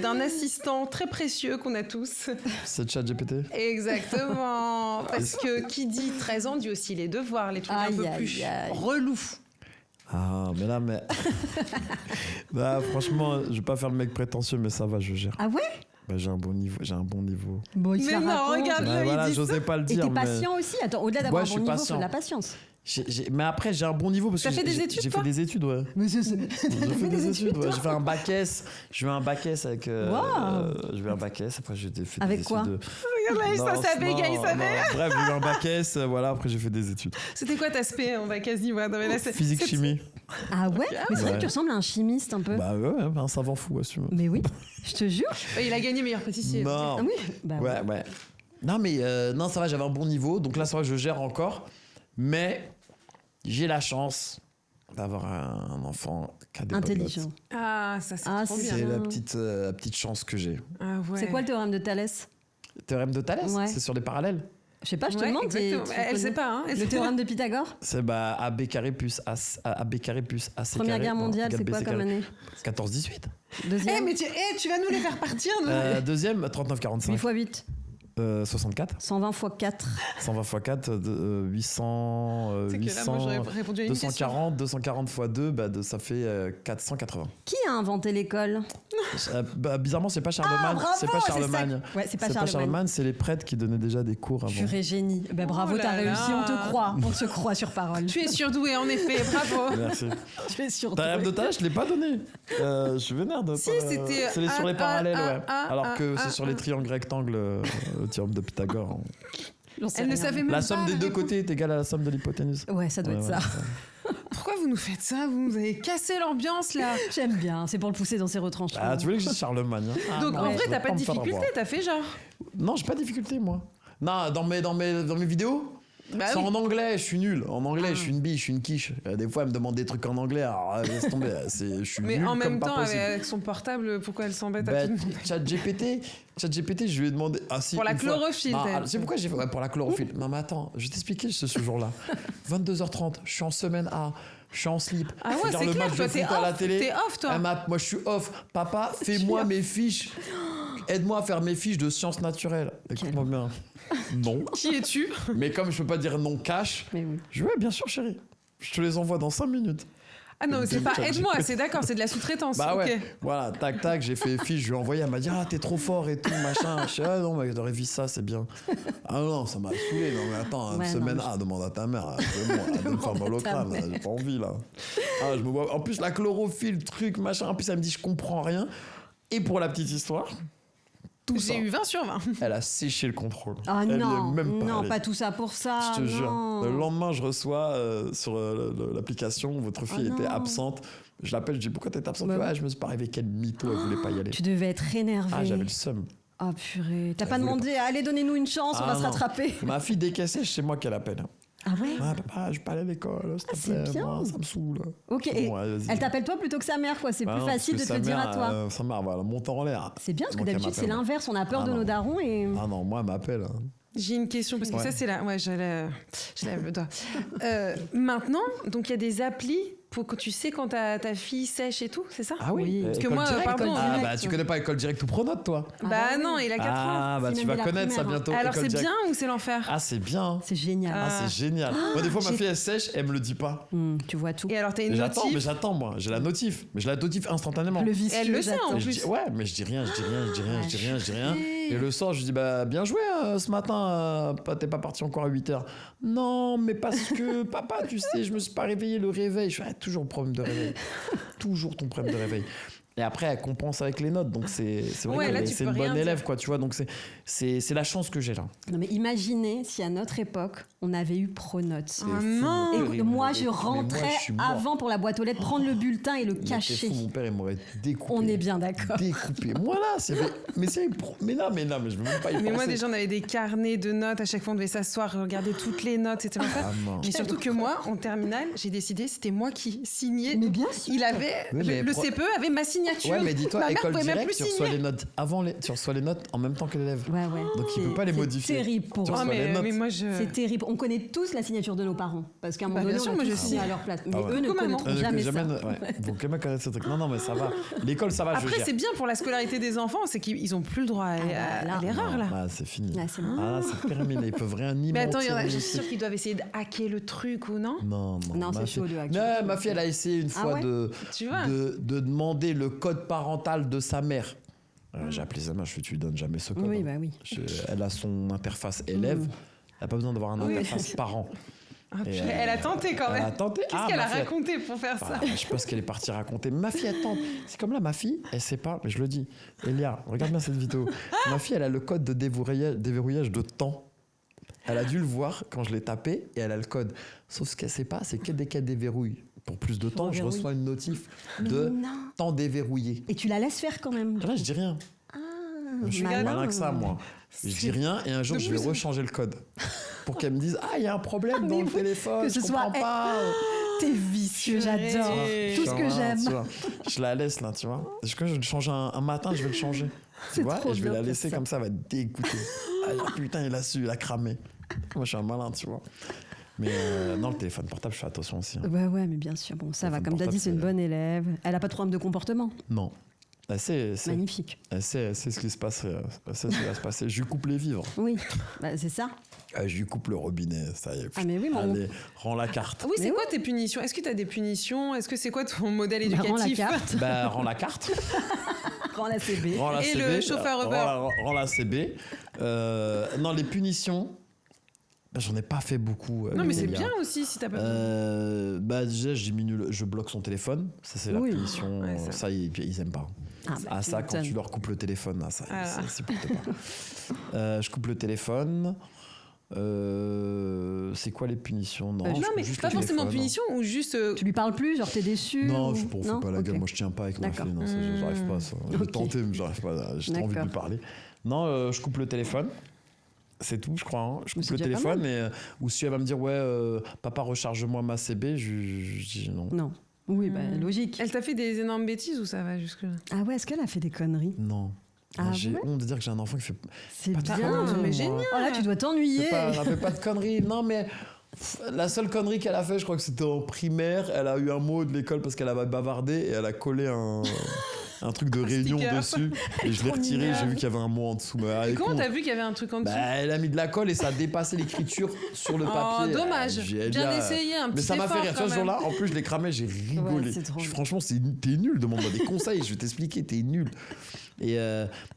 d'un assistant très précieux qu'on a tous. C'est ChatGPT. Exactement. Parce que qui dit 13 ans dit aussi les devoirs, les trucs un peu plus relous. Ah, mais là, Bah, franchement, je vais pas faire le mec prétentieux, mais ça va, je gère. Ah ouais Bah, j'ai un bon niveau. Bon, il se Mais la non, raconte. regarde. Bah, il voilà, dit j'osais pas le Et dire. t'es mais... patient aussi. Attends, au-delà d'avoir Ouais, un je bon suis niveau, il faut patient. de la patience. Mais après, j'ai un bon niveau parce T'as que fait des études, j'ai toi fait des études, ouais. Mais c'est... J'ai fait des études, ouais. J'ai fait un bac S. J'ai eu un bac S avec. Wow. J'ai eu un bac S. Après, j'ai fait Avec des quoi études. Regarde là, Non, ça bégaye, non, ça non. Bref, j'ai eu un bac S. Voilà, après, j'ai fait des études. C'était quoi ta spé? On va quasi voir. Non, mais là, Physique, chimie. Ah ouais Mais c'est vrai Ouais. que tu ressembles à un chimiste un peu. Bah ouais, un savant fou, assume. Mais oui, je te jure. Il a gagné meilleur pâtissier. Non. Ah oui bah Ouais. Non, mais non, ça va, j'avais un bon niveau. Donc là, ça va, je gère encore. Mais j'ai la chance d'avoir un enfant qui a des Intelligent. poglottes. Ah, ça c'est Ah, trop c'est bien. C'est la petite chance que j'ai. Ah ouais. C'est quoi le théorème de Thalès Théorème de Thalès, Ouais. c'est sur des parallèles. Je sais pas, je te Ouais, demande. exactement. tu Elle connais sait pas, hein. Elle Le sait théorème de Pythagore C'est AB carré plus AB carré plus AC Première carré, guerre non, mondiale, égale c'est quoi BC comme carré. année 14-18. Deuxième mais tu vas nous les faire partir. Deuxième, 39-45. 8 x 8. 64. 120 x 4. 120 x 4, 800, C'est que là, moi, j'aurais répondu à une question. 240, 240 x 2, ça fait 480. Qui a inventé l'école Bizarrement, c'est pas Charlemagne. bravo, c'est pas c'est ça. Charlemagne. Ouais, c'est pas Charlemagne. C'est les prêtres qui donnaient déjà des cours avant. Purée génie. Ben bravo, Oh t'as là réussi, là. on te croit. On se croit sur parole. Tu es surdoué, en effet. Bravo. Merci. Tu es sûr. Ta rêve de tâche, je l'ai pas donné. Je suis vénère de Si, pas- c'était C'est sur les parallèles, ouais. Alors que ah, c'est sur les triangles rectangles, le théorème de Pythagore. Elle ne savait même La pas. somme des deux réponse. côtés est égale à la somme de l'hypoténuse. Ouais, ça doit être Ouais, ça. Pourquoi vous nous faites ça? Vous nous avez cassé l'ambiance là. J'aime bien, c'est pour le pousser dans ses retranchements. Ah, tu voulais que je dise Charlemagne. Hein. Donc non, en ouais, vrai, je t'as veux pas de me faire difficulté, avoir. t'as fait genre. Non, j'ai pas de difficulté, moi. Non, dans mes vidéos, Bah c'est oui. en anglais, je suis nul. En anglais, je suis une bille, je suis une quiche. Des fois, elle me demande des trucs en anglais, alors laisse tomber. Je suis Mais nul en comme même pas temps, possible. avec son portable, pourquoi elle s'embête à Bah, tout le monde? ChatGPT, je lui ai demandé. Ah, si, Pour la une fois. chlorophylle, Non, t'as- alors, c'est pourquoi j'ai fait. Ouais, pour la chlorophylle. Non, mais attends, je vais t'expliquer ce jour-là. 22h30, je suis en semaine A, je suis en slip. Ah ouais, je regarde c'est le clair, match toi, de t'es foot à la off, télé. t'es off, toi. Moi, je suis off. Papa, fais-moi mes fiches. Aide-moi à faire mes fiches de sciences naturelles. Écoute-moi bien. Non. Qui es-tu? Mais comme je peux pas dire non cash, Mais oui. je vais bien sûr, chérie. Je te les envoie dans 5 minutes. Ah non, c'est pas ChatGPT. aide-moi, c'est d'accord, c'est de la sous-traitance. Bah ouais, Ok. voilà, tac tac, j'ai fait fiche, je lui ai envoyé, elle m'a dit ah t'es trop fort et tout machin. Je dis ah non mais t'aurais vu ça, c'est bien. Ah non, ça m'a saoulé, non mais attends, Ouais, une semaine, non, mais- demande à ta mère, de me faire mal au crâne, là, j'ai pas envie là. Ah je me vois, en plus la chlorophylle, truc machin, en plus elle me dit je comprends rien. Et pour la petite histoire, tout ça, J'ai eu 20 sur 20. elle a séché le contrôle. Ah Elle y est non, même pas non, allée. pas tout ça pour ça. Je te jure. non. Le lendemain, je reçois sur l'application, votre fille Oh était non. absente. Je l'appelle, je dis pourquoi t'es absente? Bah Ouais, oui. je me suis pas arrivé, quel mytho, elle voulait pas y aller. Tu devais être énervé. Ah, j'avais le seum. Oh purée. T'as Elle pas voulait demandé, allez, donnez-nous une chance, on Ah, va se non. rattraper. Ma fille décaissée, c'est moi qu'elle appelle. Ah ouais Ah, papa, je vais pas aller à l'école, s'il te c'est plaît. bien. Moi, ça me saoule. Ok, Bon, et ouais, vas-y. elle t'appelle toi plutôt que sa mère, quoi. C'est Bah plus non, facile de parce te que le sa dire à mère, toi. Sa mère, elle va monter en l'air. C'est bien, parce que Donc, elle d'habitude, c'est m'appelle. l'inverse. On a peur Ah de non. nos darons et. Ah non, moi, elle m'appelle. J'ai une question, parce que Ouais. ça, c'est là. Ouais, je lève le doigt. Maintenant, donc il y a des applis pour que tu sais quand ta fille sèche et tout, c'est ça? Ah oui, Parce que École moi, Directe. pardon. Ah Direct. bah tu connais pas École Directe ou Pronote toi? Bah non, il a 4 ans. Ah bah C'est tu même vas dès la connaître ça primaire, hein. bientôt. Alors École c'est Directe. bien ou c'est l'enfer? Ah c'est bien. C'est génial. Ah c'est génial. Moi des fois ma j'ai- fille elle sèche, elle me le dit pas. Tu vois tout. Et alors t'as une J'attends, mais notif? j'attends moi. J'ai la notif, mais je la notifie instantanément. Le vicieux, Elle le sait, j'attends. en Et je plus. dis, ouais, mais je dis rien. Et le soir, je dis, bah, bien joué ce matin, t'es pas parti encore à 8h. Non, mais parce que, papa, tu sais, je me suis pas réveillé, le réveil. Je fais, toujours problème de réveil. Toujours ton problème de réveil. Et après, elle compense avec les notes. Donc, c'est vrai Ouais, là, que tu c'est peux une rien bonne dire. élève, quoi, tu vois. Donc, c'est la chance que j'ai là. Non mais imaginez si à notre époque, on avait eu Pronote. Ah non. Écoute, Terrible. moi, je Mais rentrais moi, je suis mort. avant pour la boîte aux lettres, prendre le bulletin et le Mais t'es cacher. fou, mon père, il m'aurait découpé. On est bien d'accord. Découpé. Moi, là, mais non, mais je veux même pas y penser. Mais moi, déjà, on avait des carnets de notes. À chaque fois, on devait s'asseoir, regarder toutes les notes. C'était l'enfer. Ah, non. Mais surtout que moi, en terminale, j'ai décidé, c'était moi qui signais. Mais bien sûr. Il avait, Oui, mais le pro- CPE avait ma signature. Ouais, mais dis-toi, Ma mère école pouvait même directe, plus tu reçois signer. les notes tu reçois les notes en même temps que l'élève. Ouais, ouais. Donc, il peut pas les modifier. C'est terrible pour Tu eux. Ah, reçois les notes. mais moi, je. C'est terrible. On connaît tous la signature de nos parents. Parce qu'à un moment Bah, bien donné, sûr, on moi, a je tous signé signe. à leur place. Mais Ah ouais. eux ne Comment connaîtront jamais ça. Vous jamais connaître ce truc. Non, mais ça va. L'école, ça va, je Après, gère. c'est bien pour la scolarité des enfants, c'est qu'ils ont plus le droit à là. l'erreur, là. Ah, c'est fini. Là, c'est bon. Ah, c'est terminé. Ils peuvent rien ni Mais attends, mentir, je ni suis truc. sûre qu'ils doivent essayer de hacker le truc ou non? Non, Non, ma c'est fille- chaud, le hack. Non, ma fille, elle a essayé une Ah fois ouais Tu vois. de demander le code parental de sa mère. J'ai appelé sa mère, je fais, tu lui donnes jamais ce code. Oui, hein. bah oui. Elle a son interface élève. Elle n'a pas besoin d'avoir un Oui. interface parent. Ah, Et, purée, elle a tenté quand même. Elle a tenté. Qu'est-ce Ah, qu'elle ma a fille, raconté pour faire ça? Je sais pas ce qu'elle est partie raconter. Ma fille, elle tente. C'est comme là, ma fille, elle sait pas, mais je le dis. Elia, regarde bien cette vidéo. Ma fille, elle a le code de déverrouillage de temps. Elle a dû le voir quand je l'ai tapé et elle a le code. Sauf ce qu'elle sait pas, c'est que dès qu'elle déverrouille pour plus de temps, je déverrouille. reçois une notif Mais de non. temps déverrouillé. Et tu la laisses faire quand même. Là, je dis rien. Je suis malin. malin que ça, moi. Je dis rien et un jour, je vais rechanger le code. Pour qu'elle me dise, ah, il y a un problème dans Mais le oui, téléphone, que je ce soit comprends pas. T'es vicieux, Purée. j'adore. Tout ce Tu que vois, j'aime. tu vois. Je la laisse là, tu vois. Quand je vais le changer un matin, je vais le changer. Tu vois, trop et je vais bien la pour laisser ça. comme ça, elle va être dégoûtée. Ah, putain, il a su, il a cramé. Moi, je suis un malin, tu vois. Mais non, le téléphone portable, je fais attention aussi. hein. Ouais, mais bien sûr. Bon, ça va. Téléphone Comme t'as dit, portable, c'est une c'est- bonne élève. Elle a pas de problème de comportement. Non. Magnifique. Elle sait ce qui se passe. Elle sait ce qui va se passer. Je lui coupe les vivres. Oui, bah, c'est ça. Je lui coupe le robinet. Ça y est. Ah, mais oui, mais on- Allez, rends la carte. Oui, c'est Mais quoi tes punitions? Est-ce que tu as des punitions? Est-ce que c'est quoi ton modèle Bah, rends la éducatif? carte. Bah, rends la carte. Rends la CB. Rends la Et CB. le chauffeur Uber. Rends la CB. Non, les punitions. Bah, j'en ai pas fait beaucoup. Non, mais avec c'est Elia. bien aussi si t'as pas. Bah déjà je bloque son téléphone, ça c'est la Oui. punition, Ouais, ça. ça ils aiment pas. Ah, bah, tu Ça quand m'étonnes. tu leur coupes le téléphone, ça Ah. ils supportent pas. Je coupe le téléphone. C'est quoi les punitions? Non, Non, je Non, coupe mais juste pas le forcément téléphone. punition ou juste. Tu lui parles plus, genre t'es déçu Non, ou- je ne fais pas la Ok. gueule, moi je tiens pas avec ma D'accord. fille, non, j'arrive pas à ça. J'ai Ok. tenté mais j'arrive pas, j'ai trop envie de lui D'accord. parler. Non, je coupe le téléphone. C'est tout, je crois. hein. Je Mais coupe c'est le déjà pas téléphone et ou si elle va me dire ouais, papa recharge-moi ma CB, je dis non. Non. Oui, bah, logique. Elle t'a fait des énormes bêtises ou ça va jusque-là? Ah ouais, est-ce qu'elle a fait des conneries? Non. Ah J'ai ouais honte de dire que j'ai un enfant qui fait. C'est Pas de bien. conneries, mais moi. génial. Oh là, tu dois t'ennuyer. Elle fait pas de conneries. Non, mais la seule connerie qu'elle a fait, je crois que c'était en primaire. Elle a eu un mot de l'école parce qu'elle avait bavardé et elle a collé un truc de réunion sticker. dessus. Et je l'ai Trop retiré, mignon. j'ai vu qu'il y avait un mot en dessous. Mais elle est Comment con. t'as vu qu'il y avait un truc en dessous? Bah, elle a mis de la colle et ça a dépassé l'écriture sur le Oh, papier. dommage. Elle Bien a- essayé, un Mais petit ça m'a fait effort rire. Tu vois, quand ce même. jour-là, en plus, je l'ai cramé, j'ai rigolé. Ouais, c'est trop bien. Franchement, t'es nul. Demande-moi des conseils, je vais t'expliquer, t'es nul. Et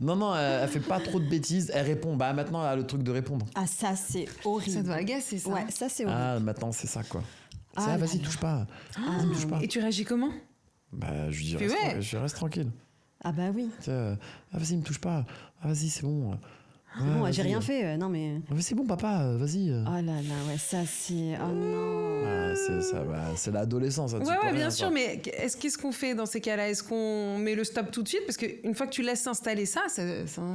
non, elle fait pas trop de bêtises. Elle répond. Bah, maintenant, elle a le truc de répondre. Ah, ça, c'est horrible. Ça doit agacer ça. Ouais, ça, c'est horrible. Ah, maintenant, c'est ça, quoi. Ah, C'est, vas-y, là, touche pas. Vas-y, touche pas. Et tu réagis comment? Bah, je lui dis, Fais ouais. reste tranquille. Ah bah oui. Tu sais, ah, vas-y, me touche pas. Ah, vas-y, c'est bon. Ouais, Bon, j'ai vas-y. rien fait. Non, mais. Ah, mais c'est bon, papa, vas-y. Oh là là, ouais, ça, c'est. Oh non. Ah, c'est ça, c'est l'adolescence. ça, tu Ouais, peux ouais, rien bien faire. sûr, mais qu'est-ce qu'on fait dans ces cas-là? Est-ce qu'on met le stop tout de suite? Parce qu'une fois que tu laisses s'installer ça.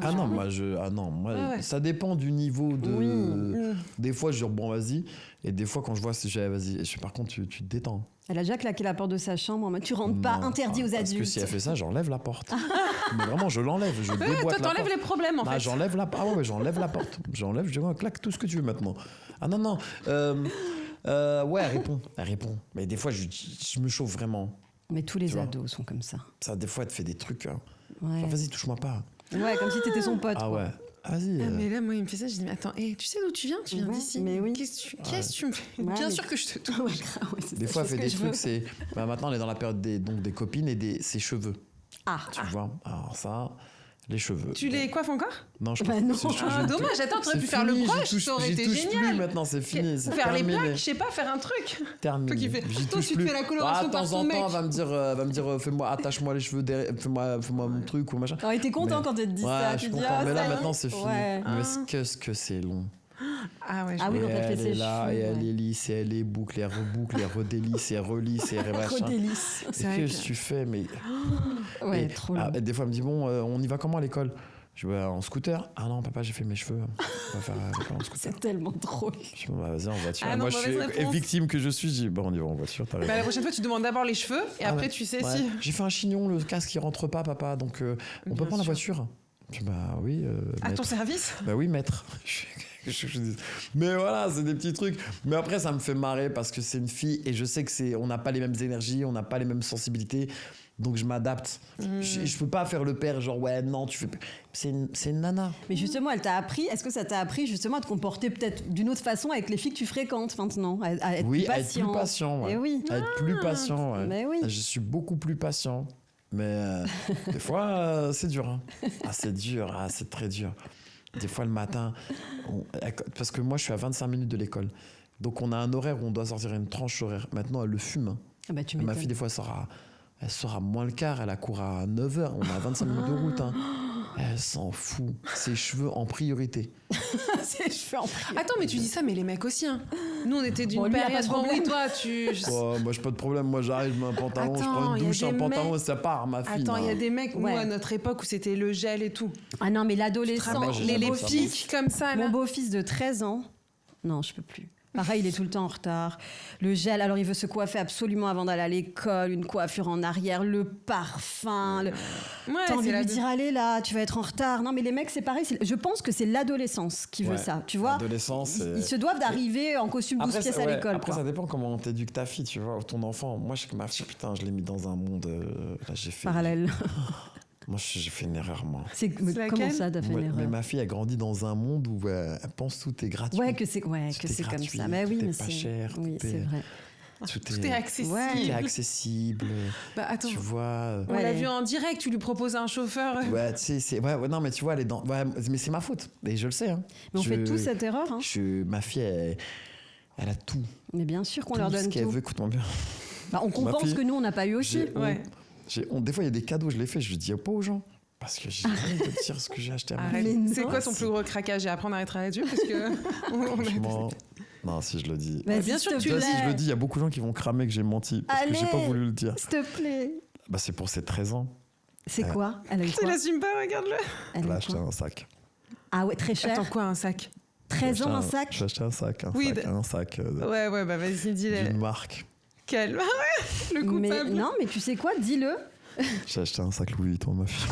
Ah non, moi, Ouais. ça dépend du niveau de. Oui. Des fois, je dis bon, vas-y. Et des fois, quand je vois, vas-y. Par contre, tu te détends. Elle a déjà claqué la porte de sa chambre en mode tu rentres pas, Non, interdit aux parce adultes. que si elle fait ça, j'enlève la porte. Mais vraiment, je l'enlève, je Ouais, déboîte toi, la t'enlèves porte. les problèmes, en fait. J'enlève la porte. Ah ouais, j'enlève la porte. J'enlève, je dis, ouais, claque tout ce que tu veux maintenant. Ah non. Ouais, elle répond. Mais des fois, je me chauffe vraiment. Mais tous les Tu vois. ados sont comme ça. Ça, des fois, elle te fait des trucs. Ouais. Genre, vas-y, touche-moi pas. Ouais, comme si t'étais son pote. Ah quoi. ouais. Vas-y. Ah, mais là, moi, il me fait ça, je dis, mais attends, tu sais d'où tu viens? Tu viens Ouais, d'ici. mais oui. Qu'est-ce que tu me fais? Ouais, Bien mais- sûr que je te touche. Ouais, grave, ouais, c'est Des ça, fois, je elle sais fait ce des que je trucs, veux. c'est. Bah, maintenant, on est dans la période des copines et ses cheveux. Ah, Tu vois. Alors, ça, les cheveux. Tu les coiffes encore? Non, je Bah non. Ah, dommage, attends, t'aurais C'est pu faire le fini, proche, j'y ça aurait été touche plus génial. maintenant, c'est fini. C'est Faire les terminé. plaques, je sais pas, faire un truc. Terminé. Toi qui fais- J'y toi, touche tu te plus. fais la coloration de par temps ton en mec. temps, va me dire, fais-moi, attache-moi les cheveux, fais-moi mon truc ou machin. t'aurais été content Mais- quand elle te dit Ouais, ça. je Tu suis dis, content. ah, Mais ça là, y est. maintenant, c'est fini. Ouais. Mais qu'est-ce que c'est long. Ah ouais, je Ah oui, Et quand elle fait ses là, cheveux. et elle ouais. les lisse, et elle les boucle, et elle reboucle, et elle redélisse, et elle relisse, et elle machin. Redélice. C'est Et vrai qu'est-ce que- que tu fais? Mais... Ouais, Et- trop long. et des fois, elle me dit, bon, on y va comment à l'école? Je vais en scooter. Ah non, papa, j'ai fait mes cheveux. On va faire l'école en scooter. C'est tellement drôle. Je dis, bon, bah, vas-y, en voiture. Ah Et non, moi, je suis mauvaise réponse. victime que je suis. Je dis, bon, on y va en voiture. T'as raison. Bah, la prochaine fois, tu demandes d'abord les cheveux et Ah après, ouais. tu sais Ouais. si. J'ai fait un chignon, le casque il rentre pas, papa, donc on peut Bien prendre la sûr. voiture. Je dis, bah oui. À ton maître. service? Bah oui, maître. Mais voilà, c'est des petits trucs. Mais après, ça me fait marrer parce que c'est une fille et je sais que on n'a pas les mêmes énergies, on n'a pas les mêmes sensibilités. Donc je m'adapte. Je peux pas faire le père, genre ouais, non, tu fais. C'est une nana. Mais justement, elle t'a appris. Est-ce que ça t'a appris justement à te comporter peut-être d'une autre façon avec les filles que tu fréquentes maintenant, à être Oui, plus à être plus patient. patient. Ouais. Eh oui. À être plus patient. Ouais. Mais oui. Je suis beaucoup plus patient. Mais des fois, c'est dur. Hein. Ah, c'est dur. Ah, c'est très dur. Des fois, le matin, parce que moi, je suis à 25 minutes de l'école. Donc, on a un horaire où on doit sortir une tranche horaire. Maintenant, elle le fume. Ah bah, tu Ma m'étonnes. fille, des fois, elle sort à moins le quart. Elle court à 9h. On a 25 minutes de route. Hein. Elle s'en fout. Ses cheveux en priorité. Ses cheveux en priorité. Attends, mais tu dis ça, mais les mecs aussi. Hein. Nous, on était d'une Bon, lui, y a pas période. de Bon, problème. oui, toi, tu. Oh, moi, j'ai pas de problème. Moi, j'arrive, je mets un pantalon, je Attends, prends y une a douche, des un pantalon, mecs- ça part, ma fille. Attends, il y a des mecs, nous, Ouais. à notre époque, où c'était le gel et tout. Ah non, mais moi, l'adolescent, j'ai les jamais les ça, pics comme ça, là. mon beau-fils de 13 ans, non, je peux plus. Pareil, il est tout le temps en retard. Le gel, alors il veut se coiffer absolument avant d'aller à l'école, une coiffure en arrière, le parfum. Ouais, T'as envie c'est de la lui dire, allez là, tu vas être en retard. Non, mais les mecs, c'est pareil. Je pense que c'est l'adolescence qui veut Ouais. ça. Tu vois, L'adolescence, ils se doivent d'arriver en costume 12 pièces à ouais, l'école. après, quoi. ça dépend comment t'éduques ta fille, tu vois, ou ton enfant. Moi, je sais que ma fille, putain, je l'ai mis dans un monde. Là, j'ai fait. Parallèle. Moi, j'ai fait une erreur, moi. Mais laquelle comment ça, t'as fait Ouais, une mais erreur? ma fille a grandi dans un monde où elle pense tout est gratuit. Ouais, que c'est Tout est comme gratuit, ça. Mais oui, tout est mais pas c'est cher, oui, tout c'est est- vrai. Tout est accessible. Ouais. Tout est accessible. Bah, attends. Tu vois. On l'a Ouais. vu en direct, tu lui proposes un chauffeur. Ouais, tu sais, ouais, non, mais tu vois, elle est dans. Ouais, mais c'est ma faute. Et je le sais. Hein. Mais on fait tous cette erreur. Hein. Ma fille, elle a tout. Mais bien sûr qu'on Tout leur donne ce qu'elle tout. veut, écoute-moi bien. Bah, on compense fille, que nous, on n'a pas eu aussi. J'ai honte. Ouais. Des fois, il y a des cadeaux, je les fais, je le dis pas aux gens. Parce que j'ai envie de dire ce que j'ai acheté à ma Arrête. fille. Mais C'est non. quoi son plus gros craquage? Et après, on arrêtera là-dessus parce que. on a- Franchement, non, si je le dis. Vas-y, bien sûr s'il que te tu Tu vois, si je plaît. le dis, il y a beaucoup de gens qui vont cramer que j'ai menti. Parce que j'ai pas Allez. voulu le dire. S'il te plaît. Bah, c'est pour ses 13 ans. C'est quoi? Elle a eu Tu quoi? l'assumes pas, regarde-le. Elle Elle a a eu acheté quoi? un sac. Ah ouais, très cher. Attends, quoi, un sac? 13 ans, un sac? J'ai acheté un sac. Oui, Un sac Ouais, bah vas-y, dis-le. d'une marque. Quel. Ah ouais, le Mais coupable. non, mais tu sais quoi? Dis-le. J'ai acheté un sac Louis Vuitton, ma fille.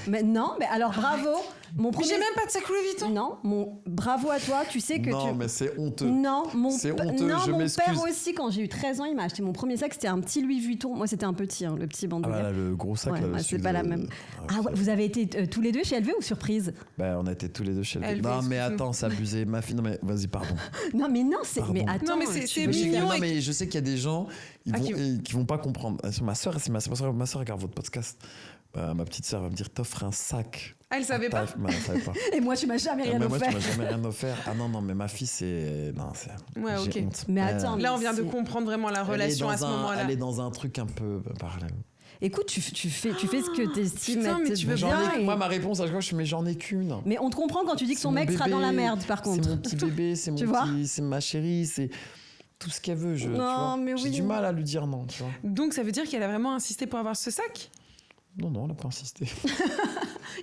Mais non, mais alors bravo. Mon Mais premier. j'ai même pas de sac Louis Vuitton. Non, bravo à toi. Tu sais que non, tu. mais c'est honteux. Non, C'est honteux, non, je mon m'excuse. père aussi, quand j'ai eu 13 ans, il m'a acheté mon premier sac. C'était un petit Louis Vuitton. Moi, c'était un petit, hein, le petit Ah, bandoulière. voilà, le gros sac Ouais, là. moi, celui c'est pas de- la même. Ah, Ah ouais, vous avez été tous les deux chez LV ou surprise? Bah, on a été tous les deux chez Elle le. Non, fait, mais excuse-nous. attends, c'est abusé. Ma fille, non, mais vas-y, pardon. Non, mais non, c'est. Pardon. Mais attends. Non, mais c'est- tu c'est veux- Mais je sais mignon qu'il y a- et- non, mais je sais qu'il y a des gens Ah, qui vont pas comprendre. Ma soeur regarde votre podcast. Bah, ma petite soeur va me dire t'offres un sac. Ah, elle savait pas. Elle savait pas. Et moi, tu m'as jamais rien Mais moi, tu offert. m'as jamais rien offert. Ah non, mais ma fille, c'est. Non, c'est. Ouais, j'ai ok. honte. Mais attends, Là, on vient de c'est- comprendre vraiment la Elle est relation dans à ce un- moment-là. Elle est dans un truc un peu parallèle. Écoute, tu fais ce que t'estimes Putain, mais être tu veux bien. bien, et- Moi, ma réponse à chaque fois, je suis mais j'en ai qu'une. Mais on te comprend quand tu dis que C'est son mon mec sera dans la bébé, merde, par contre. C'est mon petit bébé, c'est Tu vois c'est ma chérie, c'est tout ce qu'elle veut. Tu Non, vois. mais J'ai oui. du mal à lui dire non, tu vois. Donc, ça veut dire qu'elle a vraiment insisté pour avoir ce sac? Non, elle n'a pas insisté.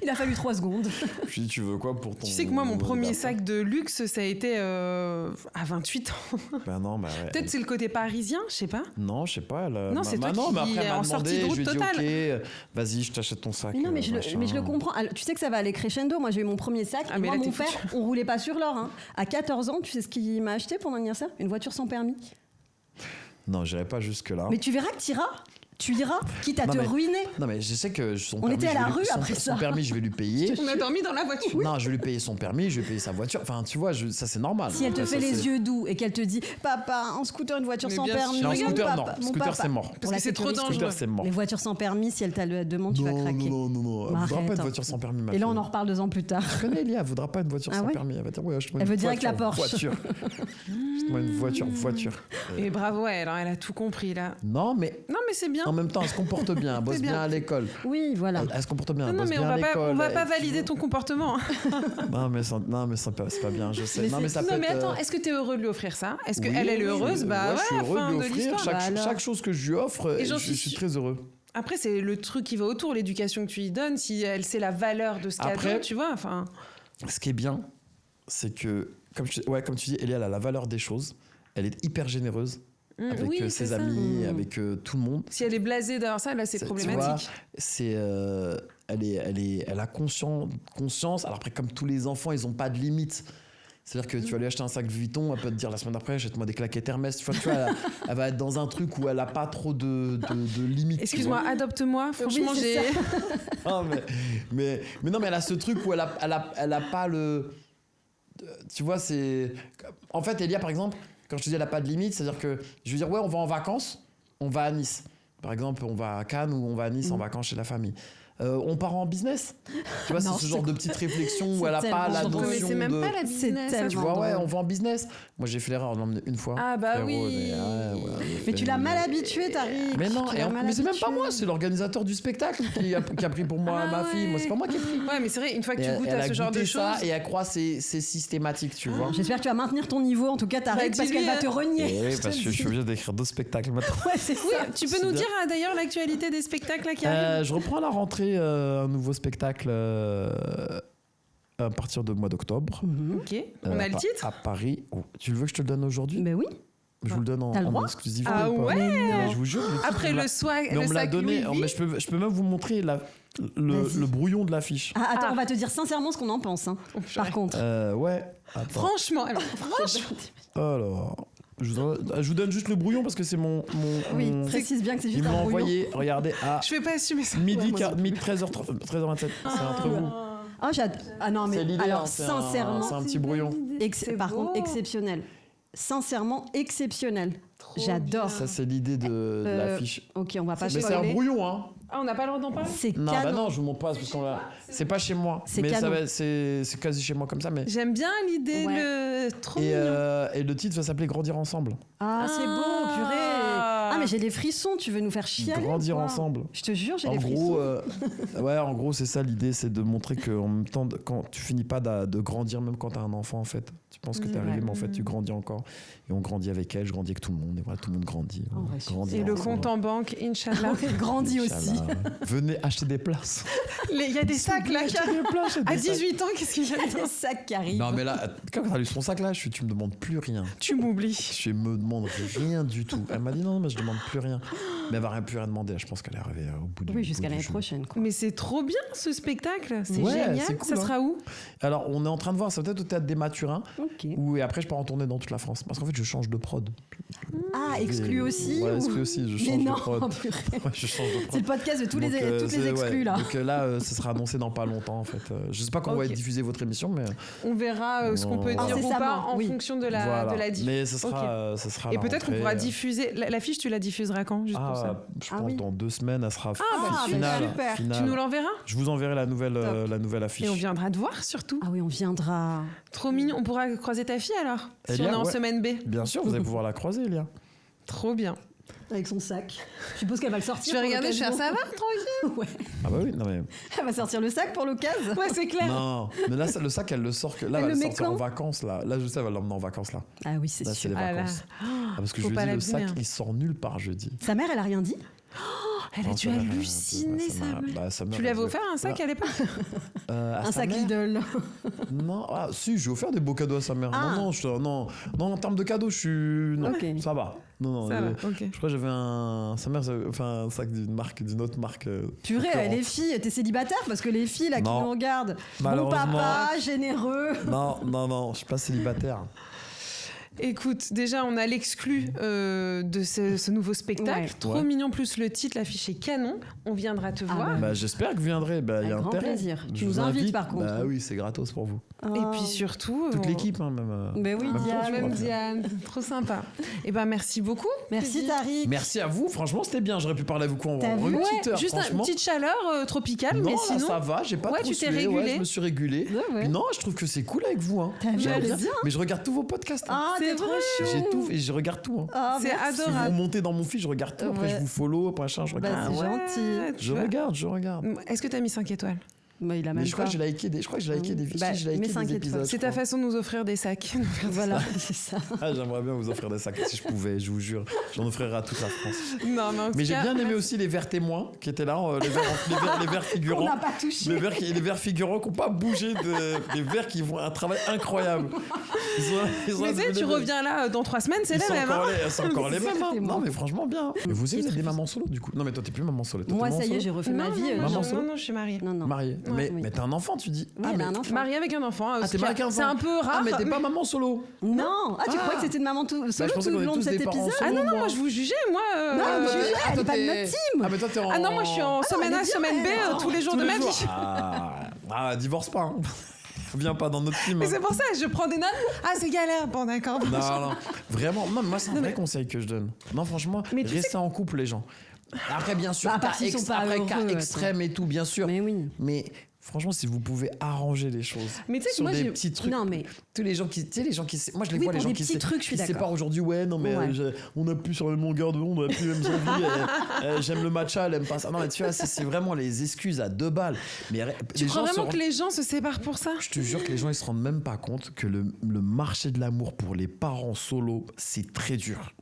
Il a fallu 3 secondes. Je dis, tu veux quoi pour ton... Tu sais que moi, mon premier anniversaire sac de luxe, ça a été à 28 ans. Ben non, bah ouais. Peut-être c'est le côté parisien, je sais pas. Non, je sais pas. Non, c'est toi non, qui mais après, elle est m'a en sortie demandé, de route je lui ai dit, totale. ok, vas-y, je t'achète ton sac. Mais non, mais je le comprends. Alors, tu sais que ça va aller crescendo. Moi, j'ai eu mon premier sac. Ah, Et mais moi, là, mon t'es père, foutu. on roulait pas sur l'or. Hein. À 14 ans, tu sais ce qu'il m'a acheté pour mon anniversaire? Une voiture sans permis. Non, j'irai pas jusque-là. Mais tu verras que t'iras. Tu iras, quitte à Non, te mais- ruiner. Non, mais je sais que son On permis, était à je vais la lui- rue son- après son ça. permis, je vais lui payer. On a dormi dans la voiture. Non, je vais lui payer son permis, je vais payer sa voiture. Enfin, tu vois, ça c'est normal. Si elle te Ça, fait c'est- les yeux doux et qu'elle te dit papa, en scooter, une voiture Mais sans bien permis. sûr. Non, Regarde, scooter, papa, non. mon Scooter, papa. c'est mort. Pour Parce la que c'est trop sécurité. dangereux. Scooter, c'est mort. Les voitures sans permis, si elle te le demande, tu vas craquer. Non. Elle Bah, voudra pas arrête, une hein. voiture sans permis, ma Et là, fille. on en reparle 2 ans plus tard. Je connais Elia, elle voudra pas une voiture Ah sans ouais permis. Elle va dire, ouais, je te Elle veut direct la Porsche. Voiture. Je te mets une voiture. Et bravo, elle a tout compris là. Non, mais Non, mais c'est bien. en même temps, elle se comporte bien, elle bosse C'est bien bien. à l'école. Oui, voilà. Elle se comporte bien, Non, elle non, bosse mais bien on à va pas, l'école. on va pas Elle- valider ton comportement. Non, mais c'est pas bien, je sais. Mais Non, mais ça peut Non, mais être, attends, est-ce que t'es heureux de lui offrir ça? Est-ce oui, qu'elle, elle est oui, heureuse? Bah ouais, je suis voilà, heureux fin de lui de offrir. l'histoire. Bah alors. Chaque chose que je lui offre, Et j'en je suis suis sûre. très heureux. Après, c'est le truc qui va autour, l'éducation que tu lui donnes, si elle sait la valeur de ce cadeau, Après- tu vois. Enfin, Ce qui est bien, c'est que, comme tu dis, Elia, elle a la valeur des choses. Elle est hyper généreuse avec oui, c'est ses ça. amis, avec tout le monde. Si elle est blasée d'avoir ça, là, c'est Tu problématique. vois, elle a conscience. Alors après, comme tous les enfants, ils n'ont pas de limite. C'est-à-dire que tu vas lui acheter un sac Louis Vuitton, elle peut te dire la semaine d'après, achète-moi des claquettes Hermès. Tu vois, elle va être dans un truc où elle n'a pas trop de limites. tu Excuse-moi, vois. adopte-moi. Franchement, Oui, c'est j'ai. Non, mais non, mais elle a ce truc où elle a pas le. Tu vois, c'est. En fait, Elia, par exemple, quand je te dis elle a pas de limite, c'est-à-dire que je veux dire, ouais, on va en vacances, on va à Nice. Par exemple, on va à Cannes ou on va à Nice en vacances chez la famille. On part en business. Tu vois, Non, c'est ce genre de petite réflexion où c'est elle a pas la tellement drôle. Mais notion c'est même de. pas la C'est business. tellement Tu vois, ouais, drôle. on va en business. Moi, j'ai fait l'erreur de l'emmener une fois. Ah, bah Frérot, oui. Mais tu l'as mal habitué, Tariq. Mais non, Tu l'as mal mais c'est même pas habitué. moi, c'est l'organisateur du spectacle qui a pris pour moi Ah ma fille. Moi, ouais. c'est pas moi qui ai pris. Ouais, mais c'est vrai, une fois que Et tu elle, goûtes elle à a ce genre de goûté choses. ça et elle croit que c'est systématique, tu vois. J'espère que tu vas maintenir ton niveau, en tout cas, Tariq, Bah, parce dis-lui, qu'elle va te hein. renier. Oui, Je te parce que le je suis dis. obligé d'écrire 2 spectacles maintenant. Ouais, c'est Oui, ça. tu peux nous dire d'ailleurs l'actualité des spectacles là, qui arrivent? Je reprends à la rentrée un nouveau spectacle à partir du mois d'octobre. Ok, on a le titre? À Paris. Oh, tu veux que je te le donne aujourd'hui? Mais oui. Je vous le donne T'as le en droit exclusivité. Ah ou pas ouais Mais je vous jure. le titre, Après on me le l'a- swag, mais on le me l'a sac donné. Louis V. Mais je peux même vous montrer le Vas-y. brouillon de l'affiche. Ah, attends, Ah. on va te dire sincèrement ce qu'on en pense. Hein. Oh, purée. Par contre. Ouais. Attends. Franchement, alors, franchement. Alors, je vous donne juste le brouillon parce que c'est mon. Oui, mon- précise bien que c'est Il juste me un l'a brouillon. envoyé. Regardez à Je vais pas assumer ça. midi, Ouais, moi non plus. 13h27. C'est entre vous. Ah, ah non, mais C'est l'idée. alors hein, c'est sincèrement, c'est un petit brouillon. par beau. contre, exceptionnel. Sincèrement, exceptionnel. J'adore. Ça, c'est l'idée de l'affiche. Ok, on va pas Mais c'est un spoiler. brouillon, hein. Ah, on n'a pas le droit d'en parler? C'est Non, bah canon. non, je vous montre pas parce qu'on va. C'est pas chez moi. C'est mais ça canon. va, c'est quasi chez moi comme ça. Mais J'aime bien l'idée, Ouais. trop et, mignon. et le titre va s'appeler Grandir ensemble. Ah, c'est beau, purée. Ah. Ah, mais j'ai des frissons, tu veux nous faire chialer. Grandir quoi. ensemble. Je te jure, j'ai En des gros, frissons. ouais, en gros, c'est ça l'idée, c'est de montrer que en même temps, quand tu finis pas de grandir, même quand t'as un enfant, en fait, tu penses que t'es arrivé, mais en fait, tu grandis encore. Et on grandit avec elle, je grandis avec tout le monde, et voilà, tout le monde grandit. Oh, ouais, Grandir Et le ensemble. compte en banque, Inch'Allah. Grandis aussi. Inch'Allah. Venez acheter des places. Il y a des sacs là. Acheter des places, À des sacs. 18 ans, qu'est-ce qu'il y a Il y a dedans? des sacs qui arrivent. Non, mais là, quand t'as lu son sac là, tu me demandes plus rien. Tu m'oublies. Je me demande rien du tout. Elle m'a dit non, mais je demande plus rien. Mais elle va plus rien demander. Je pense qu'elle est arrivée au bout du. Oui, jusqu'à bout du l'année jeu. prochaine. Quoi. Mais c'est trop bien ce spectacle. C'est Ouais, génial. c'est cool, Ça hein. sera où? Alors, on est en train de voir, ça peut-être au théâtre des Mathurins, Ok. et après je pars en tournée dans toute la France. Parce qu'en fait, je change de prod. Ah, exclu aussi Ouais, ou- exclu aussi, je Mais change non, de prod. purée. Ouais, je change de C'est prod. le podcast de toutes Donc, les c'est- exclus ouais. là. Donc là, ce sera annoncé dans pas longtemps en fait. Je sais pas quand va Ok. être diffusée votre émission, mais On verra ce qu'on peut Non. dire ou Incessamment, pas en oui. fonction de la, voilà. de la diff. Mais ce sera, ce sera. à Et la peut-être qu'on rentrée. pourra diffuser. L'affiche, tu la diffuseras quand? Juste pour ça. Je Ah pense oui. dans 2 semaines, elle sera bah, finale. super. finale. Tu nous l'enverras? Je vous enverrai la nouvelle affiche. Et on viendra te voir surtout. Ah oui, on viendra. Trop mignon. On pourra croiser ta fille alors? Si Elia, on est en ouais. semaine B. Bien sûr, vous allez pouvoir la croiser, Elia. Trop bien. Avec son sac. Je suppose qu'elle va le sortir. Je vais pour regarder, je vais faire l'occasion. ça va, tranquille. Ouais. Ah bah oui, non mais. Elle va sortir le sac pour l'occasion. Ouais, c'est clair. Non, mais là, le sac, elle le sort que. Là, Elle elle va le le met sortir quand en vacances, là. Là, je sais, elle va l'emmener en vacances, là. Ah oui, c'est Là, c'est sûr. les Ah là. vacances. Ah, parce que Faut je pas dis, le sac, l'abîmer, hein. il sort nulle part jeudi. Sa mère, elle a rien dit. Elle a dû halluciner, ça. Tu lui avais offert un sac à l'époque? Un sac Lidl. Non, si, j'ai offert des beaux cadeaux à sa mère. Non, en termes de cadeaux, je suis... Non, ça va. Non, ça va, je crois que j'avais sa mère, un sac d'une autre marque. Purée, les filles, t'es célibataire? Parce que les filles là qui nous regardent, bon papa, généreux. Non, je suis pas célibataire. Écoute, déjà, on a l'exclu de ce nouveau spectacle. Trop mignon, plus le titre, l'affiche est canon. On viendra te voir. J'espère que vous viendrez. Il y a grand intérêt. Plaisir. Tu nous invites par contre. Oui, c'est gratos pour vous. Et puis surtout... Toute l'équipe, même. Mais oui, même Diane. Trop sympa. Et merci beaucoup. Merci Tariq. Merci à vous. Franchement, c'était bien. J'aurais pu parler à vous en une petite heure. Juste une petite chaleur tropicale, non, mais sinon... Non, ça va. J'ai pas trop tu t'es sué. régulé. Je me suis régulé. Puis non, je trouve que c'est cool avec vous. J'aime bien. Mais je regarde tous vos podcasts. C'est trop chou. J'ai tout et je regarde tout. C'est adorable. Si vous remontez dans mon feed, je regarde tout. Après, je vous follow. Après, je regarde. C'est gentil. Je regarde. Est-ce que t'as mis 5 étoiles? Il a même je crois que j'ai liké des épisodes. C'est ta façon de nous offrir des sacs. Voilà, c'est ça. J'aimerais bien vous offrir des sacs si je pouvais, je vous jure. J'en offrirais à toute la France. Non, mais j'ai bien aimé aussi les verts témoins qui étaient là, les verts figurants. On n'a pas touché. Les verts figurants qui n'ont pas bougé, les verts qui font un travail incroyable. Mais tu reviens là dans 3 semaines, c'est les mêmes. C'est encore les mêmes. Non, mais franchement bien. Mais vous aussi, vous êtes des mamans solo du coup. Non, mais toi, t'es plus maman solo. Moi, ça y est, j'ai refait ma vie. Non, je suis mariée. Mariée. Mais t'as un enfant, tu dis. Oui, un enfant. Mariée avec un enfant. T'es mariée avec un enfant. C'est un peu rare. Mais t'es pas maman solo. Non. Tu crois que c'était une maman solo tout le long de cet épisode? Non, moi je vous jugeais, moi. Non, elle est pas de notre team. Mais toi, t'es en... Ah non, moi je suis en semaine A, semaine B, tous les jours de ma vie. Divorce pas. Viens pas dans notre team. Mais c'est pour ça, je prends des notes. C'est galère. Bon, d'accord. Non. Vraiment, moi, c'est un vrai conseil que je donne. Non, franchement, restez en couple, les gens. Après, bien sûr, cas extrême et tout, bien sûr. Mais oui. Mais franchement, si vous pouvez arranger les choses. Mais tu sais que moi, des petits trucs. Non, mais. Tous les gens qui. Tu sais, les gens qui. Moi, je les vois, les gens qui se séparent aujourd'hui. Ouais, non, mais on n'a plus sur le même longueur de onde, on n'a plus les mêmes envies. J'aime le matcha, elle aime pas ça. Non, mais tu vois, c'est vraiment les excuses à 2 balles. Mais tu crois vraiment que les gens se séparent pour ça? Je te jure que les gens, ils se rendent même pas compte que le marché de l'amour pour les parents solo, c'est très dur.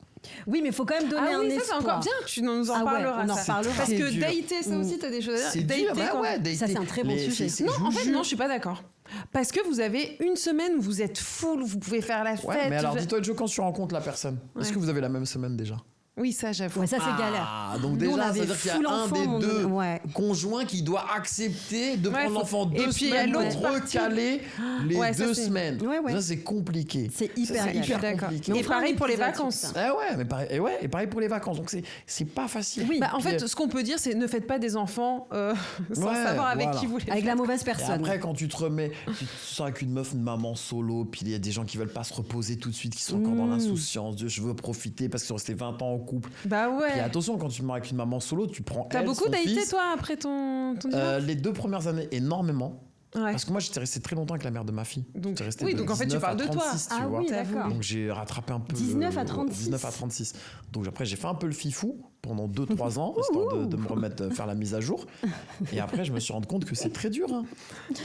Oui, mais il faut quand même donner un espoir. Ça, c'est encore bien. Tu nous en parleras. On en parlera. Parce que dater, ça aussi, t'as des choses à dire. C'est dur, dater. Ça, c'est un très bon sujet. Non, en fait, non, je suis pas d'accord. Parce que vous avez une semaine où vous êtes full, où vous pouvez faire la fête. Ouais, mais alors, dis-toi, Joe, quand tu rencontres la personne, est-ce que vous avez la même semaine déjà? Oui, ça, j'avoue. Ouais, ça, c'est galère. Donc déjà, c'est-à-dire qu'il y a un des 2 conjoints qui doit accepter de prendre l'enfant 2 semaines pour recaler les 2 semaines. Ça, c'est compliqué. C'est hyper compliqué. Et pareil pour les vacances. Et pareil pour les vacances. Donc, c'est pas facile. Oui. En fait, ce qu'on peut dire, c'est ne faites pas des enfants sans savoir avec qui vous les faites. Avec la mauvaise personne. Et après, quand tu te remets, tu sors avec une meuf, une maman solo, puis il y a des gens qui veulent pas se reposer tout de suite, qui sont encore dans l'insouciance de je veux profiter parce qu'ils sont restés 20 ans en couple. Bah ouais. Et attention, quand tu te maries avec une maman solo, tu prends T'as beaucoup daté, toi, après ton divorce? Les 2 premières années, énormément. Parce que moi, j'étais resté très longtemps avec la mère de ma fille. Donc en fait, tu parles de toi. Oui, d'accord. Donc j'ai rattrapé un peu. 19 à 36. Donc après, j'ai fait un peu le fifou pendant 2-3 ans, histoire de me remettre, faire la mise à jour. Et après, je me suis rendu compte que c'est très dur.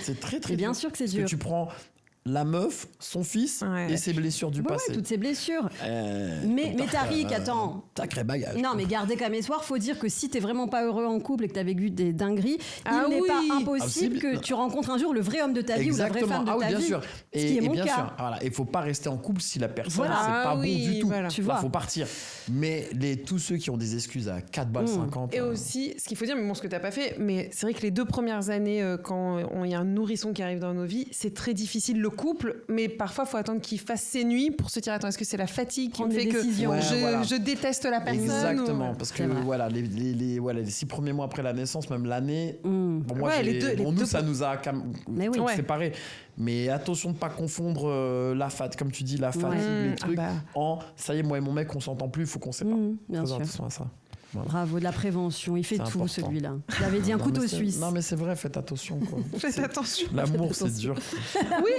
C'est très, très dur. Bien sûr que c'est dur. Parce que tu prends la meuf, son fils et ses blessures du passé. Toutes ses blessures. Mais Tariq, attends. Sacré bagage. Non, mais garder comme espoir, faut dire que si t'es vraiment pas heureux en couple et que t'as vécu des dingueries, il n'est pas impossible que tu rencontres un jour le vrai homme de ta vie ou la vraie femme de ta vie. Bien sûr. Ce qui est mon bien cas. sûr. Voilà. Et faut pas rester en couple si la personne c'est pas bon du tout. Tu vois. Faut partir. Mais tous ceux qui ont des excuses à 4 balles 50. Et aussi, ce qu'il faut dire, mais bon, ce que t'as pas fait, mais c'est vrai que les 2 premières années, quand il y a un nourrisson qui arrive dans nos vies, c'est très difficile le couple, mais parfois il faut attendre qu'il fasse ses nuits pour se dire attends, est-ce que c'est la fatigue qui me fait que je déteste la personne? Exactement, parce que les 6 premiers mois après la naissance, même l'année, nous ça nous a séparés. Mais attention de ne pas confondre la fatigue, comme tu dis, la fatigue, les trucs, ça y est, moi et mon mec, on s'entend plus, il faut qu'on sépare. Bien sûr. Attention à ça. Voilà. Bravo, de la prévention, il fait tout important. Celui-là. Il avait dit un couteau suisse. Non mais c'est vrai, faites attention. Faites attention. L'amour c'est dur. Oui,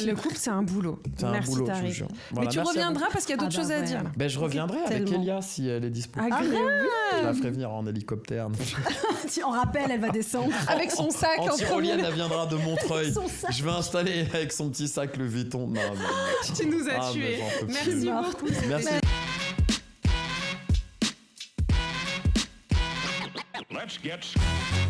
le couple c'est un boulot. Merci Tariq. Voilà, mais tu reviendras parce qu'il y a d'autres choses à dire. Je reviendrai avec Elia si elle est dispo. Je la ferai venir en hélicoptère. En rappel, elle va descendre. Avec son sac en tyrolienne, elle viendra de Montreuil. Je vais installer avec son petit sac le Vuitton. Non. Tu nous as tués. Merci beaucoup. Merci. sketch.